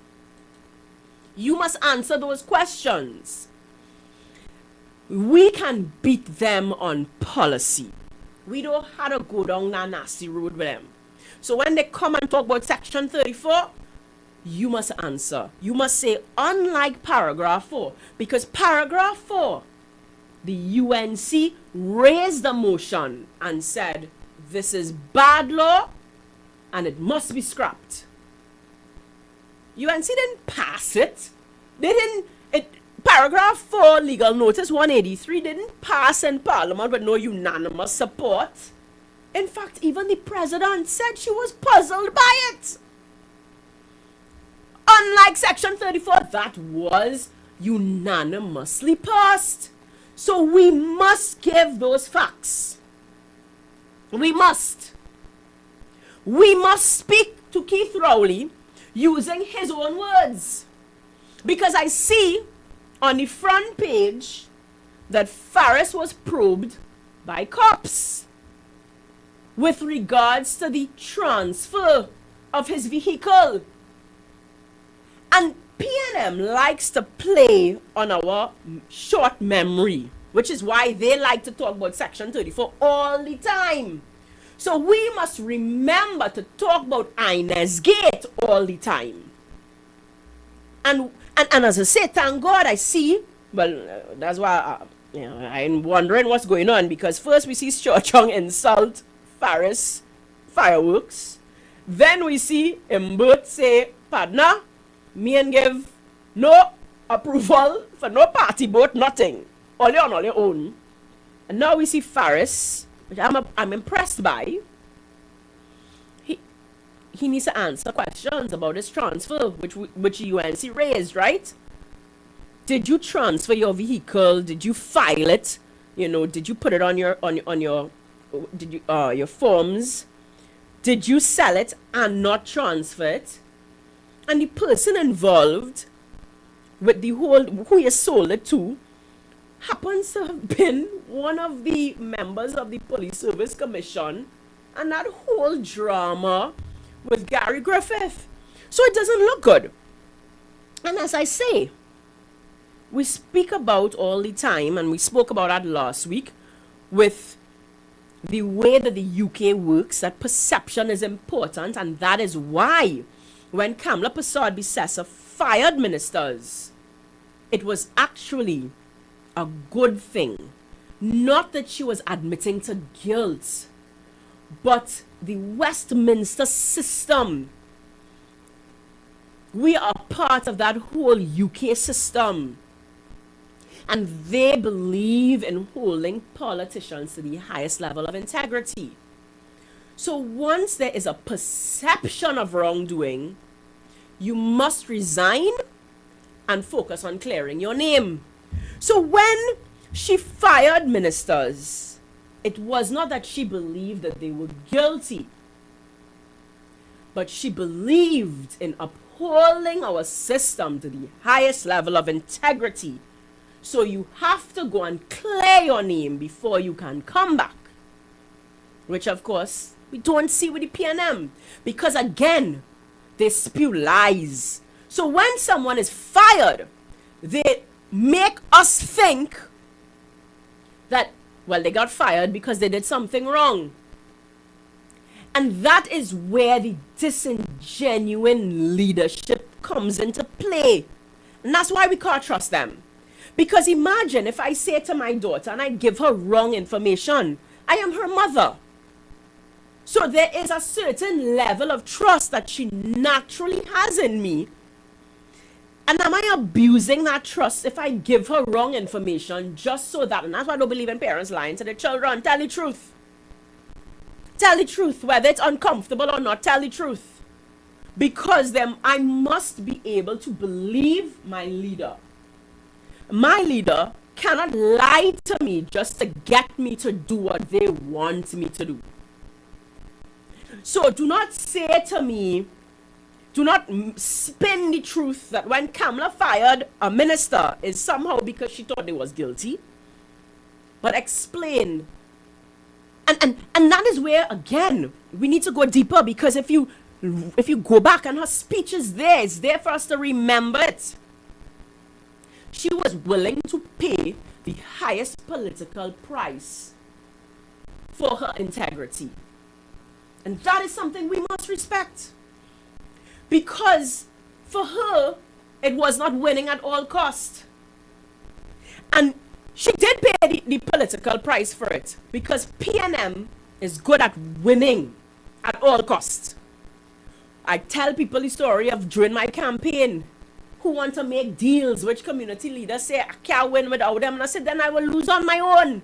You must answer those questions. We can beat them on policy. We don't have to go down that nasty road with them. So when they come and talk about Section 34, you must answer. You must say, unlike paragraph 4, because paragraph 4, the UNC raised the motion and said, this is bad law and it must be scrapped. UNC didn't pass it. Paragraph 4, Legal Notice 183, didn't pass in Parliament with no unanimous support. In fact, even the President said she was puzzled by it. Unlike Section 34, that was unanimously passed. So we must give those facts. We must. We must speak to Keith Rowley using his own words. Because I see on the front page that Farris was probed by cops with regards to the transfer of his vehicle. And P&M likes to play on our short memory, which is why they like to talk about Section 34 all the time. So we must remember to talk about Inez Gate all the time. And as I say, thank God I see, well, that's why I'm wondering what's going on, because first we see Cho Chong insult Farris fireworks. Then we see him both say, partner, me and give no approval for no party boat, nothing. Only on your own. And now we see Farris, which I'm impressed by. He needs to answer questions about his transfer, which UNC raised, right? Did you transfer your vehicle? Did you file it? Did you put it on your your forms? Did you sell it and not transfer it? And the person involved with the whole, who you sold it to, happens to have been one of the members of the Police Service Commission, and that whole drama with Gary Griffith. So it doesn't look good. And as I say, we speak about all the time, and we spoke about that last week, with the way that the UK works, that perception is important, and that is why when Kamla Persad-Bissessar fired ministers, it was actually a good thing. Not that she was admitting to guilt, but the Westminster system. We are part of that whole UK system. And they believe in holding politicians to the highest level of integrity. So once there is a perception of wrongdoing, you must resign and focus on clearing your name. So when she fired ministers, it was not that she believed that they were guilty, but she believed in upholding our system to the highest level of integrity. So you have to go and clear your name before you can come back. Which, of course, we don't see with the P&M. Because, again, they spew lies. So when someone is fired, they make us think that, well, they got fired because they did something wrong. And that is where the disingenuous leadership comes into play. And that's why we can't trust them. Because imagine if I say to my daughter and I give her wrong information, I am her mother. So there is a certain level of trust that she naturally has in me. And am I abusing that trust if I give her wrong information just so that, and that's why I don't believe in parents lying to their children, tell the truth. Tell the truth, whether it's uncomfortable or not, tell the truth. Because then I must be able to believe my leader. My leader cannot lie to me just to get me to do what they want me to do. So do not say to me, do not spin the truth that when Kamla fired a minister is somehow because she thought they was guilty. But explain. And that is where, again, we need to go deeper, because if you go back and her speech is there, it's there for us to remember it. She was willing to pay the highest political price for her integrity. And that is something we must respect. Because for her, it was not winning at all cost. And she did pay the political price for it, because P&M is good at winning at all costs. I tell people the story of during my campaign, who want to make deals, which community leaders say, I can't win without them. And I said, then I will lose on my own.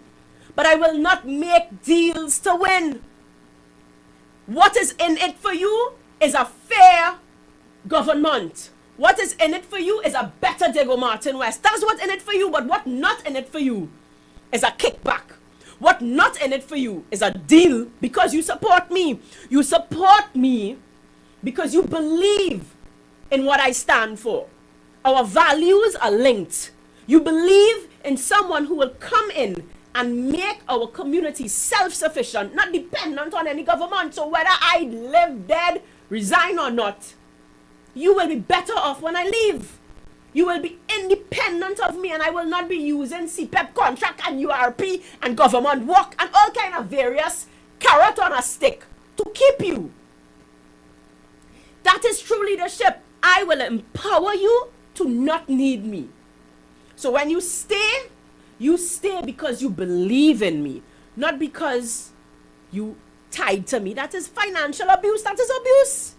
But I will not make deals to win. What is in it for you is a fair government. What is in it for you is a better Diego Martin West. That's what's in it for you. But what not in it for you is a kickback. What not in it for you is a deal because you support me. You support me because you believe in what I stand for. Our values are linked. You believe in someone who will come in and make our community self-sufficient, not dependent on any government. So whether I live, dead, resign or not, you will be better off when I leave. You will be independent of me, and I will not be using CPEP contract and URP and government work and all kind of various carrot on a stick to keep you. That is true leadership. I will empower you to not need me. So when you stay because you believe in me, not because you tied to me. That is financial abuse. That is abuse.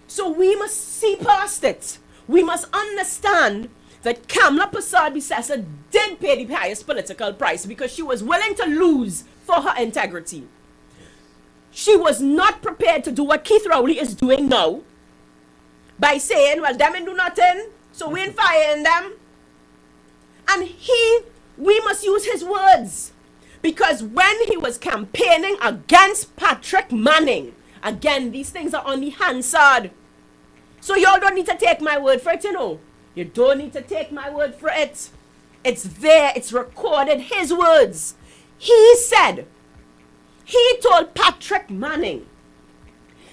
So we must see past it. We must understand that Kamla Persad-Bissessar did pay the highest political price because she was willing to lose for her integrity. She was not prepared to do what Keith Rowley is doing now by saying, well, them ain't do nothing, so we ain't firing them. And we must use his words. Because when he was campaigning against Patrick Manning, again, these things are on the Hansard. So y'all don't need to take my word for it, you know. You don't need to take my word for it. It's there, it's recorded, his words. He told Patrick Manning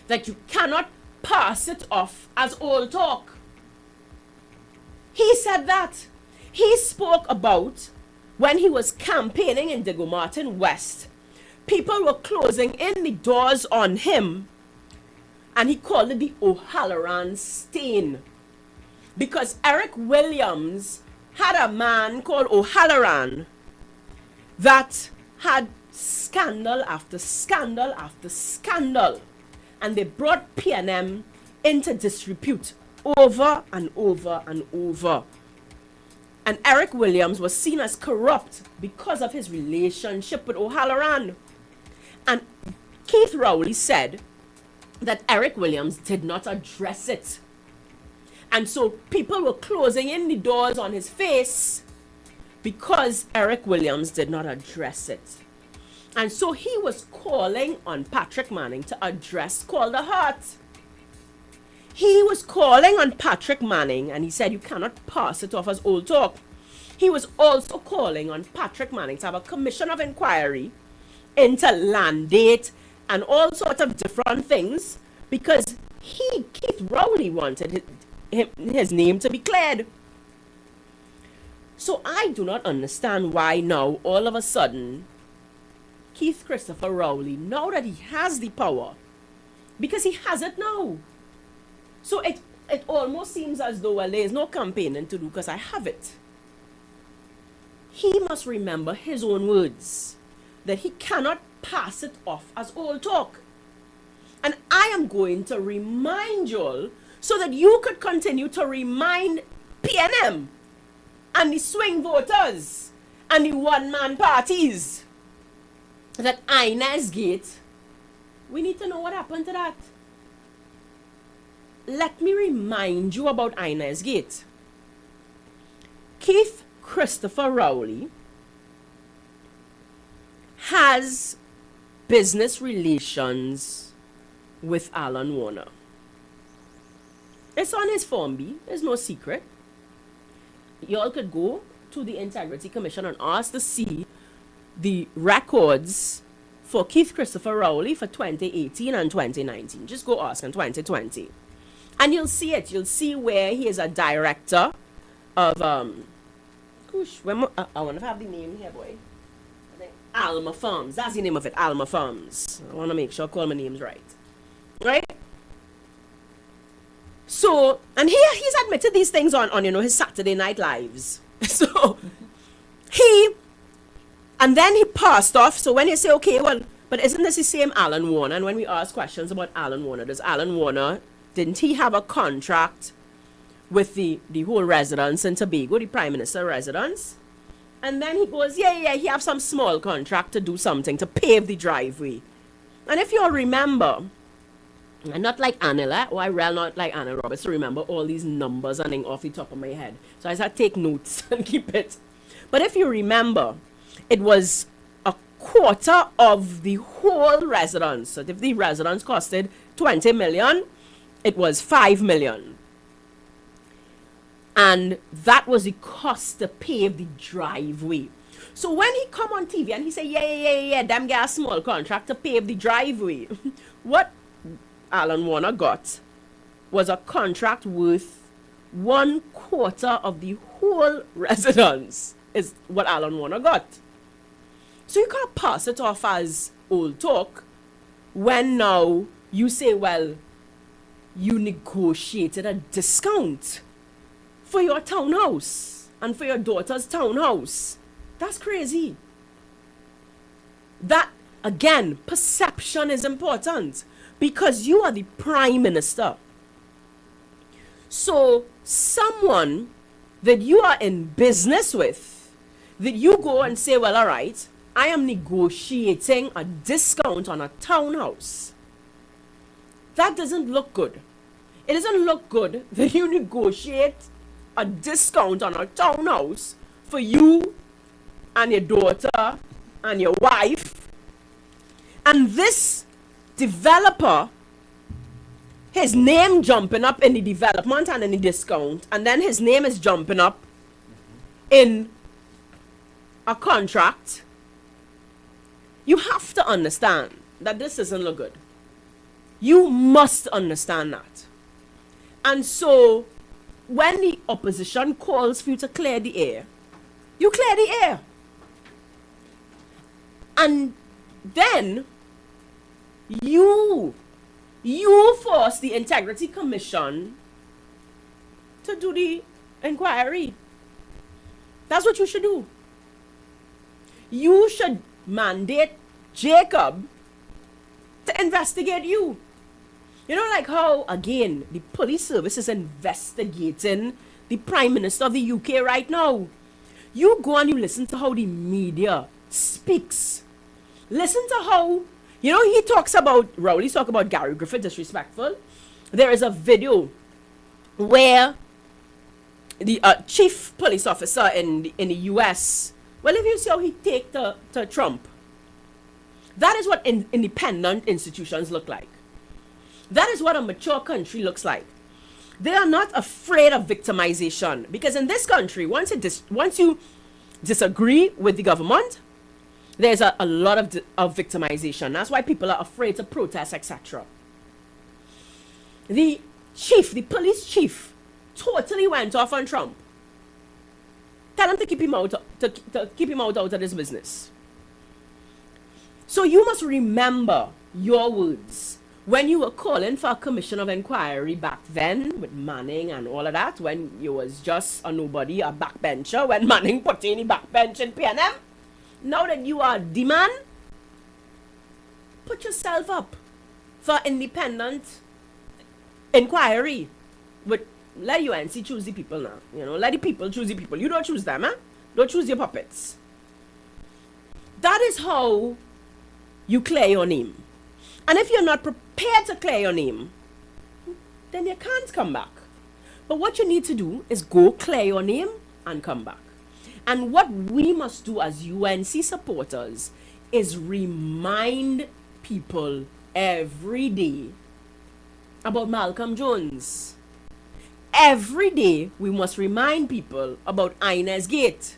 that you cannot pass it off as old talk. He said that. He spoke about when he was campaigning in Diego Martin West. People were closing in the doors on him, and he called it the O'Halloran stain. Because Eric Williams had a man called O'Halloran that had scandal after scandal after scandal. And they brought PNM into disrepute over and over and over. And Eric Williams was seen as corrupt because of his relationship with O'Halloran. And Keith Rowley said that Eric Williams did not address it. And so people were closing in the doors on his face because Eric Williams did not address it. And so he was calling on Patrick Manning to call the heart. He was calling on Patrick Manning, and he said you cannot pass it off as old talk. He was also calling on Patrick Manning to have a commission of inquiry into land date and all sorts of different things because Keith Rowley wanted his name to be cleared. So I do not understand why now all of a sudden Keith Christopher Rowley, now that he has the power, because he has it now. So it almost seems as though, well, there is no campaigning to do because I have it. He must remember his own words, that he cannot pass it off as old talk. And I am going to remind you all so that you could continue to remind PNM and the swing voters and the one-man parties that Inez Gate, we need to know what happened to that. Let me remind you about Inez Gate. Keith Christopher Rowley has business relations with Alan Warner. It's on his Form B. There's no secret. Y'all could go to the Integrity Commission and ask to see the records for Keith Christopher Rowley for 2018 and 2019. Just go ask in 2020. And you'll see it. You'll see where he is a director of, I want to have the name here, boy. I think Alma Farms. That's the name of it, Alma Farms. I want to make sure I call my names right. Right? So, and he's admitted these things on his Saturday Night Lives. So, and then he passed off. So when you say, okay, well, but isn't this the same Alan Warner? And when we ask questions about Alan Warner, didn't he have a contract with the whole residence in Tobago, the Prime Minister residence. And then he goes, he have some small contract to do something, to pave the driveway. And if you all remember, I'm not like Anila, or I really not like Anna Roberts to remember all these numbers and off the top of my head. So I had to take notes and keep it. But if you remember, it was a quarter of the whole residence. So if the residence costed 20 million, it was 5 million. And that was the cost to pave the driveway. So when he come on TV and he say, them get a small contract to pave the driveway, what Alan Warner got was a contract worth 1/4 of the whole residence, is what Alan Warner got. So you can't pass it off as old talk when now you say, well, you negotiated a discount for your townhouse and for your daughter's townhouse. That's crazy. That, again, perception is important because you are the Prime Minister. So someone that you are in business with, that you go and say, well, all right, I am negotiating a discount on a townhouse. That doesn't look good. It doesn't look good that you negotiate a discount on a townhouse for you and your daughter and your wife. And this developer, his name jumping up in the development and in the discount, and then his name is jumping up in a contract. You have to understand that this doesn't look good. You must understand that. And so when the opposition calls for you to clear the air, you clear the air. And then you force the Integrity Commission to do the inquiry. That's what you should do. You should mandate Jacob to investigate you. You know, like how, again, the police service is investigating the Prime Minister of the UK right now. You go and you listen to how the media speaks. Listen to how, you know, he talks about, Rowley talk about Gary Griffith disrespectful. There is a video where the chief police officer in the US, well, if you see how he take to Trump, that is what independent institutions look like. That is what a mature country looks like. They are not afraid of victimization, because in this country, once you disagree with the government, there's a lot of victimization. That's why people are afraid to protest, etc. The police chief, totally went off on Trump. Tell him to keep him out, to keep him out of this business. So you must remember your words. When you were calling for a commission of inquiry back then with Manning and all of that, when you was just a nobody, a backbencher, when Manning put in the backbench in PNM, now that you are the man, put yourself up for independent inquiry. But let UNC choose the people now. You know, let the people choose the people. You don't choose them, eh? Don't choose your puppets. That is how you clear your name. And if you're not prepared to clear your name, then you can't come back. But what you need to do is go clear your name and come back. And what we must do as UNC supporters is remind people every day about Malcolm Jones. Every day we must remind people about Inez Gate.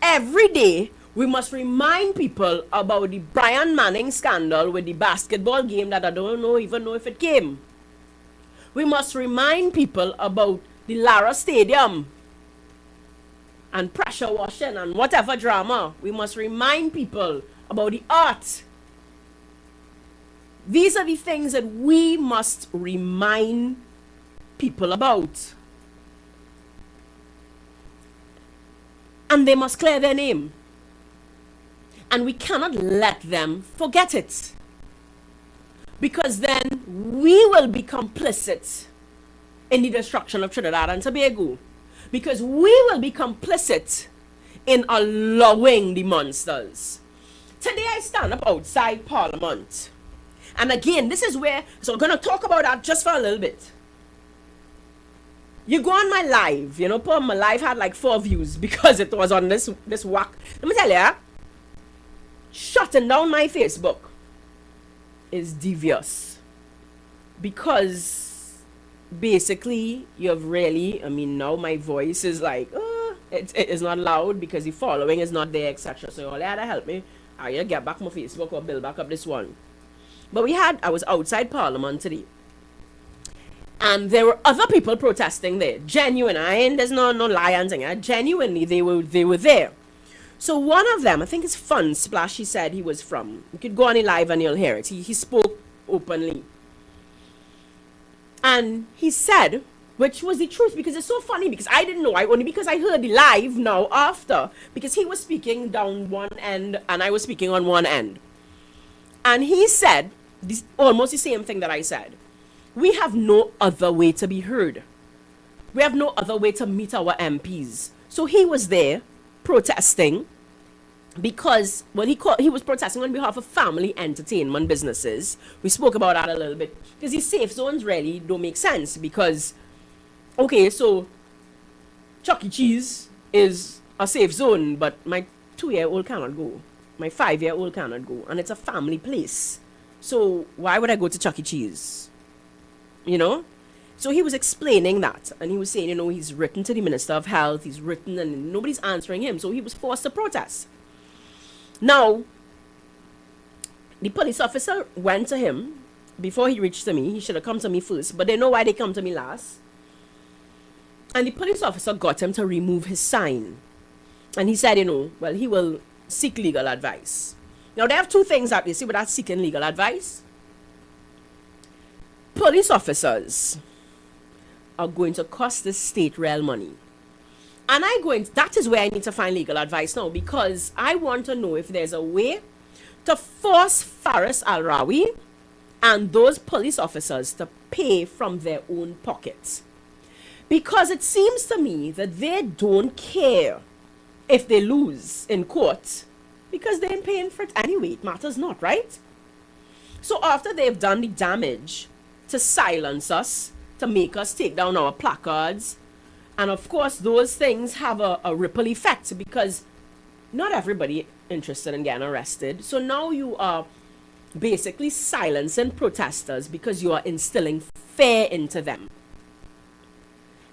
Every day we must remind people about the Brian Manning scandal with the basketball game that I don't even know if it came. We must remind people about the Lara Stadium and pressure washing and whatever drama. We must remind people about the art. These are the things that we must remind people about. And they must clear their name. And we cannot let them forget it. Because then we will be complicit in the destruction of Trinidad and Tobago, because we will be complicit in allowing the monsters. Today I stand up outside Parliament, and again, this is where, so I'm going to talk about that just for a little bit. You go on my live, my live had like 4 views because it was on this whack. Let me tell you, shutting down my Facebook is devious, because basically you've really, now my voice is like, it is not loud because the following is not there, etc. So all you had to help me, I either get back my Facebook or build back up this one. But I was outside Parliament today, and there were other people protesting there. Genuine, there's no lie and thing. Genuinely, they were there. So one of them, I think it's Fun Splash, he said he was from. You could go on a live and you'll hear it. He spoke openly. And he said, which was the truth, because it's so funny, because I didn't know, only because I heard the live now after, because he was speaking down one end and I was speaking on one end. And he said almost the same thing that I said. We have no other way to be heard. We have no other way to meet our MPs. So he was there protesting because, he was protesting on behalf of family entertainment businesses. We spoke about that a little bit, because these safe zones really don't make sense, because, okay, so Chuck E. Cheese is a safe zone, but my 2-year-old cannot go. My 5-year-old cannot go, and it's a family place. So why would I go to Chuck E. Cheese? So he was explaining that, and he was saying, he's written to the Minister of Health, he's written, and nobody's answering him, so he was forced to protest. Now, the police officer went to him before he reached to me. He should have come to me first, but they know why they come to me last. And the police officer got him to remove his sign. And he said, he will seek legal advice. Now, they have 2 things that they see without seeking legal advice. Police officers are going to cost the state real money. And that is where I need to find legal advice now, because I want to know if there's a way to force Faris Al-Rawi and those police officers to pay from their own pockets. Because it seems to me that they don't care if they lose in court, because they're paying for it anyway. It matters not, right? So after they've done the damage to silence us, to make us take down our placards, and of course those things have a ripple effect, because not everybody interested in getting arrested. So now you are basically silencing protesters because you are instilling fear into them.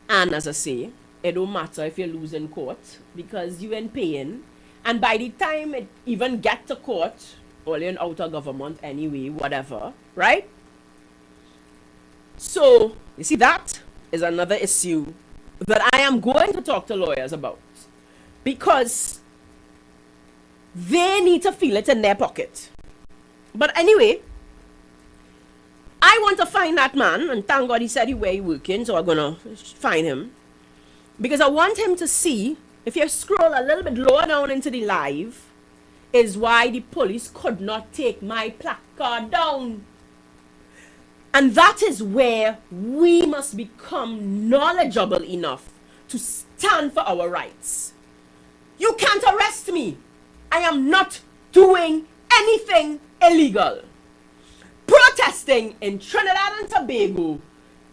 And as I say, it don't matter if you lose in court, because you ain't paying. And by the time it even get to court, or you're in outer government anyway, whatever, right? So, you see, that is another issue that I am going to talk to lawyers about, because they need to feel it in their pocket. But anyway, I want to find that man, and thank God he said where he working, so I'm gonna find him, because I want him to see, if you scroll a little bit lower down into the live, is why the police could not take my placard down. And that is where we must become knowledgeable enough to stand for our rights. You can't arrest me. I am not doing anything illegal. Protesting in Trinidad and Tobago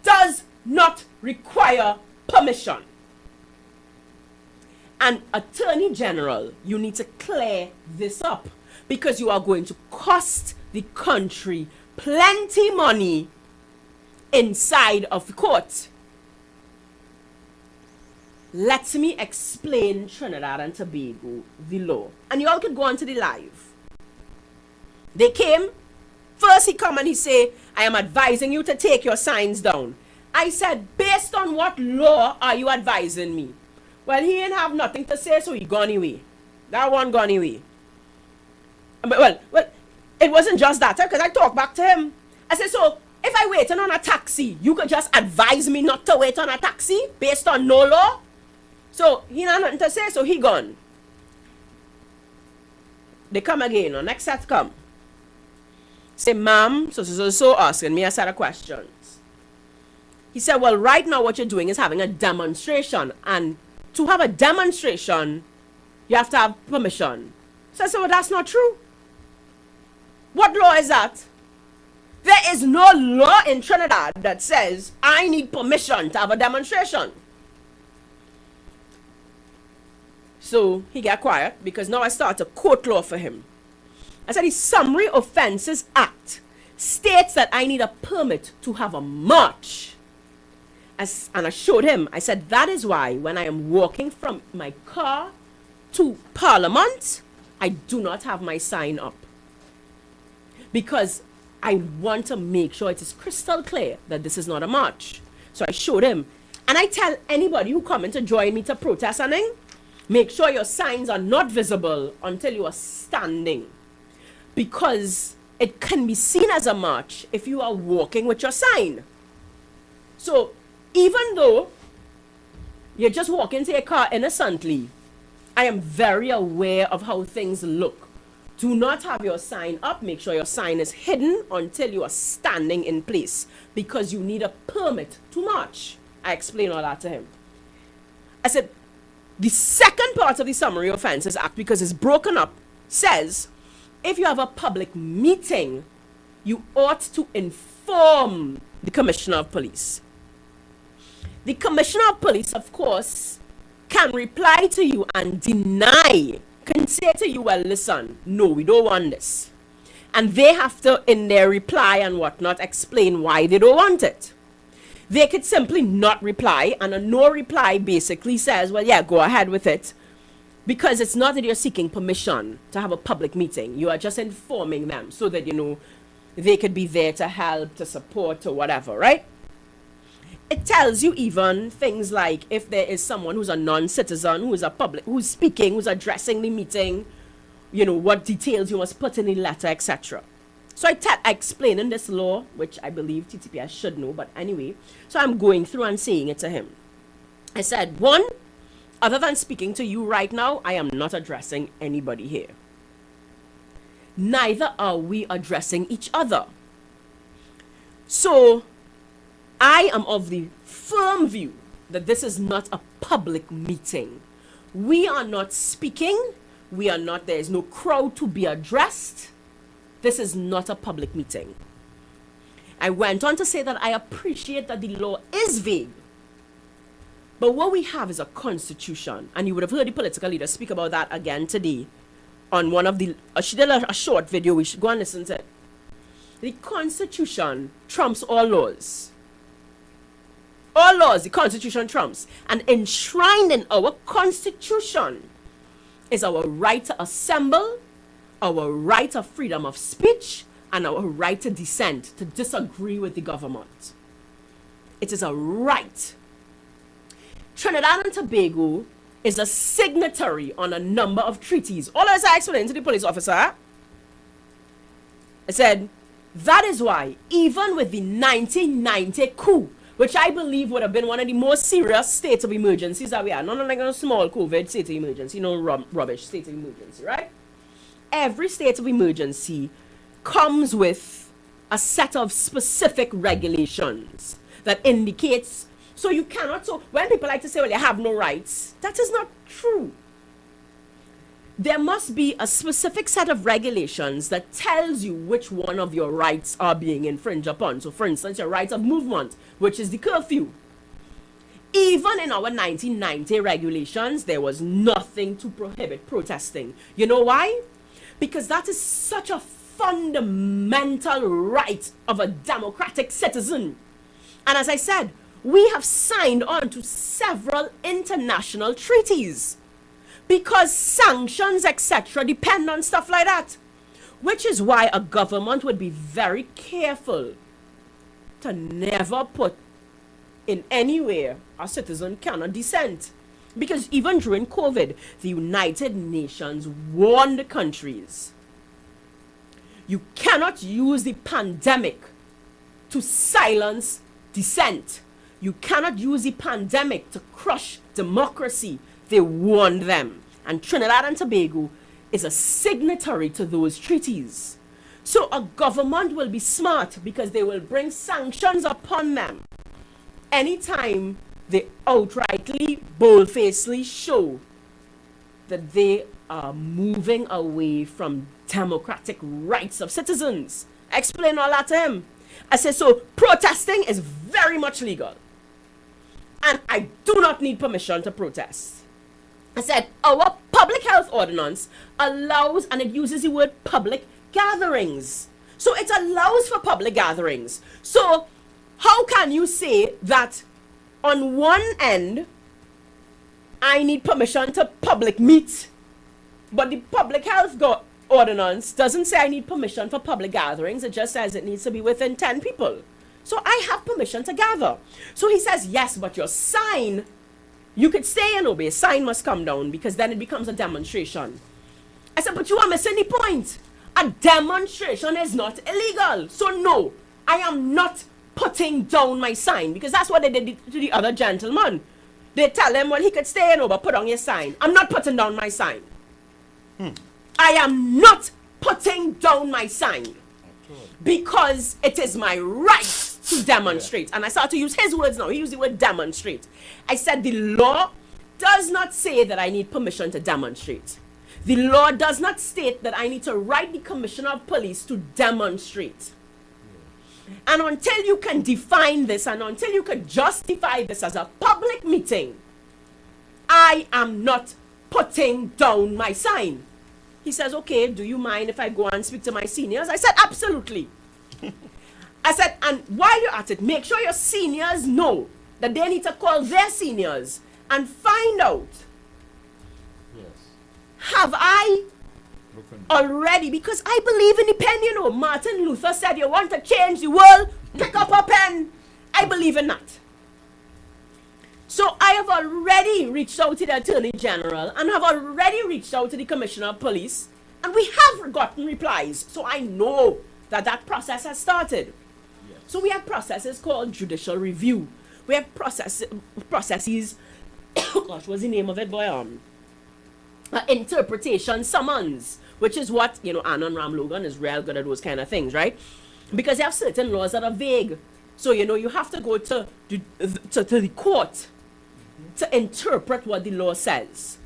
does not require permission. And Attorney General, you need to clear this up, because you are going to cost the country plenty money inside of the court. Let me explain Trinidad and Tobago, the law. And you all could go on to the live. They came. First he come and he say, I am advising you to take your signs down. I said, based on what law are you advising me? Well, he didn't have nothing to say, so he gone away. That one gone away. Well, it wasn't just that, because I talked back to him. I said, so if I waiting on a taxi, you could just advise me not to wait on a taxi based on no law? So he had nothing to say, so he gone. They come again, or next set come. Say, ma'am, so asking me a set of questions. He said, well, right now what you're doing is having a demonstration. And to have a demonstration, you have to have permission. So I said, well, that's not true. What law is that? There is no law in Trinidad that says I need permission to have a demonstration. So he got quiet because now I start to quote law for him. I said the Summary Offences Act states that I need a permit to have a march. And I showed him, I said, that is why when I am walking from my car to Parliament, I do not have my sign up. Because I want to make sure it is crystal clear that this is not a march. So I showed him. And I tell anybody who come in to join me to protest something, make sure your signs are not visible until you are standing. Because it can be seen as a march if you are walking with your sign. So even though you're just walking to your car innocently, I am very aware of how things look. Do not have your sign up. Make sure your sign is hidden until you are standing in place because you need a permit to march. I explained all that to him. I said, the second part of the Summary Offences Act, because it's broken up, says if you have a public meeting, you ought to inform the Commissioner of Police. The Commissioner of Police, of course, can reply to you and deny, can say to you, well, listen, no, we don't want this. And they have to, in their reply and whatnot, explain why they don't want it. They could simply not reply, and a no reply basically says, well, yeah, go ahead with it. Because it's not that you're seeking permission to have a public meeting. You are just informing them so that, you know, they could be there to help, to support, or whatever, right? It tells you even things like if there is someone who's a non-citizen, who is a public, who's speaking, who's addressing the meeting, you know, what details you must put in the letter, etc. So I explain in this law, which I believe TTPS should know, but anyway, so I'm going through and saying it to him. I said, one, other than speaking to you right now, I am not addressing anybody here. Neither are we addressing each other. So I am of the firm view that this is not a public meeting. We are not speaking. We are not, there is no crowd to be addressed. This is not a public meeting. I went on to say that I appreciate that the law is vague. But what we have is a constitution. And you would have heard the political leader speak about that again today on one of the, she did a short video, we should go and listen to it. The Constitution trumps all laws. All laws, the Constitution trumps. And enshrined in our Constitution is our right to assemble, our right of freedom of speech, and our right to dissent, to disagree with the government. It is a right. Trinidad and Tobago is a signatory on a number of treaties. All as I explained to the police officer, I said, that is why, even with the 1990 coup, which I believe would have been one of the most serious states of emergencies that we are, not like a small COVID state of emergency, no rubbish state of emergency, right? Every state of emergency comes with a set of specific regulations that indicates, so you cannot, so when people like to say, well, you have no rights, that is not true. There must be a specific set of regulations that tells you which one of your rights are being infringed upon. So for instance, your right of movement, which is the curfew. Even in our 1990 regulations, there was nothing to prohibit protesting. You know why? Because that is such a fundamental right of a democratic citizen. And as I said, we have signed on to several international treaties because sanctions, etc., depend on stuff like that. Which is why a government would be very careful to never put in anywhere a citizen cannot dissent. Because even during COVID, the United Nations warned countries, you cannot use the pandemic to silence dissent. You cannot use the pandemic to crush democracy. They warned them. And Trinidad and Tobago is a signatory to those treaties. So a government will be smart because they will bring sanctions upon them anytime they outrightly, bold-facedly show that they are moving away from democratic rights of citizens. I explain all that to him. I said, so protesting is very much legal. And I do not need permission to protest. I said, our public health ordinance allows, and it uses the word public gatherings. So it allows for public gatherings. So how can you say that on one end, I need permission to public meet, but the public health ordinance doesn't say I need permission for public gatherings. It just says it needs to be within 10 people. So I have permission to gather. So he says, yes, but your sign, you could stay and obey. Sign must come down because then it becomes a demonstration. I said, but you are missing the point. A demonstration is not illegal. So no, I am not putting down my sign because that's what they did to the other gentleman. They tell him, well, he could stay and over, put on your sign. I'm not putting down my sign. I am not putting down my sign because it is my right to demonstrate. And I started to use his words now. He used the word demonstrate. I said the law does not say that I need permission to demonstrate. The law does not state that I need to write the commissioner of police to demonstrate. And until you can define this and until you can justify this as a public meeting, I am not putting down my sign. He says, okay, do you mind if I go and speak to my seniors? I said, absolutely. I said, and while you're at it, make sure your seniors know that they need to call their seniors and find out, have I already, because I believe in the pen, you know, Martin Luther said, you want to change the world, pick up a pen. I believe in that. So I have already reached out to the Attorney General and have already reached out to the Commissioner of Police, and we have gotten replies. So I know that that process has started. Yes. So we have processes called judicial review. We have processes, gosh, what's the name of it, boy? Interpretation summons, which is what, you know, Anna and Ram Logan is real good at those kind of things, right? Because they have certain laws that are vague. So, you know, you have to go to the court to interpret what the law says.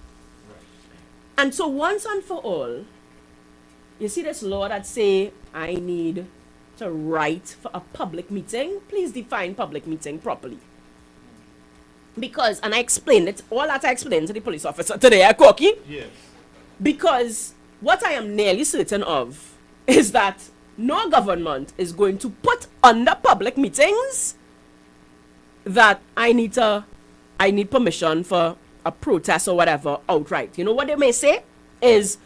And so once and for all, you see this law that say I need to write for a public meeting. Please define public meeting properly. Because, and I explained it, all that I explained to the police officer today, Corky. Yes. Because what I am nearly certain of is that no government is going to put under public meetings that I need permission for a protest or whatever outright. You know what they may say is,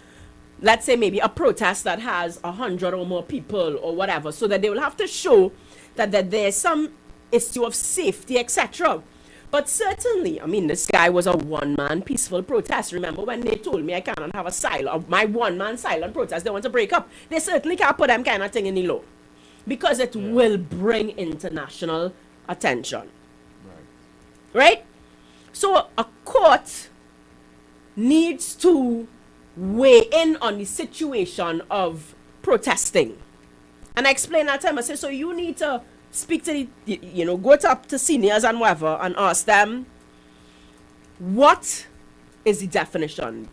let's say maybe a protest that has 100 or more people or whatever, so that they will have to show that there's some issue of safety, etc. But certainly, I mean, this guy was a one-man peaceful protest. Remember when they told me I cannot have a silent, my one-man silent protest, they want to break up. They certainly can't put them kind of thing in the law because it will bring international attention. Right? So a court needs to weigh in on the situation of protesting. And I explained that time, I said, so you need to speak to the, you know, go up to seniors and whatever and ask them, what is the definition?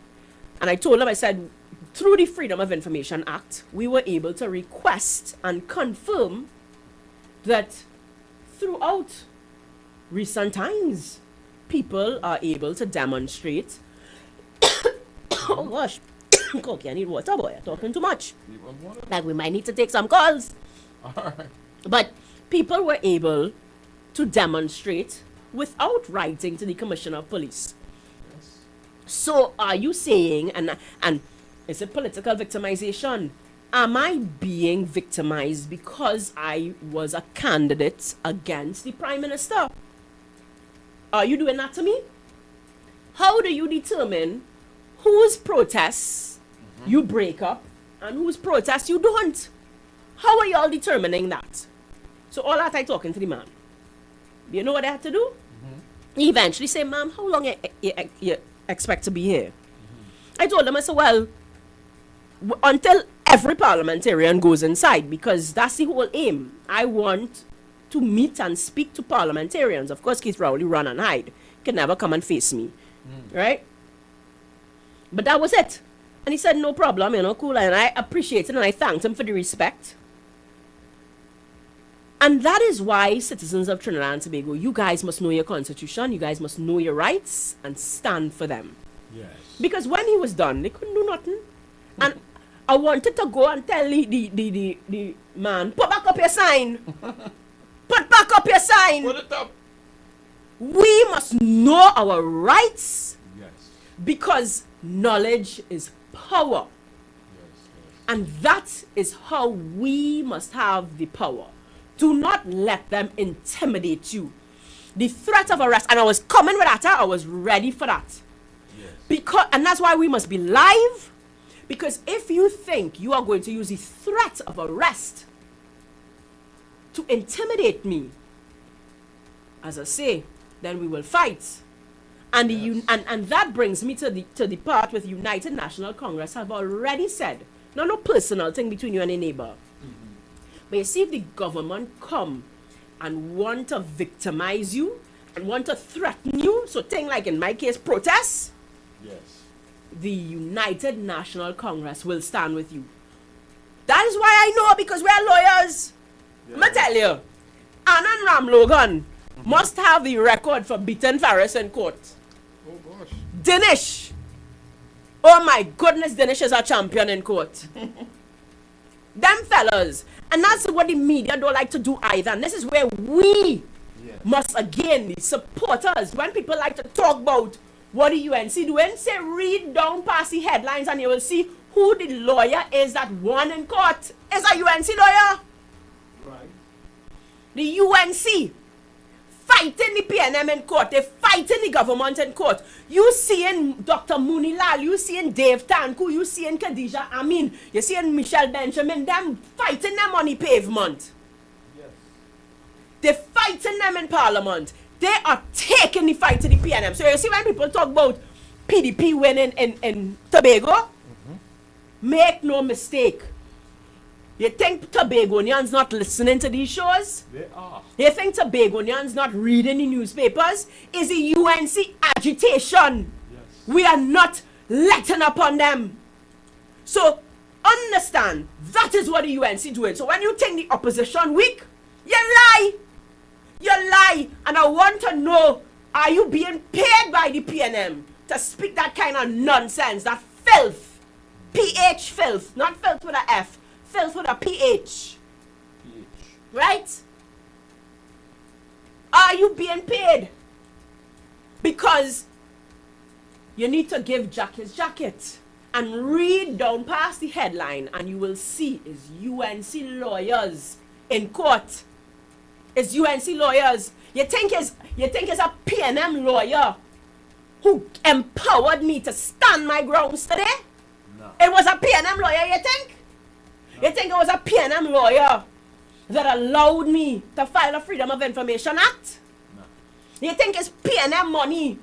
And I told them, I said, through the Freedom of Information Act, we were able to request and confirm that throughout recent times, people are able to demonstrate. Oh gosh, Cokie, I need water, boy. I'm talking too much. Like we might need to take some calls. All right. But people were able to demonstrate without writing to the Commissioner of Police. Yes. So are you saying, and is it political victimization? Am I being victimized because I was a candidate against the Prime Minister? Are you doing that to me? How do you determine whose protests you break up and whose protests you don't? How are y'all determining that? So all that I talking to the man. You know what I had to do? He eventually said, ma'am, how long you expect to be here? I told him, I said, well, until every parliamentarian goes inside, because that's the whole aim. I want to meet and speak to parliamentarians. Of course, Keith Rowley run and hide. Can never come and face me. Right? But that was it. And he said, no problem, cool. And I appreciated and I thanked him for the respect. And that is why, citizens of Trinidad and Tobago, you guys must know your constitution, you guys must know your rights, and stand for them. Yes. Because when he was done, they couldn't do nothing. And I wanted to go and tell the man, put back up your sign. Put back up your sign. Put it up. We must know our rights. Yes. Because knowledge is power. And that is how we must have the power. Do not let them intimidate you. The threat of arrest, and I was coming with that, I was ready for that. Yes. And that's why we must be live. Because if you think you are going to use the threat of arrest to intimidate me, as I say, then we will fight. And and that brings me to the part with United National Congress have already said, no personal thing between you and a neighbor. But you see, if the government come and want to victimize you and want to threaten you, so thing like in my case, protests, yes, the United National Congress will stand with you. That is why I know, because we are lawyers. Yeah. I'm going to tell you, Annan Ram Logan must have the record for beating Ferris in court. Oh gosh. Dinesh. Oh my goodness, Dinesh is a champion in court. Them fellas. And that's what the media don't like to do either. And this is where we must again support us. When people like to talk about what the UNC doing, say read down past the headlines and you will see who the lawyer is that won in court. Is a UNC lawyer. Right. The UNC fighting the PNM in court. They're fighting the government in court. You seeing Dr. Munilal, you seeing Dave Tanku, you seeing Khadija Amin, you seeing Michelle Benjamin, them fighting them on the pavement. Yes. They're fighting them in parliament. They are taking the fight to the PNM. So you see when people talk about PDP winning in Tobago, make no mistake. You think Tobagonians not listening to these shows? They are. You think Tobagonians not reading the newspapers? Is the UNC agitation? Yes. We are not letting up on them. So understand, that is what the UNC doing. So when you think the opposition weak, you lie. You lie. And I want to know, are you being paid by the PNM to speak that kind of nonsense, that filth? PH filth, not filth with a F. Filth with a PH. Right? Are you being paid? Because you need to give Jack his jacket and read down past the headline and you will see is UNC lawyers in court. It's UNC lawyers. You think it's a PNM lawyer who empowered me to stand my grounds today? No. It was a PNM lawyer, you think? You think it was a PNM lawyer that allowed me to file a Freedom of Information Act? No. You think it's PNM money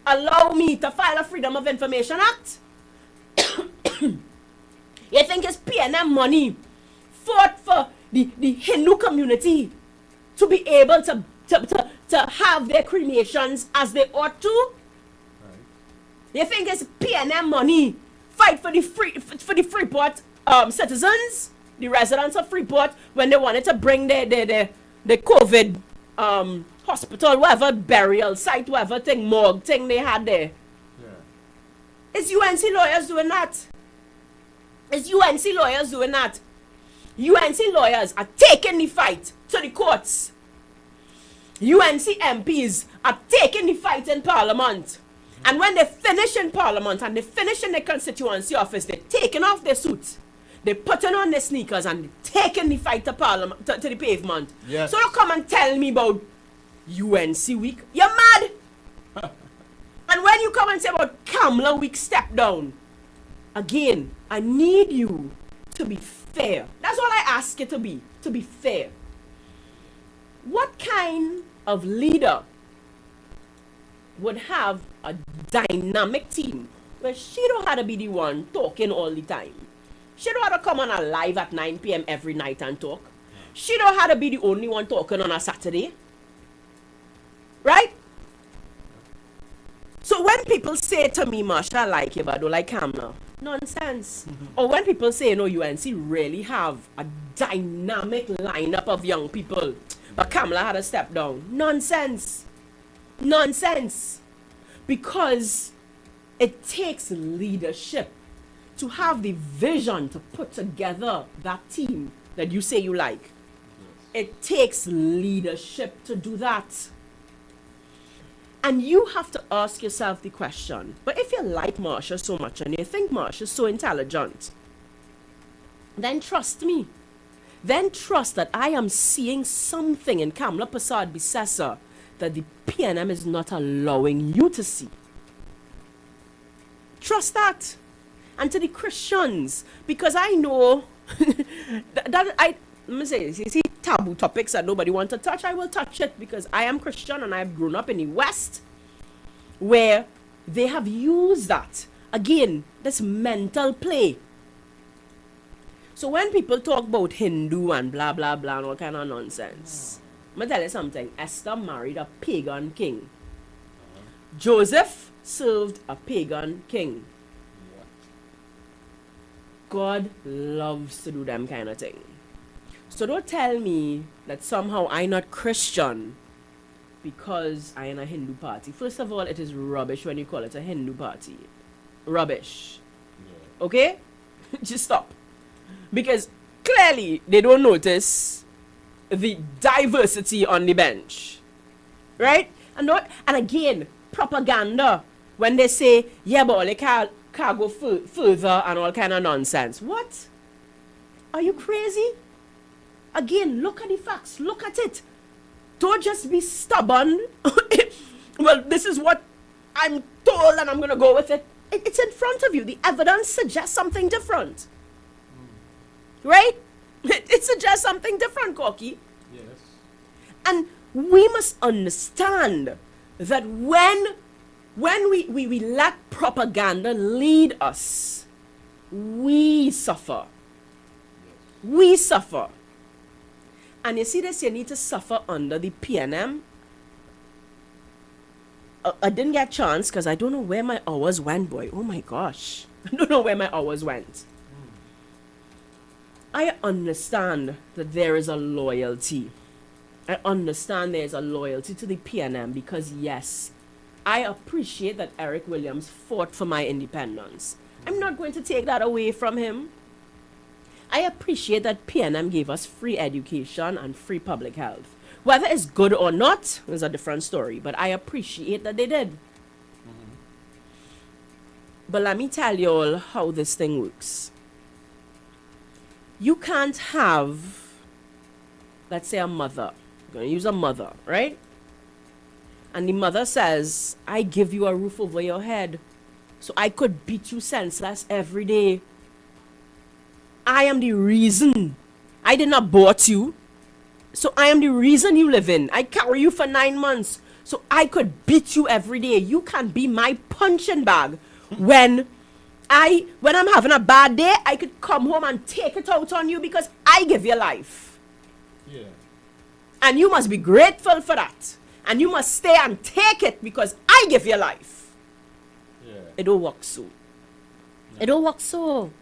allowed me to file a Freedom of Information Act? You think it's PNM money fought for the Hindu community to be able to have their cremations as they ought to? Right. You think it's PNM money fight for the Freeport citizens, the residents of Freeport, when they wanted to bring the COVID hospital, whatever burial site, whatever thing, morgue thing they had there. Yeah. Is UNC lawyers doing that? Is UNC lawyers doing that? UNC lawyers are taking the fight to the courts. UNC MPs are taking the fight in Parliament. And when they finish in Parliament and they finish in the constituency office, they're taking off their suits, they're putting on their sneakers and they're taking the fight to Parliament, to the pavement. Yes. So don't come and tell me about UNC week. You're mad. And when you come and say about Kamala week step down, again, I need you to be fair. That's all I ask you to be fair. What kind of leader would have a dynamic team where she don't have to be the one talking all the time? She don't have to come on a live at 9 p.m. every night and talk. She don't have to be the only one talking on a Saturday. Right? So when people say to me, Marsha, I like you, but I don't like Kamla. Nonsense. Or when people say, UNC really have a dynamic lineup of young people, but Kamla had to step down. Nonsense. Nonsense. Because it takes leadership to have the vision to put together that team that you say you like. It takes leadership to do that. And you have to ask yourself the question, but if you like Marsha so much and you think Marsha's so intelligent, then trust me. Then trust that I am seeing something in Kamla Prasad Bisessa that the PNM is not allowing you to see. Trust that. And to the Christians, because I know let me say, you see taboo topics that nobody wants to touch, I will touch it because I am Christian and I have grown up in the West where they have used that. Again, this mental play. So when people talk about Hindu and blah, blah, blah, and all kind of nonsense, I'm going to tell you something. Esther married a pagan king. Joseph served a pagan king. God loves to do them kind of thing. So don't tell me that somehow I'm not Christian because I am a Hindu party. First of all, it is rubbish when you call it a Hindu party. Rubbish. Yeah. Okay? Just stop. Because clearly they don't notice the diversity on the bench. Right? And again, propaganda. When they say, yeah, but they can't go further and all kind of nonsense. What? Are you crazy? Again, look at the facts. Look at it. Don't just be stubborn. Well, this is what I'm told and I'm going to go with it. It's in front of you. The evidence suggests something different. Right? It suggests something different, Corky. Yes. And we must understand that when we let propaganda lead us, we suffer. We suffer. And you see this, you need to suffer under the PNM. I didn't get a chance because I don't know where my hours went, boy. Oh my gosh. I don't know where my hours went. I understand that there is a loyalty. I understand there is a loyalty to the PNM because, yes, I appreciate that Eric Williams fought for my independence. I'm not going to take that away from him. I appreciate that PNM gave us free education and free public health. Whether it's good or not is a different story, but I appreciate that they did. But let me tell you all how this thing works. You can't have, let's say, a mother. I'm going to use a mother, right? And the mother says, I give you a roof over your head, so I could beat you senseless every day. I am the reason. I did not bought you. So I am the reason you live in. I carry you for 9 months. So I could beat you every day. You can be my punching bag. When I'm having a bad day, I could come home and take it out on you because I give you life. Yeah. And you must be grateful for that. And you must stay and take it because I give you life. Yeah. It don't work so. No. It don't work so.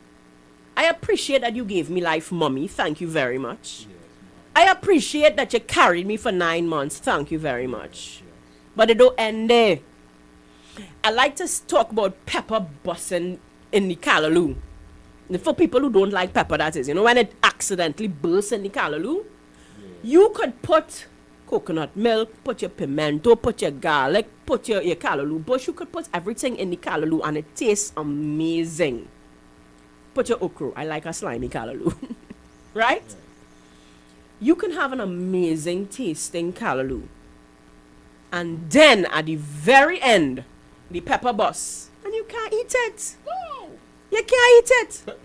I appreciate that you gave me life, Mommy. Thank you very much. Yes, I appreciate that you carried me for 9 months. Thank you very much. Yes. But it don't end there. I like to talk about pepper busting in the callaloo. For people who don't like pepper, that is. You know, when it accidentally bursts in the callaloo, you could put coconut milk, put your pimento, put your garlic, put your callaloo bush. You could put everything in the callaloo and it tastes amazing. Put your okra. I like a slimy callaloo. Right? Yeah. You can have an amazing tasting callaloo. And then at the very end, the pepper bus. And you can't eat it. No. You can't eat it.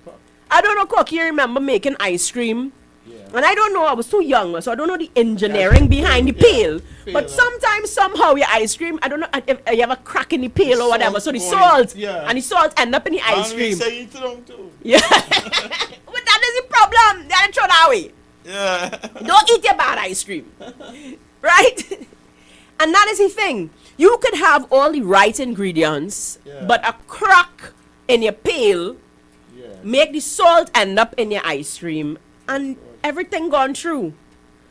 I don't know, Cocky, you remember making ice cream? Yeah. And I don't know, I was too young, so I don't know the engineering behind the pail. But sometimes, somehow, your ice cream, I don't know if you have a crack in the pail or whatever. So the salt, and the salt end up in the ice cream. Say it too. Yeah. But that is the problem. They throw that away. Yeah. Don't eat your bad ice cream. Right? And that is the thing. You could have all the right ingredients, but a crack in your pail make the salt end up in your ice cream and everything gone through.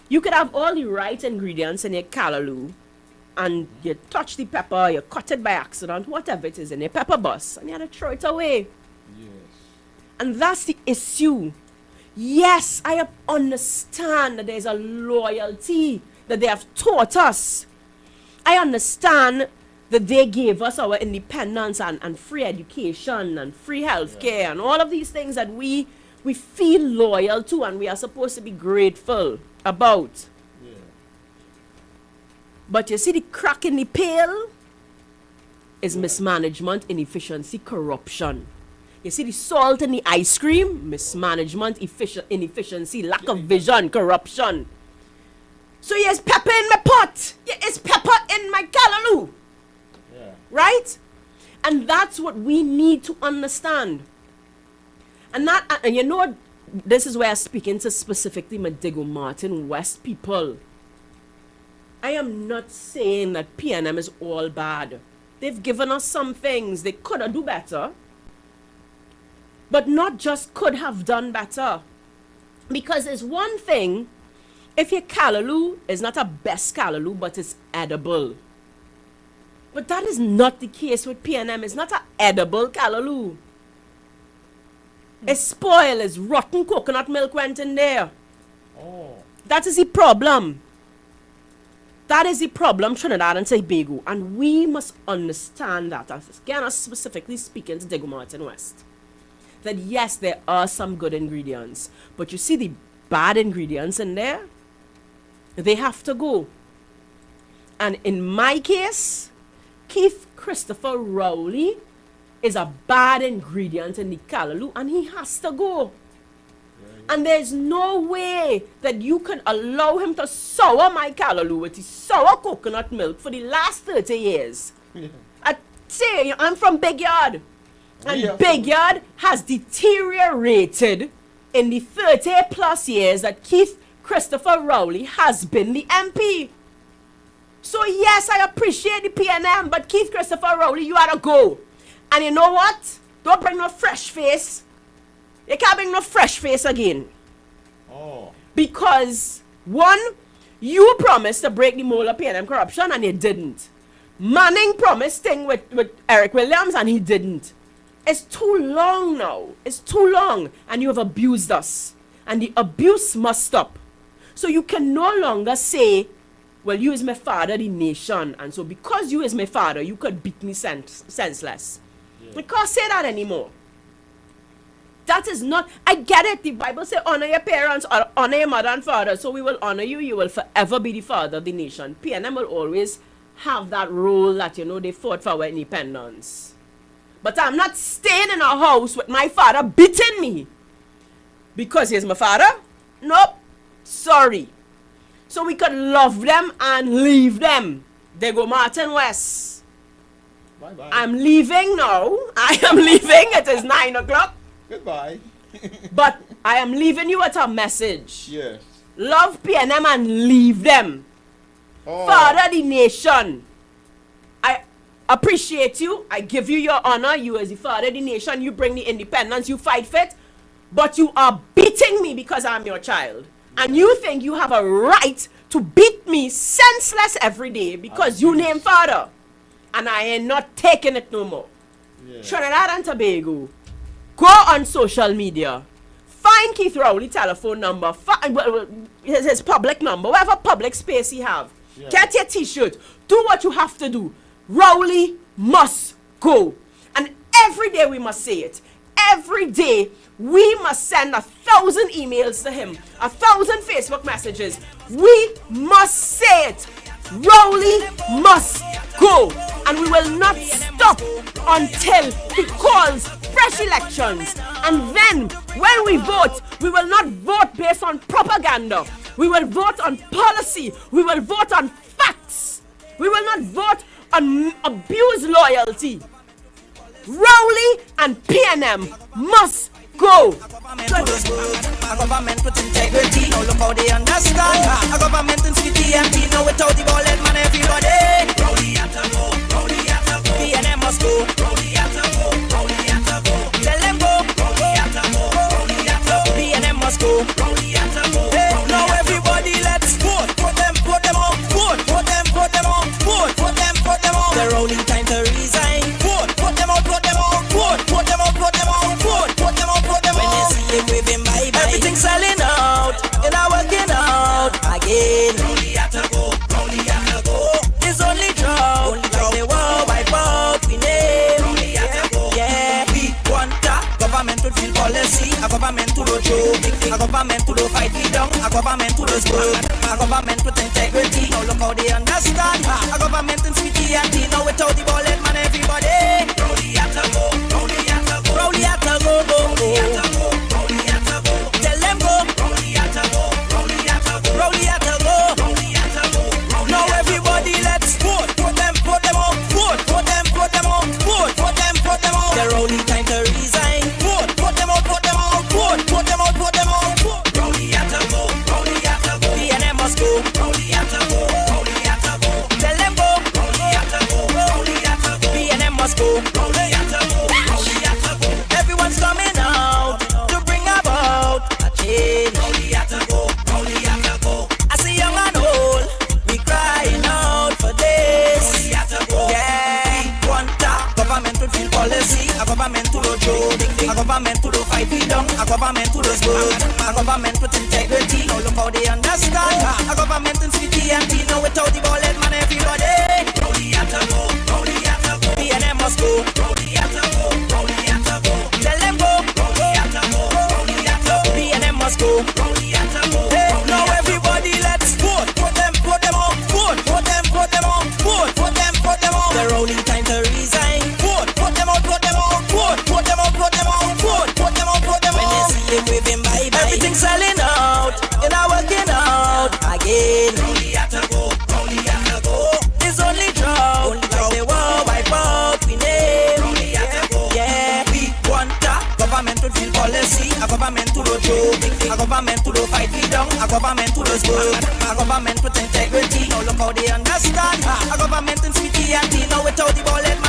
You could have all the right ingredients in your callaloo and you touch the pepper, you cut it by accident, whatever it is in your pepper bus, and you had to throw it away. And that's the issue. Yes, I understand that there's a loyalty that they have taught us. I understand that they gave us our independence and free education and free healthcare and all of these things that we feel loyal to and we are supposed to be grateful about. But you see, the crack in the pail is mismanagement, inefficiency, corruption. You see the salt in the ice cream, mismanagement, inefficiency, lack of vision, corruption. So here's pepper in my pot. Here's pepper in my callaloo. Right? And that's what we need to understand. And you know what? This is where I'm speaking to specifically Madigo Martin West people. I am not saying that PNM is all bad. They've given us some things. They could have do better. But not just could have done better. Because it's one thing if your callaloo is not a best callaloo, but it's edible. But that is not the case with PNM. It's not an edible callaloo. It's spoiled. It's rotten coconut milk went in there. That is the problem. That is the problem, Trinidad and Tobago. And we must understand that. Again, I'm specifically speaking to Diego Martin West. That yes, there are some good ingredients. But you see the bad ingredients in there? They have to go. And in my case, Keith Christopher Rowley is a bad ingredient in the callaloo and he has to go. And there's no way that you can allow him to sour my callaloo with his sour coconut milk for the last 30 years. I say, I'm from Big Yard. And Big Yard has deteriorated in the 30 plus years that Keith Christopher Rowley has been the MP. So yes, I appreciate the PNM, but Keith Christopher Rowley, you ought to go. And you know what? Don't bring no fresh face. You can't bring no fresh face again. Because, one, you promised to break the mold of PNM corruption and you didn't. Manning promised thing with Eric Williams and he didn't. It's too long now. It's too long. And you have abused us. And the abuse must stop. So you can no longer say, well, you is my father, the nation. And so because you is my father, you could beat me senseless. We can't say that anymore. That is not, I get it. The Bible says honor your parents or honor your mother and father. So we will honor you. You will forever be the father of the nation. PNM will always have that role that, they fought for our independence. But I'm not staying in a house with my father beating me. Because he's my father? Nope. Sorry. So we could love them and leave them. They go Martin West. Bye-bye. I'm leaving now. I am leaving. It is 9 o'clock. Goodbye. But I am leaving you with a message. Yes. Love PNM and leave them. Father the nation. I appreciate you. I give you your honor. You as the father of the nation. You bring the independence. You fight for it. But you are beating me because I'm your child. And you think you have a right to beat me senseless every day because you name father. And I ain't not taking it no more. Trinidad and Tobago. Go on social media. Find Keith Rowley telephone number. His public number. Whatever public space he have. Get your t-shirt. Do what you have to do. Rowley must go. And every day we must say it. Every day we must send 1,000 emails to him. 1,000 Facebook messages. We must say it. Rowley must go. And we will not stop until he calls fresh elections. And then when we vote, we will not vote based on propaganda. We will vote on policy. We will vote on facts. We will not vote on abuse loyalty. Rowley and PNM must Go! A government with integrity, now look how they understand. A government in city empty, now without the ball head man everybody. Rowdy have to go, Rowdy have to go. PNM must go, Rowdy have to go, Rowdy have to go. Tell them go, Rowdy have to go, Rowdy have to go. PNM must go, Rowdy have to go. Hey, now everybody let's vote. Put them on, vote. Put them on, vote. Put them on. The rolling time to resign. Vote. Put them on, vote. Put them on, vote. Put them on. When they see him waving bye-bye, everything's selling out, and I'm working out again. Rowdy have to go, Rowdy have to go. It's only drought, like they will wipe out we name. Rowdy have to go, yeah. We want a government to deal policy, a government to do joke, a government to do fight we down, a government to do smoke, a government with integrity. Now look how they understand. A government in sweetie and tea, now without the ball head man everybody. Rowdy have to go, Rowdy have to go, Rowdy have to go, go. Tell them go. Rowdy have to go. Rowdy have to go. Rowdy have to go. Rowdy have to go. Now everybody let's vote. Put them on. Vote. Put them on. Vote. Put them on. The rolling time to resign. Vote. Put them on. Vote. Put them on. Vote. Rowdy have to go. Rowdy have to go. PNM must go. Rowdy have to go. Rowdy have to go. Tell them go. Rowdy have to go. Rowdy have to go. PNM must go. Rowdy have to go. Rowdy have to go. Everyone's coming out to bring about a change. Rowdy have to go. Rowdy have to go. I see young and old, we crying out for this. Rowdy have to go. Yeah, we want a government to deal policy, a government to do joke, a government to do fight we down, a government to do smoke, a government with integrity. Now look how they understand. A government in city empty, now without the ball head man everybody. Rowdy have to go. Rowdy have to go. PNM must go. Rowdy have to go. Rowdy have to go. Tell them go. Rowdy have to go. Rowdy have to go. PNM must go. Rowdy have to go. Hey, now everybody let's vote. Put them on. Vote. Put them on. Vote. Put them on. The rolling time to resign. Vote. Put them on. Vote. Put them on. Vote. Put them on. When they see him waving bye-bye, everything's selling out, and I'm working out again. Rowdy have to go. Rowdy have to go. It's only drought, like they will wipe out we name. Rowdy have to go. Yeah, we want a government to deal policy, a government to do joke, a government to do fight we down, a government to do smoke, a government with integrity. Now look how they understand. A government in sweetie and tea, now without the ball head man